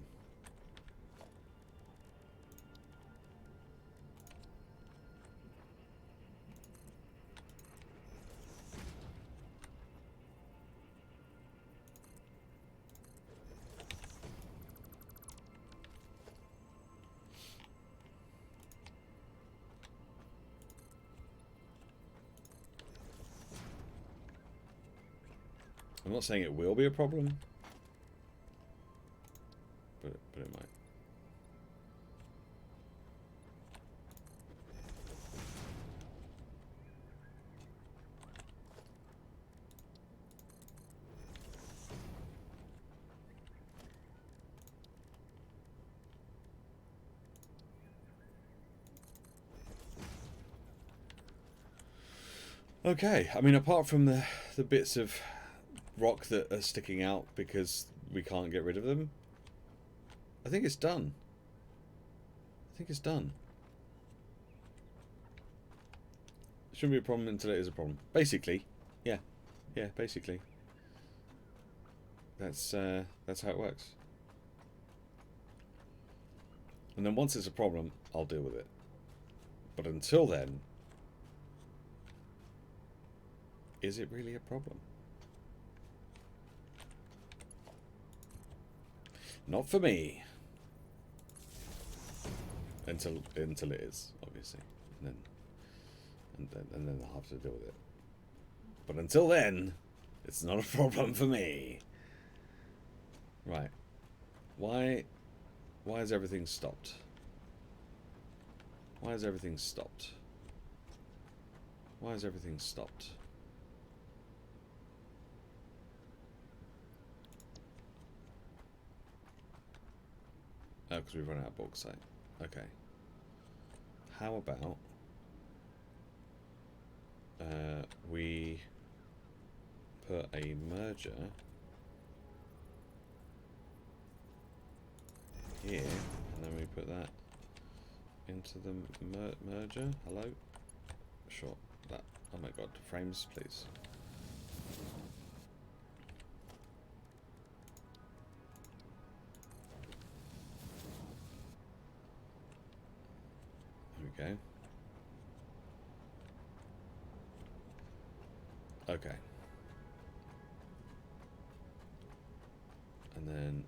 A: I'm not saying it will be a problem, but it might. Okay, I mean, apart from the bits of rock that are sticking out because we can't get rid of them, I think it's done. I think it's done. Shouldn't be a problem until it is a problem. Basically, yeah, basically. That's how it works. And then once it's a problem, I'll deal with it. But until then, is it really a problem? Not for me. Until it is, obviously. And then I'll have to deal with it. But until then, it's not a problem for me. Right. Why has everything stopped? Why has everything stopped? Why has everything stopped? Oh, because we've run out of bauxite. Okay. How about we put a merger here, and then we put that into the merger. Hello? Sure. That. Oh my god. Frames, please. There we go. Okay. And then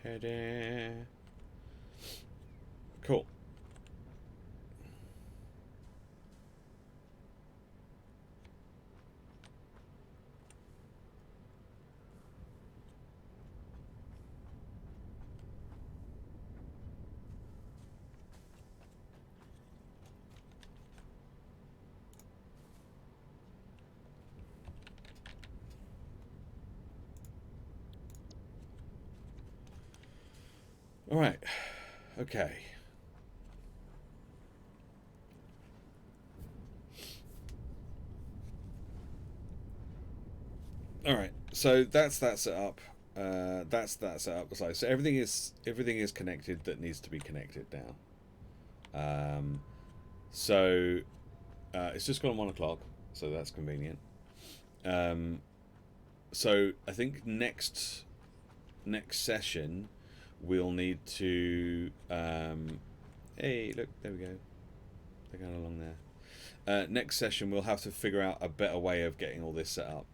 A: ta-da. Cool. All right. Okay. All right. So that's that set up. That's that set up. So everything is connected that needs to be connected now. So it's just gone 1 o'clock, so that's convenient. So I think next session we'll need to hey, look, there we go, they're going along there. Next session we'll have to figure out a better way of getting all this set up,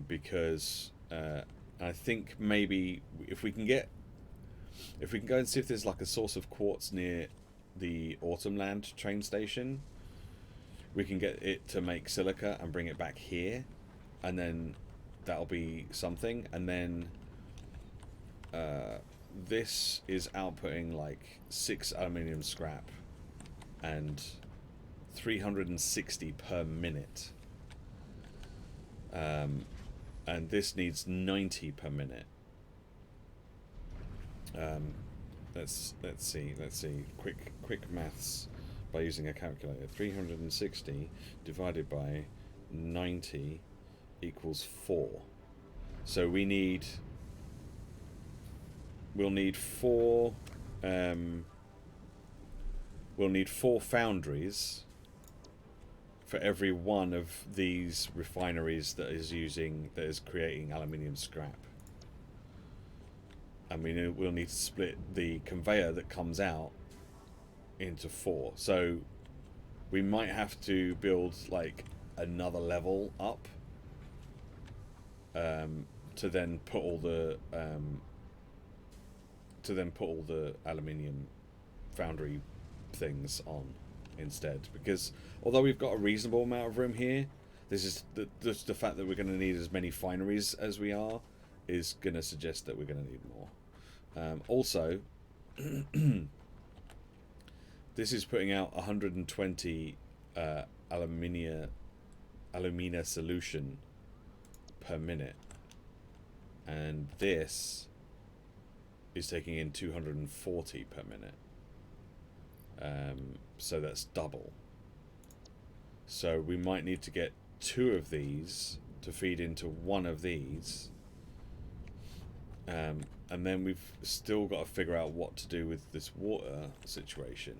A: because I think maybe if we can go and see if there's like a source of quartz near the Autumnland train station, we can get it to make silica and bring it back here, and then that'll be something. And then this is outputting like 6 aluminium scrap and 360 per minute, and this needs 90 per minute. Let's see. Quick maths by using a calculator. 360 divided by 90 equals 4. So we'll need 4. We'll need 4 foundries for every one of these refineries that is creating aluminium scrap. And we'll need to split the conveyor that comes out into 4. So we might have to build like another level up, to then put all the aluminium foundry things on instead, because although we've got a reasonable amount of room here, this is the fact that we're going to need as many fineries as we are is going to suggest that we're going to need more. Also, this is putting out 120 alumina solution per minute, and this is taking in 240 per minute. So that's double. So we might need to get 2 of these to feed into one of these, and then we've still got to figure out what to do with this water situation,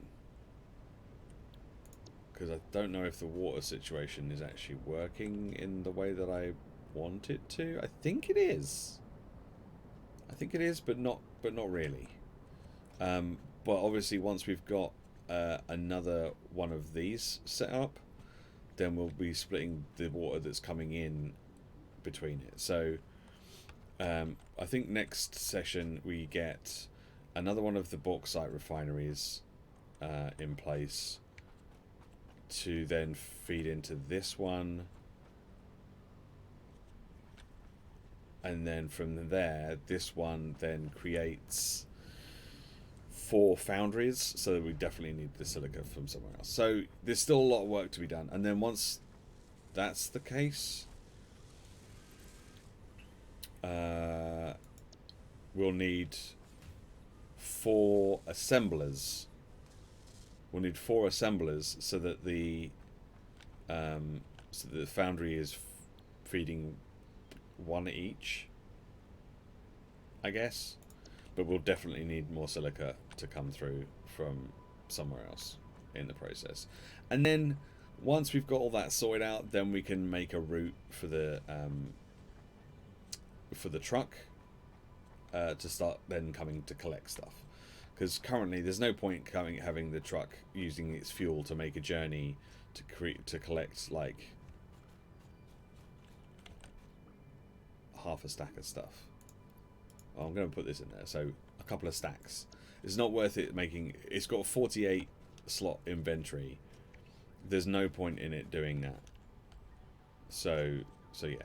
A: because I don't know if the water situation is actually working in the way that I want it to. I think it is. But not really. But obviously once we've got another one of these set up, then we'll be splitting the water that's coming in between it. So I think next session we get another one of the bauxite refineries in place to then feed into this one, and then from there this one then creates 4 foundries, so that we definitely need the silica from somewhere else. So there's still a lot of work to be done, and then once that's the case, we'll need 4 assemblers. We'll need 4 assemblers so that the foundry is feeding 1 each, I guess. But we'll definitely need more silica to come through from somewhere else in the process. And then once we've got all that sorted out, then we can make a route for the truck to start then coming to collect stuff. Because currently there's no point having the truck using its fuel to make a journey to collect like half a stack of stuff. I'm going to put this in there, so a couple of stacks. It's not worth it making. It's got a 48 slot inventory. There's no point in it doing that. So yeah.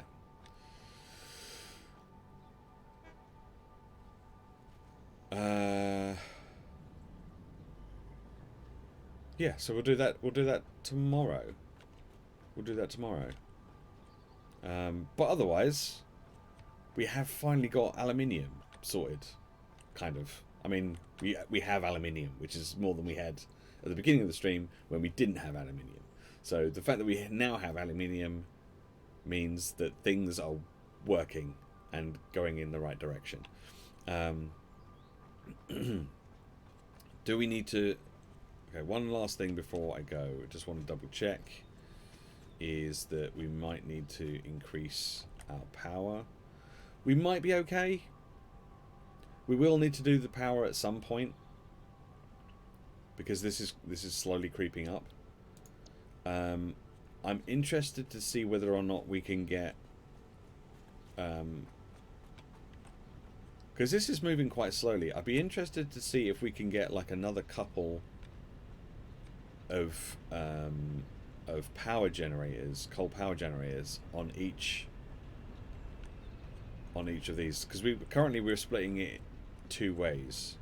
A: Yeah, so we'll do that. We'll do that tomorrow. But otherwise, we have finally got aluminium sorted, kind of. I mean, we have aluminium, which is more than we had at the beginning of the stream when we didn't have aluminium. So the fact that we now have aluminium means that things are working and going in the right direction. Do we need to... Okay, one last thing before I go. I just want to double check. Is that we might need to increase our power. We might be okay. We will need to do the power at some point, because this is slowly creeping up. I'm interested to see whether or not we can get, because this is moving quite slowly. I'd be interested to see if we can get like another couple of power generators, coal power generators on each of these, because we're splitting it 2 ways.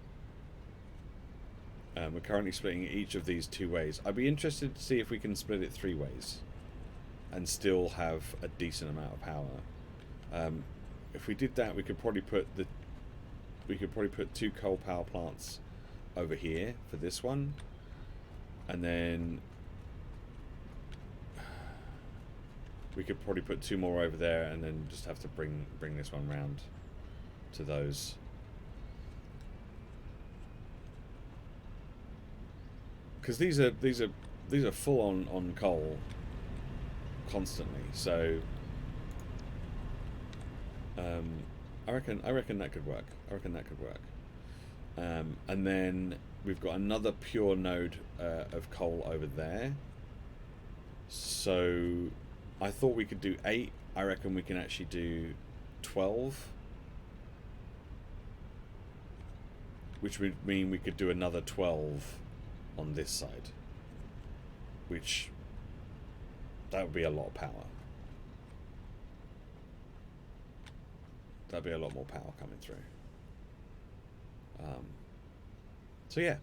A: We're currently splitting each of these 2 ways. I'd be interested to see if we can split it 3 ways and still have a decent amount of power. If we did that, we could probably put 2 coal power plants over here for this one, and then we could probably put 2 more over there, and then just have to bring this one round to those. Because these are full on coal constantly. So I reckon that could work. And then we've got another pure node of coal over there. So I thought we could do 8. I reckon we can actually do 12. Which would mean we could do another 12 on this side, which that would be a lot of power. That'd be a lot more power coming through. So yeah,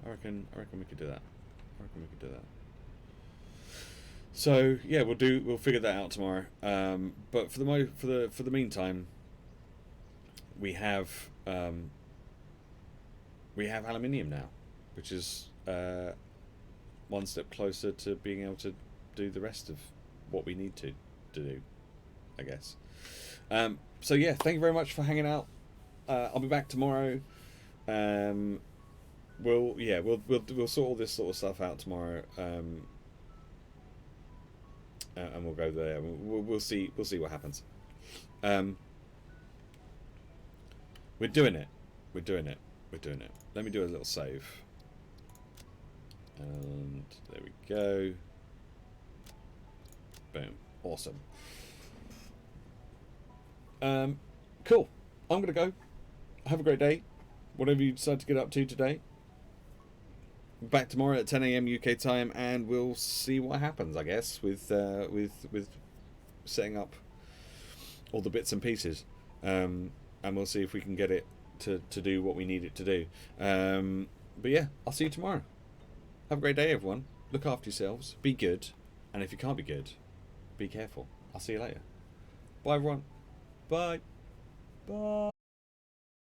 A: I reckon we could do that. So yeah, we'll figure that out tomorrow. But for the meantime, we have aluminium now, which is one step closer to being able to do the rest of what we need to do, I guess. So yeah, thank you very much for hanging out. I'll be back tomorrow. We'll sort all this sort of stuff out tomorrow. And we'll go there. We'll see what happens. We're doing it. Let me do a little save. And there we go. Boom. Awesome. Cool. I'm gonna go. Have a great day. Whatever you decide to get up to today. Back tomorrow at 10 a.m. UK time, and we'll see what happens, I guess, with setting up all the bits and pieces, and we'll see if we can get it to do what we need it to do. But yeah, I'll see you tomorrow. Have a great day, everyone. Look after yourselves. Be good, and if you can't be good, be careful. I'll see you later. Bye, everyone. Bye. Bye.